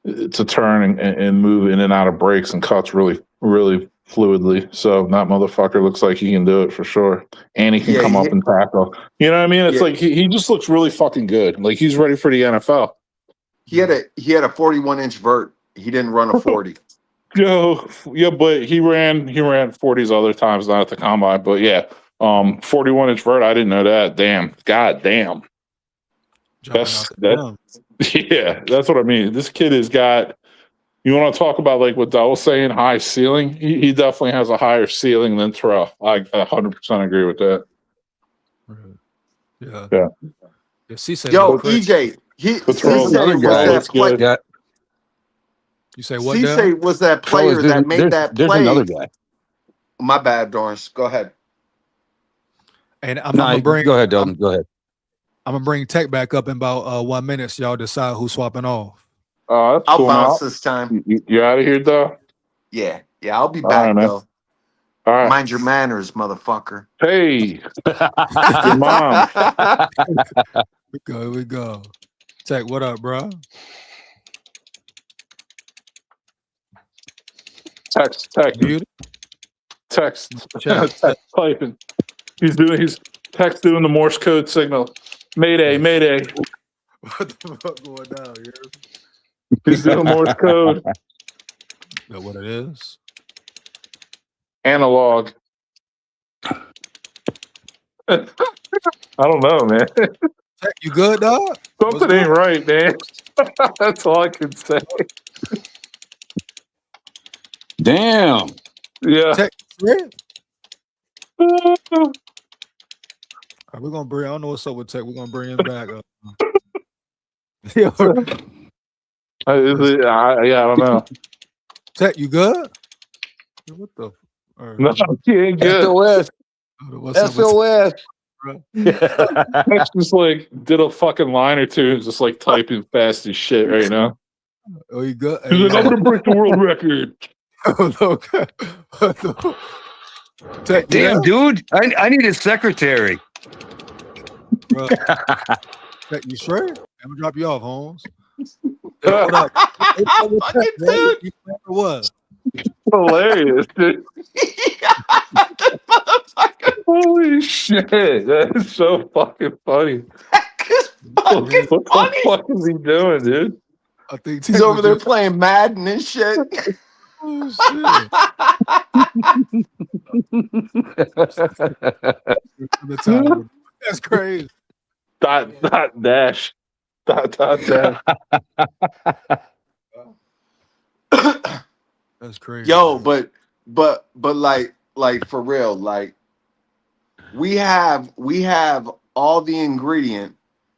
to turn and move in and out of breaks and cuts really, really fluidly. So that motherfucker looks like he can do it for sure. And he can come up and tackle. You know what I mean? It's like he just looks really fucking good. Like he's ready for the NFL.
He had a 41-inch vert. He didn't run a 40.
Yeah, but he ran 40s other times, not at the combine. But yeah, 41-inch vert. I didn't know that. Damn. God damn. That's what I mean. This kid has got. You want to talk about like what Dell was saying, high ceiling? He definitely has a higher ceiling than Terrell. I 100% agree with that.
Yeah.
Yeah.
Yo, EJ. Cisse was that player.
You say what?
Cisse was that player that made that play.
There's another guy.
My bad, Dorrance. Go ahead.
And I'm gonna bring.
Go ahead, Delton. Go ahead.
I'm gonna bring Tech back up in about 1 minute, so y'all decide who's swapping off.
I'll bounce this time.
You out of here, though?
Yeah, I'll be back, though.
All right.
Mind your manners, motherfucker.
Hey, your mom.
Here we go. Tech, what up, bro?
Text. Typing. He's Text doing the Morse code signal. Mayday.
What the fuck going down here?
He's doing Morse code.
Is that what it is?
Analog. I don't know, man.
Tech, you good, dog?
Something ain't right, man. That's all I can say.
Damn.
Yeah.
Tech, we're gonna bring. I don't know what's up with Tech. We're gonna bring him back up.
I don't know.
Tech, you good? What the?
No, he ain't good.
SOS.
That's just like did a fucking line or two, just like typing fast as shit right now.
Oh, you good?
He's like, I'm gonna break the world record.
Tech,
damn, dude. I need a secretary.
Bro. Tech, you straight? I'm gonna drop you off, Holmes. What up?
Fucking dude.
What?
Hilarious, dude. Holy shit. That is so fucking funny. What the fuck is he doing, dude?
I think
he's over there playing Madden and shit.
Oh, shit. That's crazy.
Dot dash. Dot dash.
That's crazy.
Yo, but like for real, like we have all the ingredient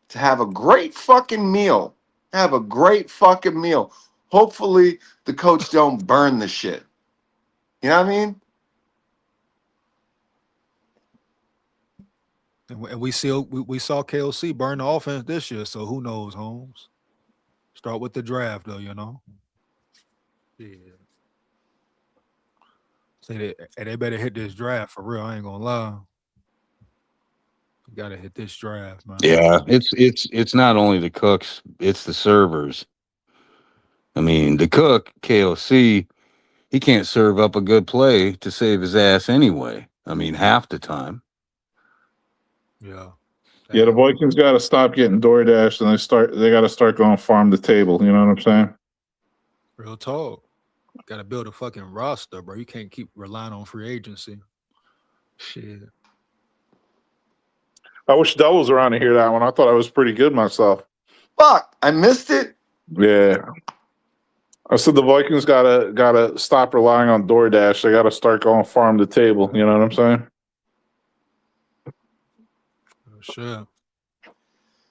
to have a great fucking meal. Hopefully the coach don't burn the shit. You know what I mean?
And we saw KOC burn the offense this year, so who knows, Holmes? Start with the draft, though, you know. Yeah. Say that they better hit this draft for real. I ain't gonna lie. You gotta hit this draft, man.
Yeah, it's not only the cooks, it's the servers. I mean, the cook, KOC, he can't serve up a good play to save his ass anyway. I mean, half the time.
Yeah.
Yeah, the Vikings got to stop getting DoorDash and they got to start going farm to table. You know what I'm saying?
Real talk. Got to build a fucking roster, bro. You can't keep relying on free agency. Shit.
I wish Dell was around to hear that one. I thought I was pretty good myself.
Fuck, I missed it.
Yeah. I said the Vikings gotta stop relying on DoorDash. They gotta start going farm to table. You know what I'm saying?
Sure.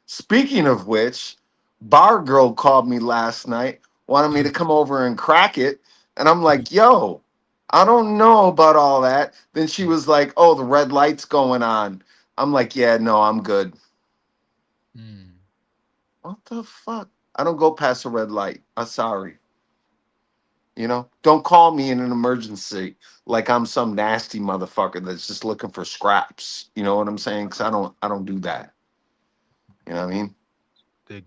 Speaking of which, Bar Girl called me last night, wanted me to come over and crack it. And I'm like, yo, I don't know about all that. Then she was like, oh, the red light's going on. I'm like, yeah, no, I'm good. What the fuck? I don't go past a red light. I'm sorry. You know, don't call me in an emergency like I'm some nasty motherfucker that's just looking for scraps. You know what I'm saying? Because I don't do that. You know what I mean?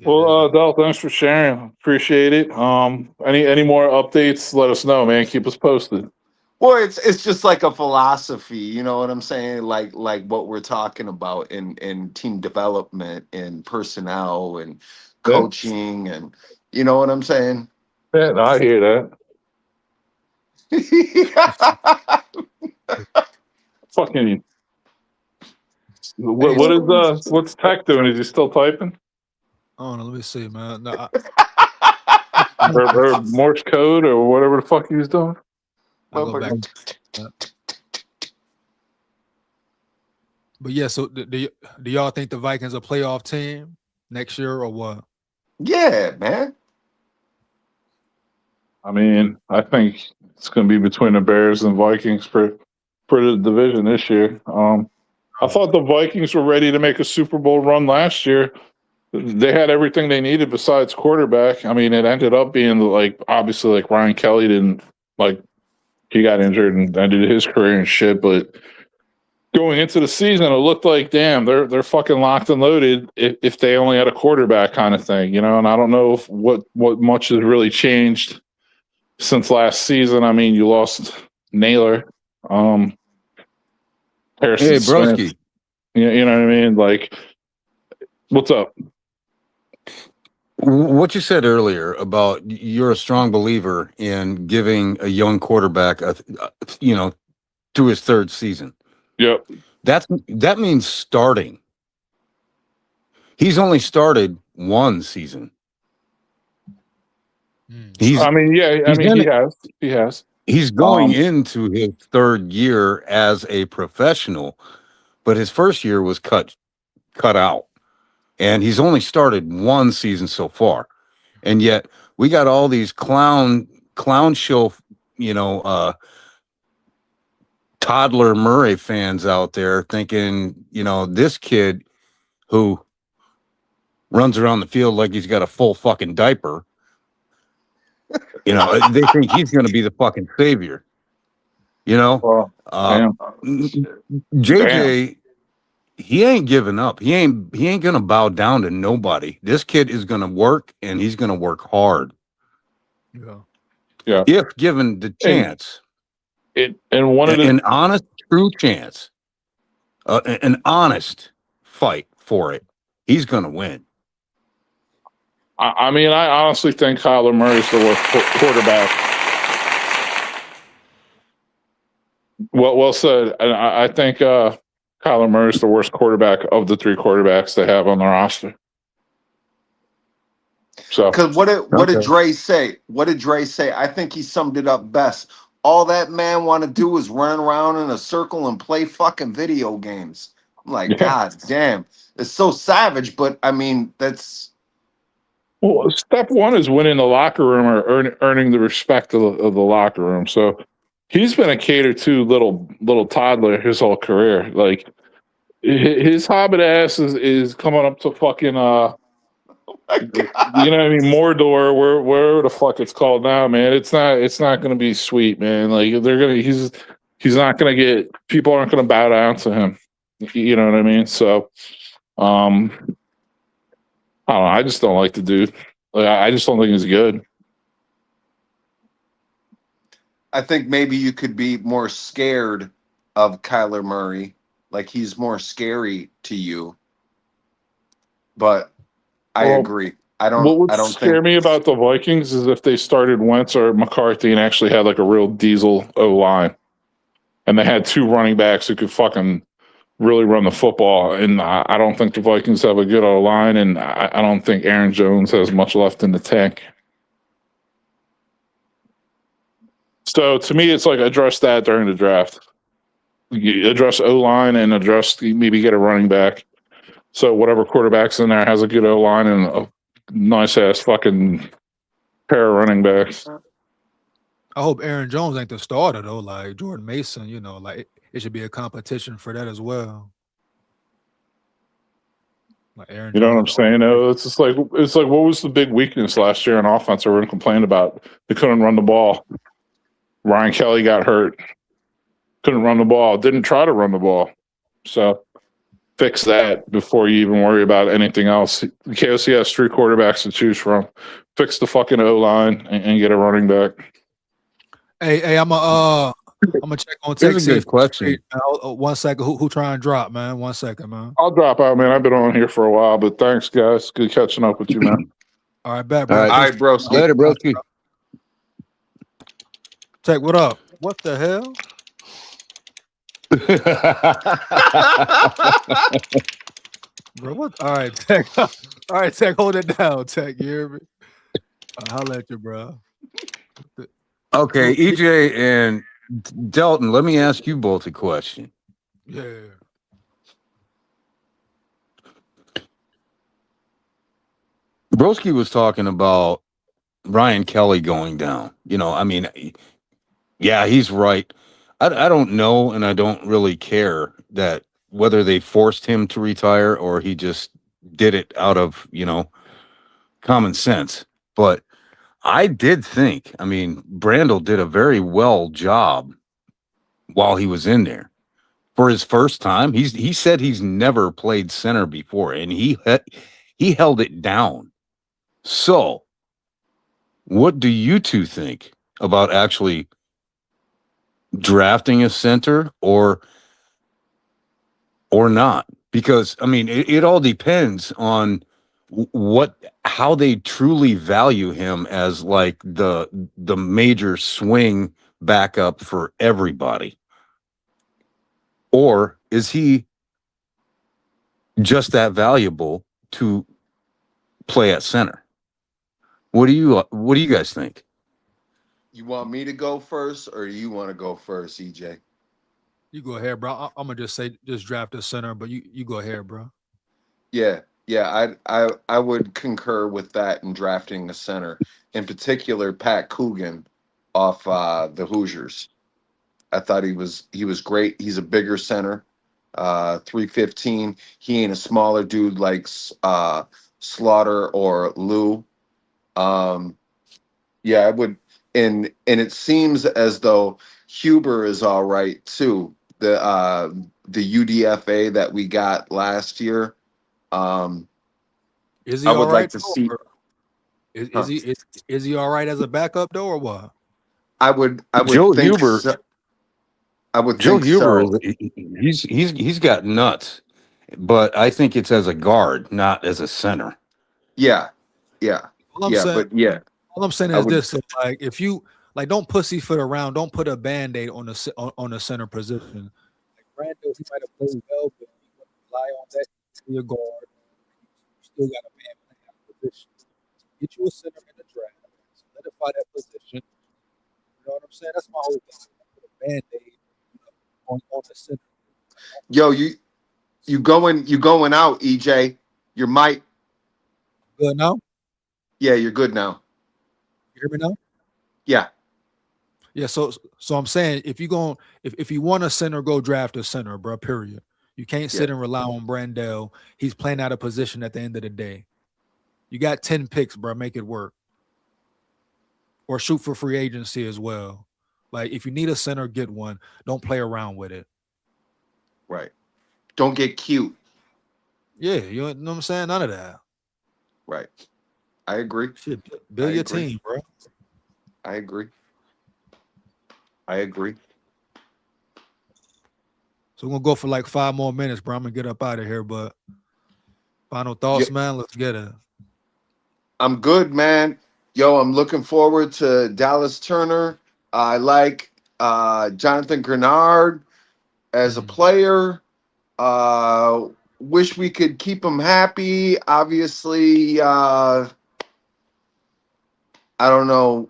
Well, Del, thanks for sharing. Appreciate it. Any more updates? Let us know, man. Keep us posted.
Well, it's just like a philosophy, you know what I'm saying? Like what we're talking about in team development and personnel and coaching, and you know what I'm saying?
Yeah, no, I hear that. Fucking. What's Tech doing? Is he still typing?
Oh no, let me see, man. No,
or Morse code or whatever the fuck he was doing?
I'll go back. But yeah, so do y'all think the Vikings are a playoff team next year or what?
Yeah, man.
I mean, I think it's going to be between the Bears and Vikings for the division this year. I thought the Vikings were ready to make a Super Bowl run last year. They had everything they needed besides quarterback. I mean, it ended up being obviously Ryan Kelly didn't he got injured and ended his career and shit. But going into the season, it looked like, damn, they're fucking locked and loaded if they only had a quarterback kind of thing, you know. And I don't know what much has really changed since last season. I mean, you lost Naylor, Harrison
Hey,
Smith.
broski.
You know what I mean? Like, what's up?
What you said earlier about you're a strong believer in giving a young quarterback, to his third season.
Yep.
That means starting. He's only started one season. He
has.
He's going into his third year as a professional, but his first year was cut out. And he's only started one season so far. And yet we got all these clown show, toddler Murray fans out there thinking, this kid who runs around the field like he's got a full fucking diaper, they think he's going to be the fucking savior. JJ, he ain't giving up. He ain't going to bow down to nobody. This kid is going to work, and he's going to work hard.
Yeah.
If given the chance.
An
honest, true chance, an honest fight for it, he's going to win.
I mean, I honestly think Kyler Murray's the worst quarterback. Well said. And I think Kyler Murray's the worst quarterback of the three quarterbacks they have on the roster. So,
because what did Dre say? What did Dre say? I think he summed it up best. All that man want to do is run around in a circle and play fucking video games. I'm like, God damn, it's so savage. But I mean, that's.
Well, step one is winning the locker room or earning the respect of the locker room. So he's been a cater to little toddler his whole career. Like his hobbit ass is coming up to fucking you know what I mean, Mordor, where the fuck it's called now, man. It's not gonna be sweet, man. Like he's not gonna get, people aren't gonna bow down to him. You know what I mean? So I don't know. I just don't like the dude. Like, I just don't think he's good.
I think maybe you could be more scared of Kyler Murray. Like he's more scary to you. But I agree.
What would scare me about the Vikings is if they started Wentz or McCarthy and actually had like a real diesel O-line. And they had two running backs who could fucking really run the football. And I don't think the Vikings have a good O-line, and I don't think Aaron Jones has much left in the tank. So to me, it's like address that during the draft. You address O-line and maybe get a running back. So whatever quarterback's in there has a good O-line and a nice-ass fucking pair of running backs.
I hope Aaron Jones ain't the starter, though. Like Jordan Mason, it should be a competition for that as well. Like Aaron
You know
Jones.
what I'm saying? No, it's like what was the big weakness last year in offense everyone complained about? They couldn't run the ball. Ryan Kelly got hurt. Couldn't run the ball. Didn't try to run the ball. So fix that before you even worry about anything else. The KOC has three quarterbacks to choose from. Fix the fucking O-line and get a running back.
Hey, I'm a I'm gonna check on
Here's
text.
a
See
good
if
question.
1 second. Who trying to drop, man? 1 second, man.
I'll drop out, man. I've been on here for a while, but thanks, guys. Good catching up with you, man.
All right, bet,
All
bro.
right.
All right, broski.
Later, broski.
Tech, what up? What the hell? Bro, what? All right, Tech. All right, Tech, hold it down, Tech. You hear me? I'll let you, bro.
Okay, EJ and Delton, let me ask you both a question.
Yeah.
Broski was talking about Ryan Kelly going down. You know, I mean, yeah, he's right. I don't know, and I don't really care that whether they forced him to retire or he just did it out of, common sense. But I did think, I mean, Brandel did a very well job while he was in there. For his first time, he said he's never played center before, and he held it down. So, what do you two think about actually drafting a center or not? Because I mean, it all depends on how they truly value him as like the major swing backup for everybody. Or is he just that valuable to play at center? What do you guys think?
You want me to go first, or you want to go first, EJ?
You go ahead, bro. I'm gonna just draft a center, but you go ahead, bro.
Yeah, I would concur with that in drafting a center, in particular Pat Coogan off the Hoosiers. I thought he was great. He's a bigger center, 315. He ain't a smaller dude like Slaughter or Lou. Yeah, I would, and it seems as though Huber is all right too. The UDFA that we got last year.
Is he
I
all
would
right?
like to see.
Is he all right as a backup though, or what?
I would
Joe
think
Huber.
so. I would
Joe
think
Huber
so.
he's got nuts, but I think it's as a guard, not as a center.
Yeah.
All I'm saying,
But yeah,
all I'm saying
I
is
would.
this: so, like, if you don't pussyfoot around, don't put a band-aid on the center position. Like Brandon, he might have played well, but you rely on that to be a guard. You still got a man playing out of position. Get you a center in the draft, solidify that position. You know what I'm saying? That's my whole thing. Put a band-aid on the center.
Yo, you going out, EJ? Your mic.
Good now?
Yeah, you're good now.
You hear me now?
Yeah.
Yeah, so I'm saying if you want a center, go draft a center, bro. Period. You can't sit and rely on Brandel. He's playing out of position at the end of the day. You got 10 picks, bro. Make it work. Or shoot for free agency as well. Like if you need a center, get one. Don't play around with it.
Right. Don't get cute.
Yeah, you know what I'm saying? None of that.
Right. I agree.
Shit, build your team, bro.
I agree.
So we're gonna go for like 5 more minutes, bro. I'm gonna get up out of here, but final thoughts, man. Let's get it.
I'm good, man. Yo, I'm looking forward to Dallas Turner. I like Jonathan Greenard as a player. Wish we could keep him happy. Obviously, I don't know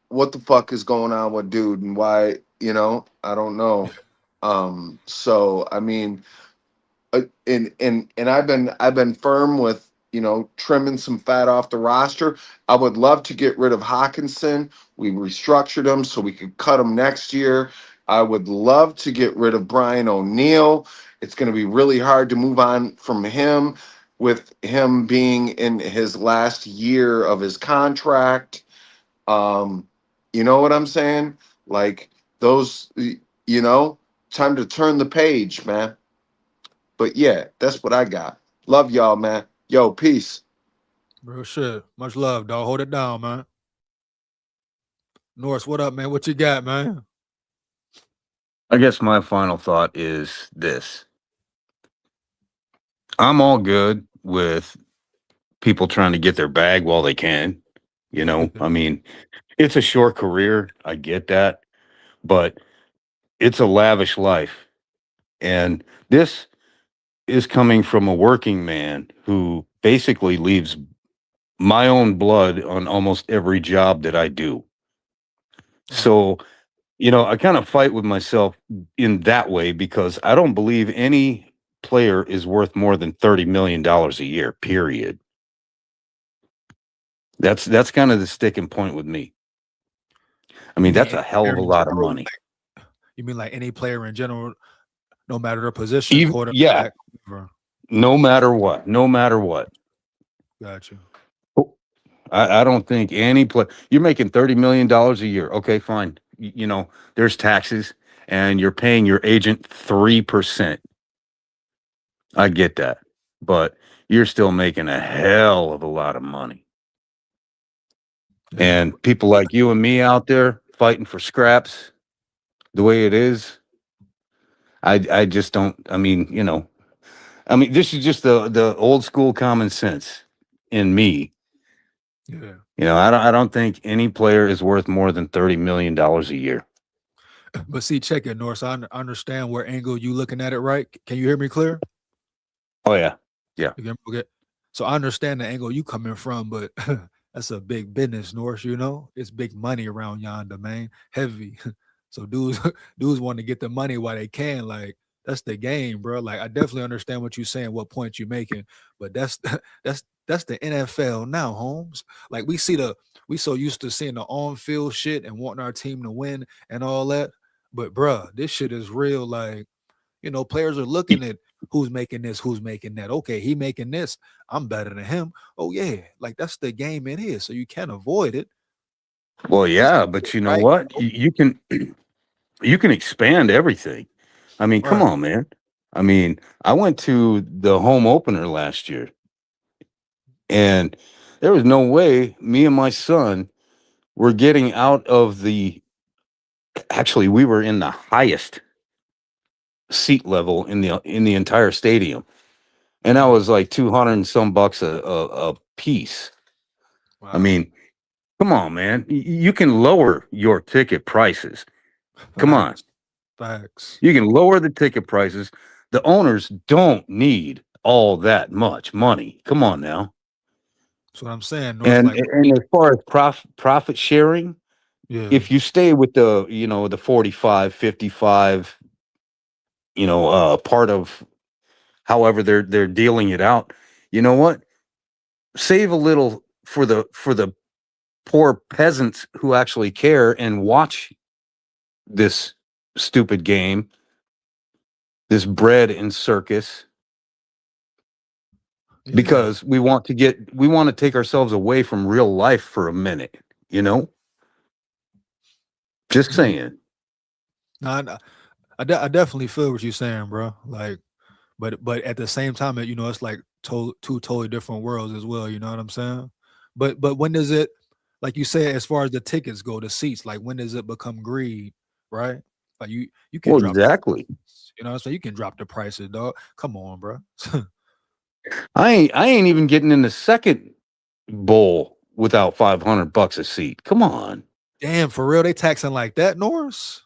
what the fuck is going on with dude and why, I don't know. So I mean, and I've been firm with, trimming some fat off the roster. I would love to get rid of Hawkinson. We restructured him so we could cut him next year. I would love to get rid of Brian O'Neill. It's going to be really hard to move on from him with him being in his last year of his contract. You know what I'm saying? Like those, time to turn the page, man. But yeah, that's what I got. Love y'all, man. Yo, peace.
Real shit. Much love, dog. Hold it down, man. Norris, what up, man? What you got, man?
I guess my final thought is this. I'm all good with people trying to get their bag while they can. You know, I mean, it's a short career. I get that. But it's a lavish life. And this is coming from a working man who basically leaves my own blood on almost every job that I do. So, you know, I kind of fight with myself in that way because I don't believe any player is worth more than $30 million a year, period. That's kind of the sticking point with me. I mean, that's a hell of a lot of money.
You mean like any player in general, no matter their position,
Yeah,
quarterback?
no matter what, no matter what.
Gotcha.
I don't think any play. You're making $30 million a year. Okay, fine. You know, there's taxes, and you're paying your agent 3%. I get that, but you're still making a hell of a lot of money. And people like you and me out there fighting for scraps, the way it is, I just don't. I mean, you know, this is just the old school common sense in me.
Yeah.
You know, I don't think any player is worth more than $30 million a year.
But see, check it, Norris. I understand where angle you looking at it, right? Can you hear me clear?
Oh yeah, yeah.
Okay. So I understand the angle you coming from, but that's a big business, Norris. You know, it's big money around yonder, man. Heavy. So dudes want to get the money while they can. Like that's the game, bro. Like I definitely understand what you're saying, what point you're making, but that's the NFL now, Holmes. Like we so used to seeing the on-field shit and wanting our team to win and all that. But bruh, this shit is real. Like, you know, players are looking at who's making this, who's making that. Okay, he making this. I'm better than him. Oh yeah, like that's the game it is. So you can't avoid it.
Well, yeah, but you know what? You can expand everything. I mean, come on, man. I mean, I went to the home opener last year, and there was no way me and my son were getting out of the. Actually, we were in the highest seat level in the entire stadium, and that was like 200 and some bucks a piece. Wow. I mean, come on, man. You can lower your ticket prices. Come on.
Facts.
You can lower the ticket prices. The owners don't need all that much money. Come on now.
That's what I'm saying.
And as far as profit sharing, if you stay with the, you know, the 45, 55, you know, part of however they're dealing it out, you know what? Save a little for the poor peasants who actually care and watch this stupid game, this bread and circus, because we want to take ourselves away from real life for a minute, you know? Just saying.
No, I definitely feel what you're saying, bro. Like, but at the same time, you know, it's like two totally different worlds as well. You know what I'm saying? But when does it, like you said, as far as the tickets go, the seats, like when does it become greed, right? Like you can drop
exactly.
You know what I'm saying? You can drop the prices, dog. Come on, bro.
I ain't even getting in the second bowl without $500 a seat. Come on.
Damn, for real, they taxing like that, Norris?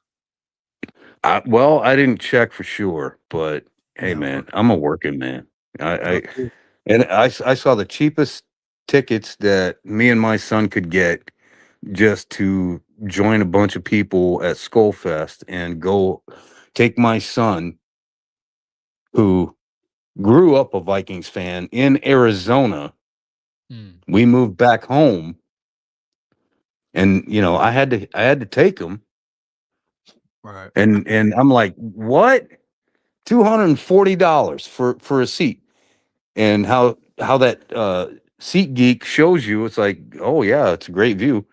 Well, I didn't check for sure, but hey, man, I'm a working man. I saw the cheapest tickets that me and my son could get just to join a bunch of people at SKOL Fest and go take my son, who grew up a Vikings fan in Arizona. We moved back home, and you know, I had to take him.
Right.
And I'm like, what? $240 for a seat. And how that Seat Geek shows you, it's like, oh yeah, it's a great view.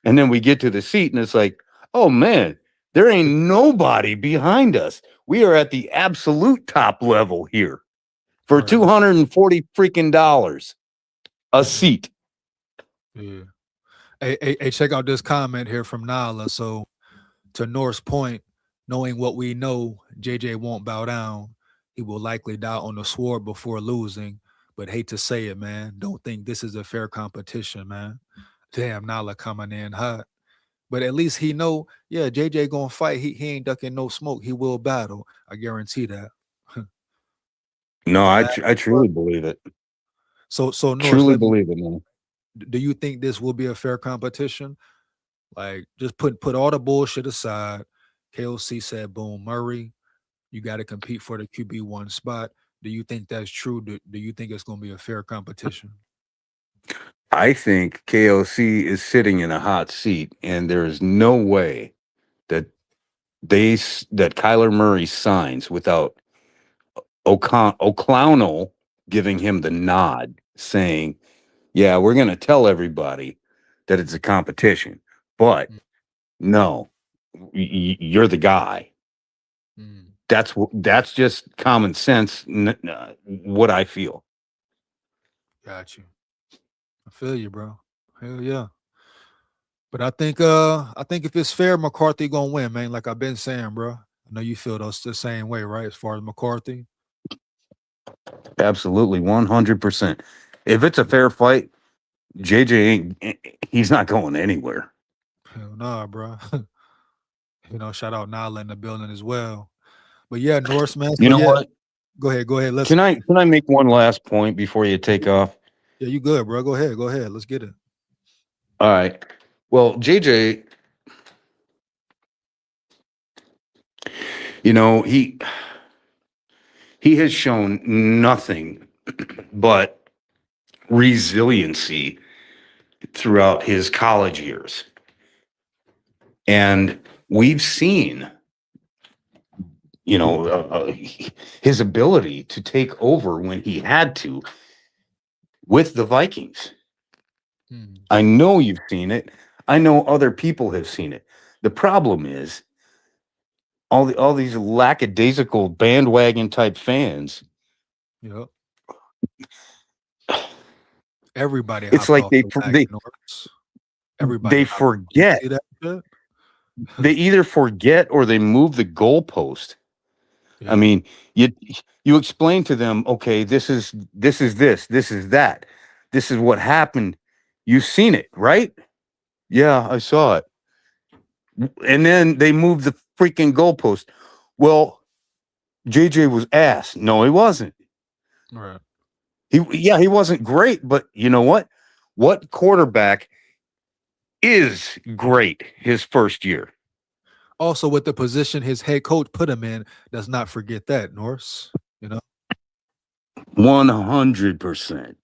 And then we get to the seat and it's like, oh man, there ain't nobody behind us. We are at the absolute top level here for $240 freaking dollars a seat.
Yeah. Hey, check out this comment here from Nala. So to North's point, knowing what we know, JJ won't bow down. He will likely die on the sword before losing. But hate to say it, man. Don't think this is a fair competition, man. Damn, Nala coming in hot. But at least he know, yeah, JJ gonna fight. He ain't ducking no smoke. He will battle. I guarantee that.
No, I truly believe it.
So Norris,
Truly believe it, man.
do you think this will be a fair competition? Like, just put all the bullshit aside. KOC said, boom, Murray, you got to compete for the QB1 spot. Do you think that's true? Do you think it's going to be a fair competition?
I think KOC is sitting in a hot seat, and there is no way that Kyler Murray signs without O'Clownell giving him the nod, saying, "Yeah, we're going to tell everybody that it's a competition, but no, you're the guy." That's just common sense. What I feel.
Got you. I feel you, bro. Hell yeah. But I think if it's fair, McCarthy gonna win, man. Like I've been saying, bro. I know you feel the same way, right? As far as McCarthy.
Absolutely, 100%. If it's a fair fight, JJ he's not going anywhere.
Hell nah, bro. Shout out Nala in the building as well. But yeah, Norris, man.
You know what?
Go ahead.
Can I make one last point before you take off?
Yeah, you good, bro. Go ahead. Let's get it.
All right. Well, JJ, he has shown nothing but resiliency throughout his college years. And we've seen, his ability to take over when he had to with the Vikings. I know you've seen it. I know other people have seen it. The problem is all these lackadaisical bandwagon type fans.
Yep. Everybody.
It's like they forget. They either forget or they move the goalpost. Yeah. I mean, you explain to them, okay, this is that. This is what happened. You've seen it, right? Yeah, I saw it. And then they moved the freaking goalpost. Well, JJ was ass. No, he wasn't.
Right.
He wasn't great, but you know what? What quarterback is great his first year?
Also, with the position his head coach put him in, does not forget that, Norris.
100%.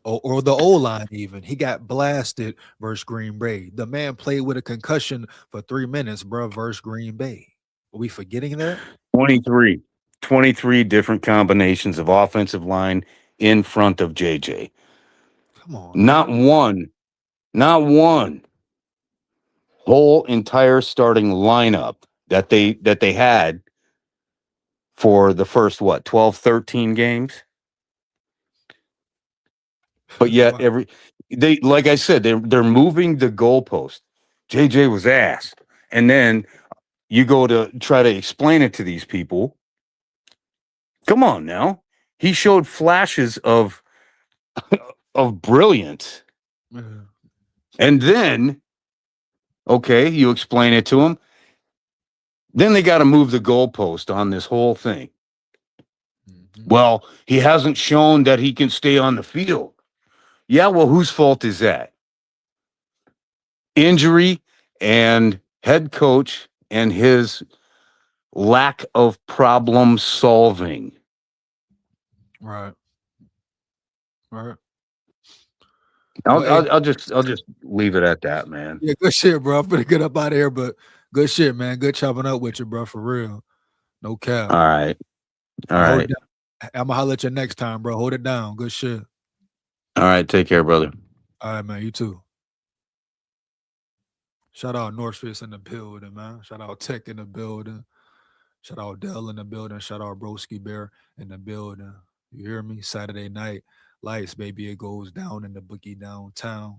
Or the O-line even. He got blasted versus Green Bay. The man played with a concussion for 3 minutes, bro, versus Green Bay. Are we forgetting that?
23 different combinations of offensive line in front of JJ.
Come on.
Not one whole entire starting lineup that they had for the first 12, 13 games. But yet like I said, they're moving the goalpost. JJ was ass. And then you go to try to explain it to these people. Come on now. He showed flashes of brilliance.
Mm-hmm.
And then, okay, you explain it to him. Then they got to move the goalpost on this whole thing. Mm-hmm. Well, he hasn't shown that he can stay on the field. Yeah, well, whose fault is that? Injury and head coach and his lack of problem solving.
Right.
I'll just leave it at that, man.
Yeah, good shit, bro. I'm gonna get up out of here, but good shit, man. Good chopping up with you, bro. For real. No cap.
All right.
I'm gonna holler at you next time, bro. Hold it down. Good shit.
All right, take care, brother.
All right, man. You too. Shout out Northfist in the building, man. Shout out Tech in the building. Shout out Dell in the building. Shout out Broski Bear in the building. You hear me? Saturday night lights, baby. It goes down in the boogie downtown.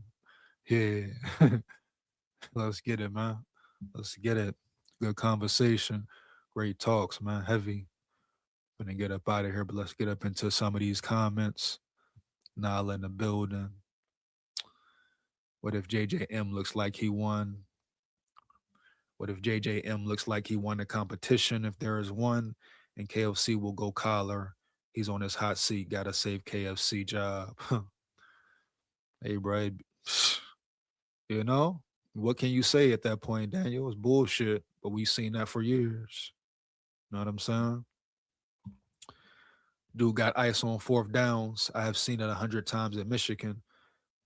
Yeah. Let's get it, man. Let's get it. good conversation. Great talks, man. Heavy. Gonna get up out of here, but let's get up into some of these comments. Nala in the building. What if JJM looks like he won? What if JJM looks like he won the competition? If there is one, and KFC will go collar. He's on his hot seat. Gotta save KFC job. Hey, bro. You know, what can you say at that point, Daniel? It's bullshit, but we've seen that for years. Know what I'm saying? Dude got ice on fourth downs. I have seen it 100 times at Michigan.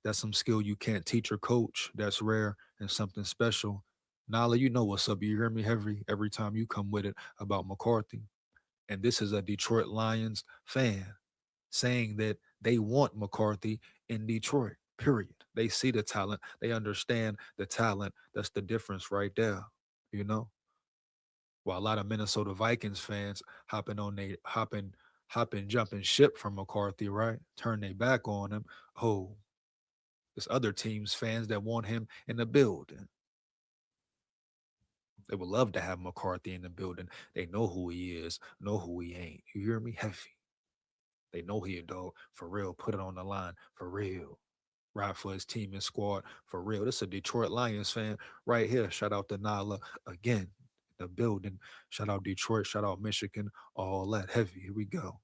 That's some skill you can't teach or coach. That's rare and something special. Nala, you know what's up. You hear me every time you come with it about McCarthy. And this is a Detroit Lions fan saying that they want McCarthy in Detroit, period. They see the talent. They understand the talent. That's the difference right there, you know? While a lot of Minnesota Vikings fans hopping, jumping ship from McCarthy, right? Turn their back on him. Oh, there's other teams, fans that want him in the building. They would love to have McCarthy in the building. They know who he is, know who he ain't. You hear me? Heavy. They know he a dog. For real. Put it on the line. For real. Ride for his team and squad. For real. This is a Detroit Lions fan right here. Shout out to Nala again. The building. Shout out Detroit. Shout out Michigan. All that. Heavy. Here we go.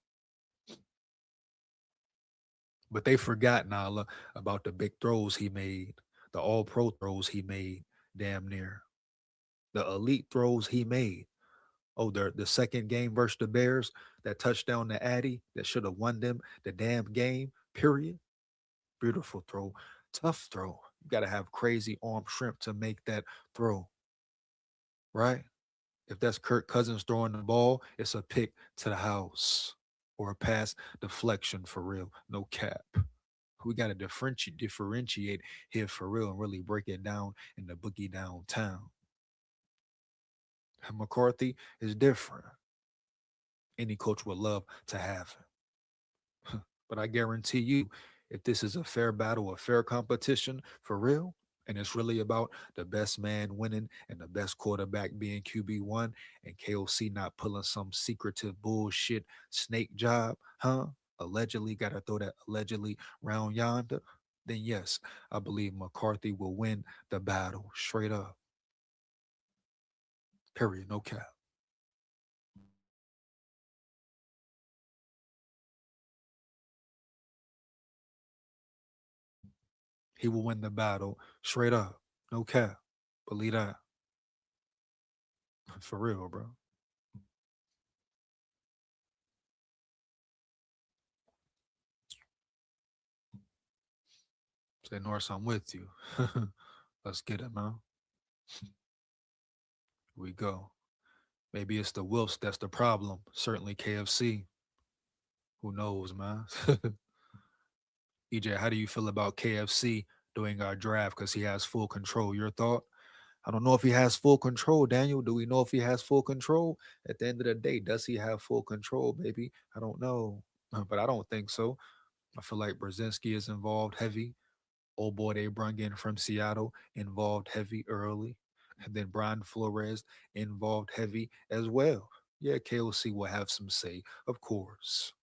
But they forgot, Nala, about the big throws he made. The all-pro throws he made. Damn near. The elite throws he made. Oh, the second game versus the Bears, that touchdown to Addy that should have won them the damn game, period. Beautiful throw. Tough throw. You got to have crazy arm shrimp to make that throw, right? If that's Kirk Cousins throwing the ball, it's a pick to the house or a pass deflection for real. No cap. We got to differentiate here for real and really break it down in the boogie downtown. McCarthy is different. Any coach would love to have him. But I guarantee you, if this is a fair battle, a fair competition for real, and it's really about the best man winning and the best quarterback being QB1 and KOC not pulling some secretive bullshit snake job, allegedly got to throw that allegedly round yonder, then yes, I believe McCarthy will win the battle straight up. Period. No cap. He will win the battle straight up. No cap. Believe that. For real, bro. Say, Norris, I'm with you. Let's get it, man. Here we go. Maybe it's the Wilfs that's the problem. Certainly KFC. Who knows, man? EJ, how do you feel about KFC doing our draft? Because he has full control. Your thought? I don't know if he has full control, Daniel. Do we know if he has full control? At the end of the day, does he have full control, baby? I don't know. But I don't think so. I feel like Brzezinski is involved heavy. Old boy they brung in from Seattle involved heavy early. And then Brian Flores involved heavy as well. Yeah, KOC will have some say, of course.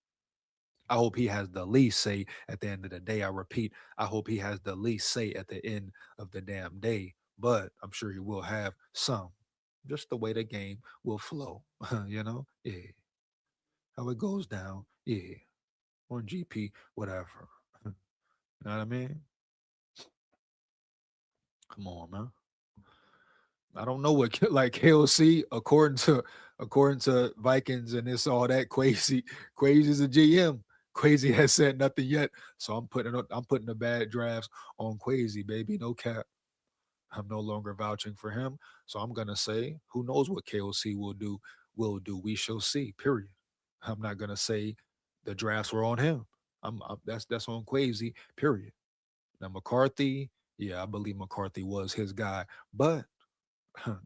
I hope he has the least say at the end of the day. I repeat, I hope he has the least say at the end of the damn day. But I'm sure he will have some. Just the way the game will flow. You know? Yeah. How it goes down. Yeah. On GP, whatever. You know what I mean? Come on, man. I don't know what like KOC according to Vikings and it's all that crazy is a GM. Quasi has said nothing yet, so I'm putting the bad drafts on Quasi, baby. No cap. I'm no longer vouching for him, so I'm gonna say who knows what KOC will do. We shall see. Period. I'm not gonna say the drafts were on him. That's on Quasi. Period. Now McCarthy, yeah, I believe McCarthy was his guy, but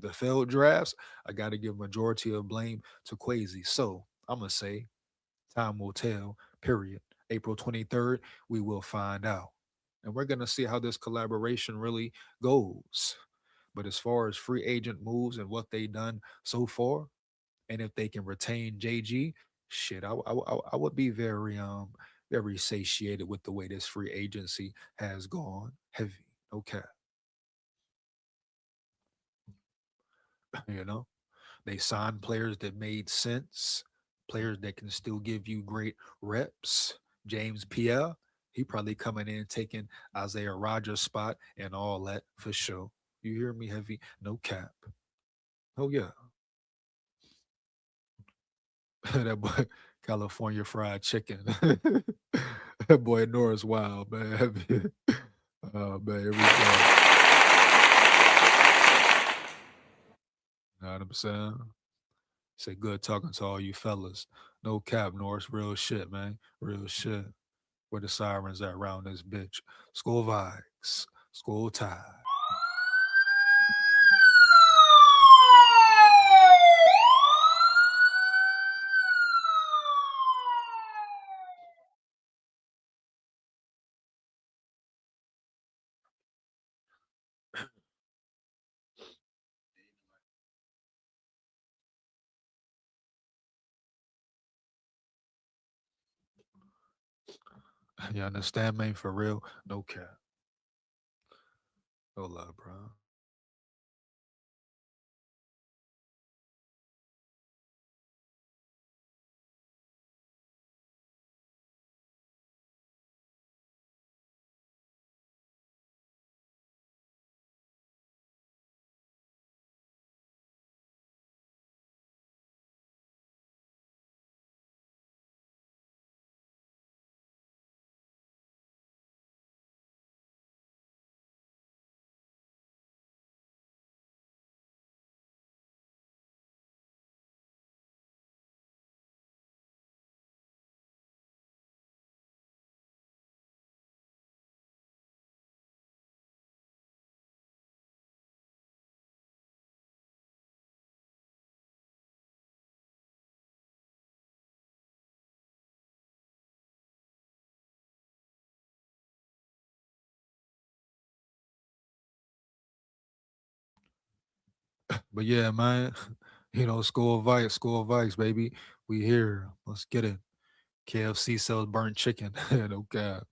the failed drafts, I got to give majority of blame to Quasi. So I'm gonna say, time will tell. Period. April 23rd, we will find out, and we're gonna see how this collaboration really goes. But as far as free agent moves and what they done so far, and if they can retain JG, shit, I would be very satiated with the way this free agency has gone heavy. No cap. You know, they signed players that made sense, players that can still give you great reps. James Pierre, he probably coming in taking Isaiah Rogers' spot and all that for sure. You hear me, heavy? No cap. Oh yeah. That boy California fried chicken. That boy Norris wild, man. Oh man, here we go. Know what I'm saying? Say good talking to all you fellas. No cap, Norris. Real shit, man. Real shit. Where the sirens at around this bitch? School vibes. School tide. You understand, man? For real? No cap. No love, bro. But yeah, man, school vibes, baby. We here. Let's get it. KFC sells burnt chicken. No cap.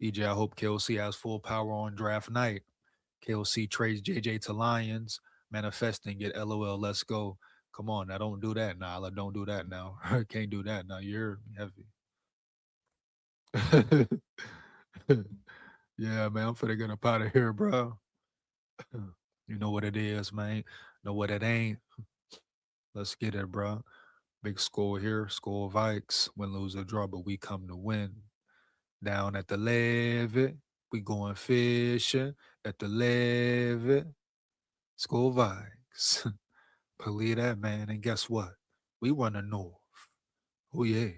EJ, I hope KLC has full power on draft night. KLC trades JJ to Lions, manifesting it. LOL, let's go. Come on, now don't do that now. Don't do that now. Can't do that now. You're heavy. Yeah, man, I'm finna get up out of here, bro. You know what it is, man. Know what it ain't. Let's get it, bro. Big score here. Score Vikes. Win, lose, or draw, but we come to win. Down at the levee, we going fishing at the levee. School Vikes. Believe that, man. And guess what? We run the north. Oh, yeah.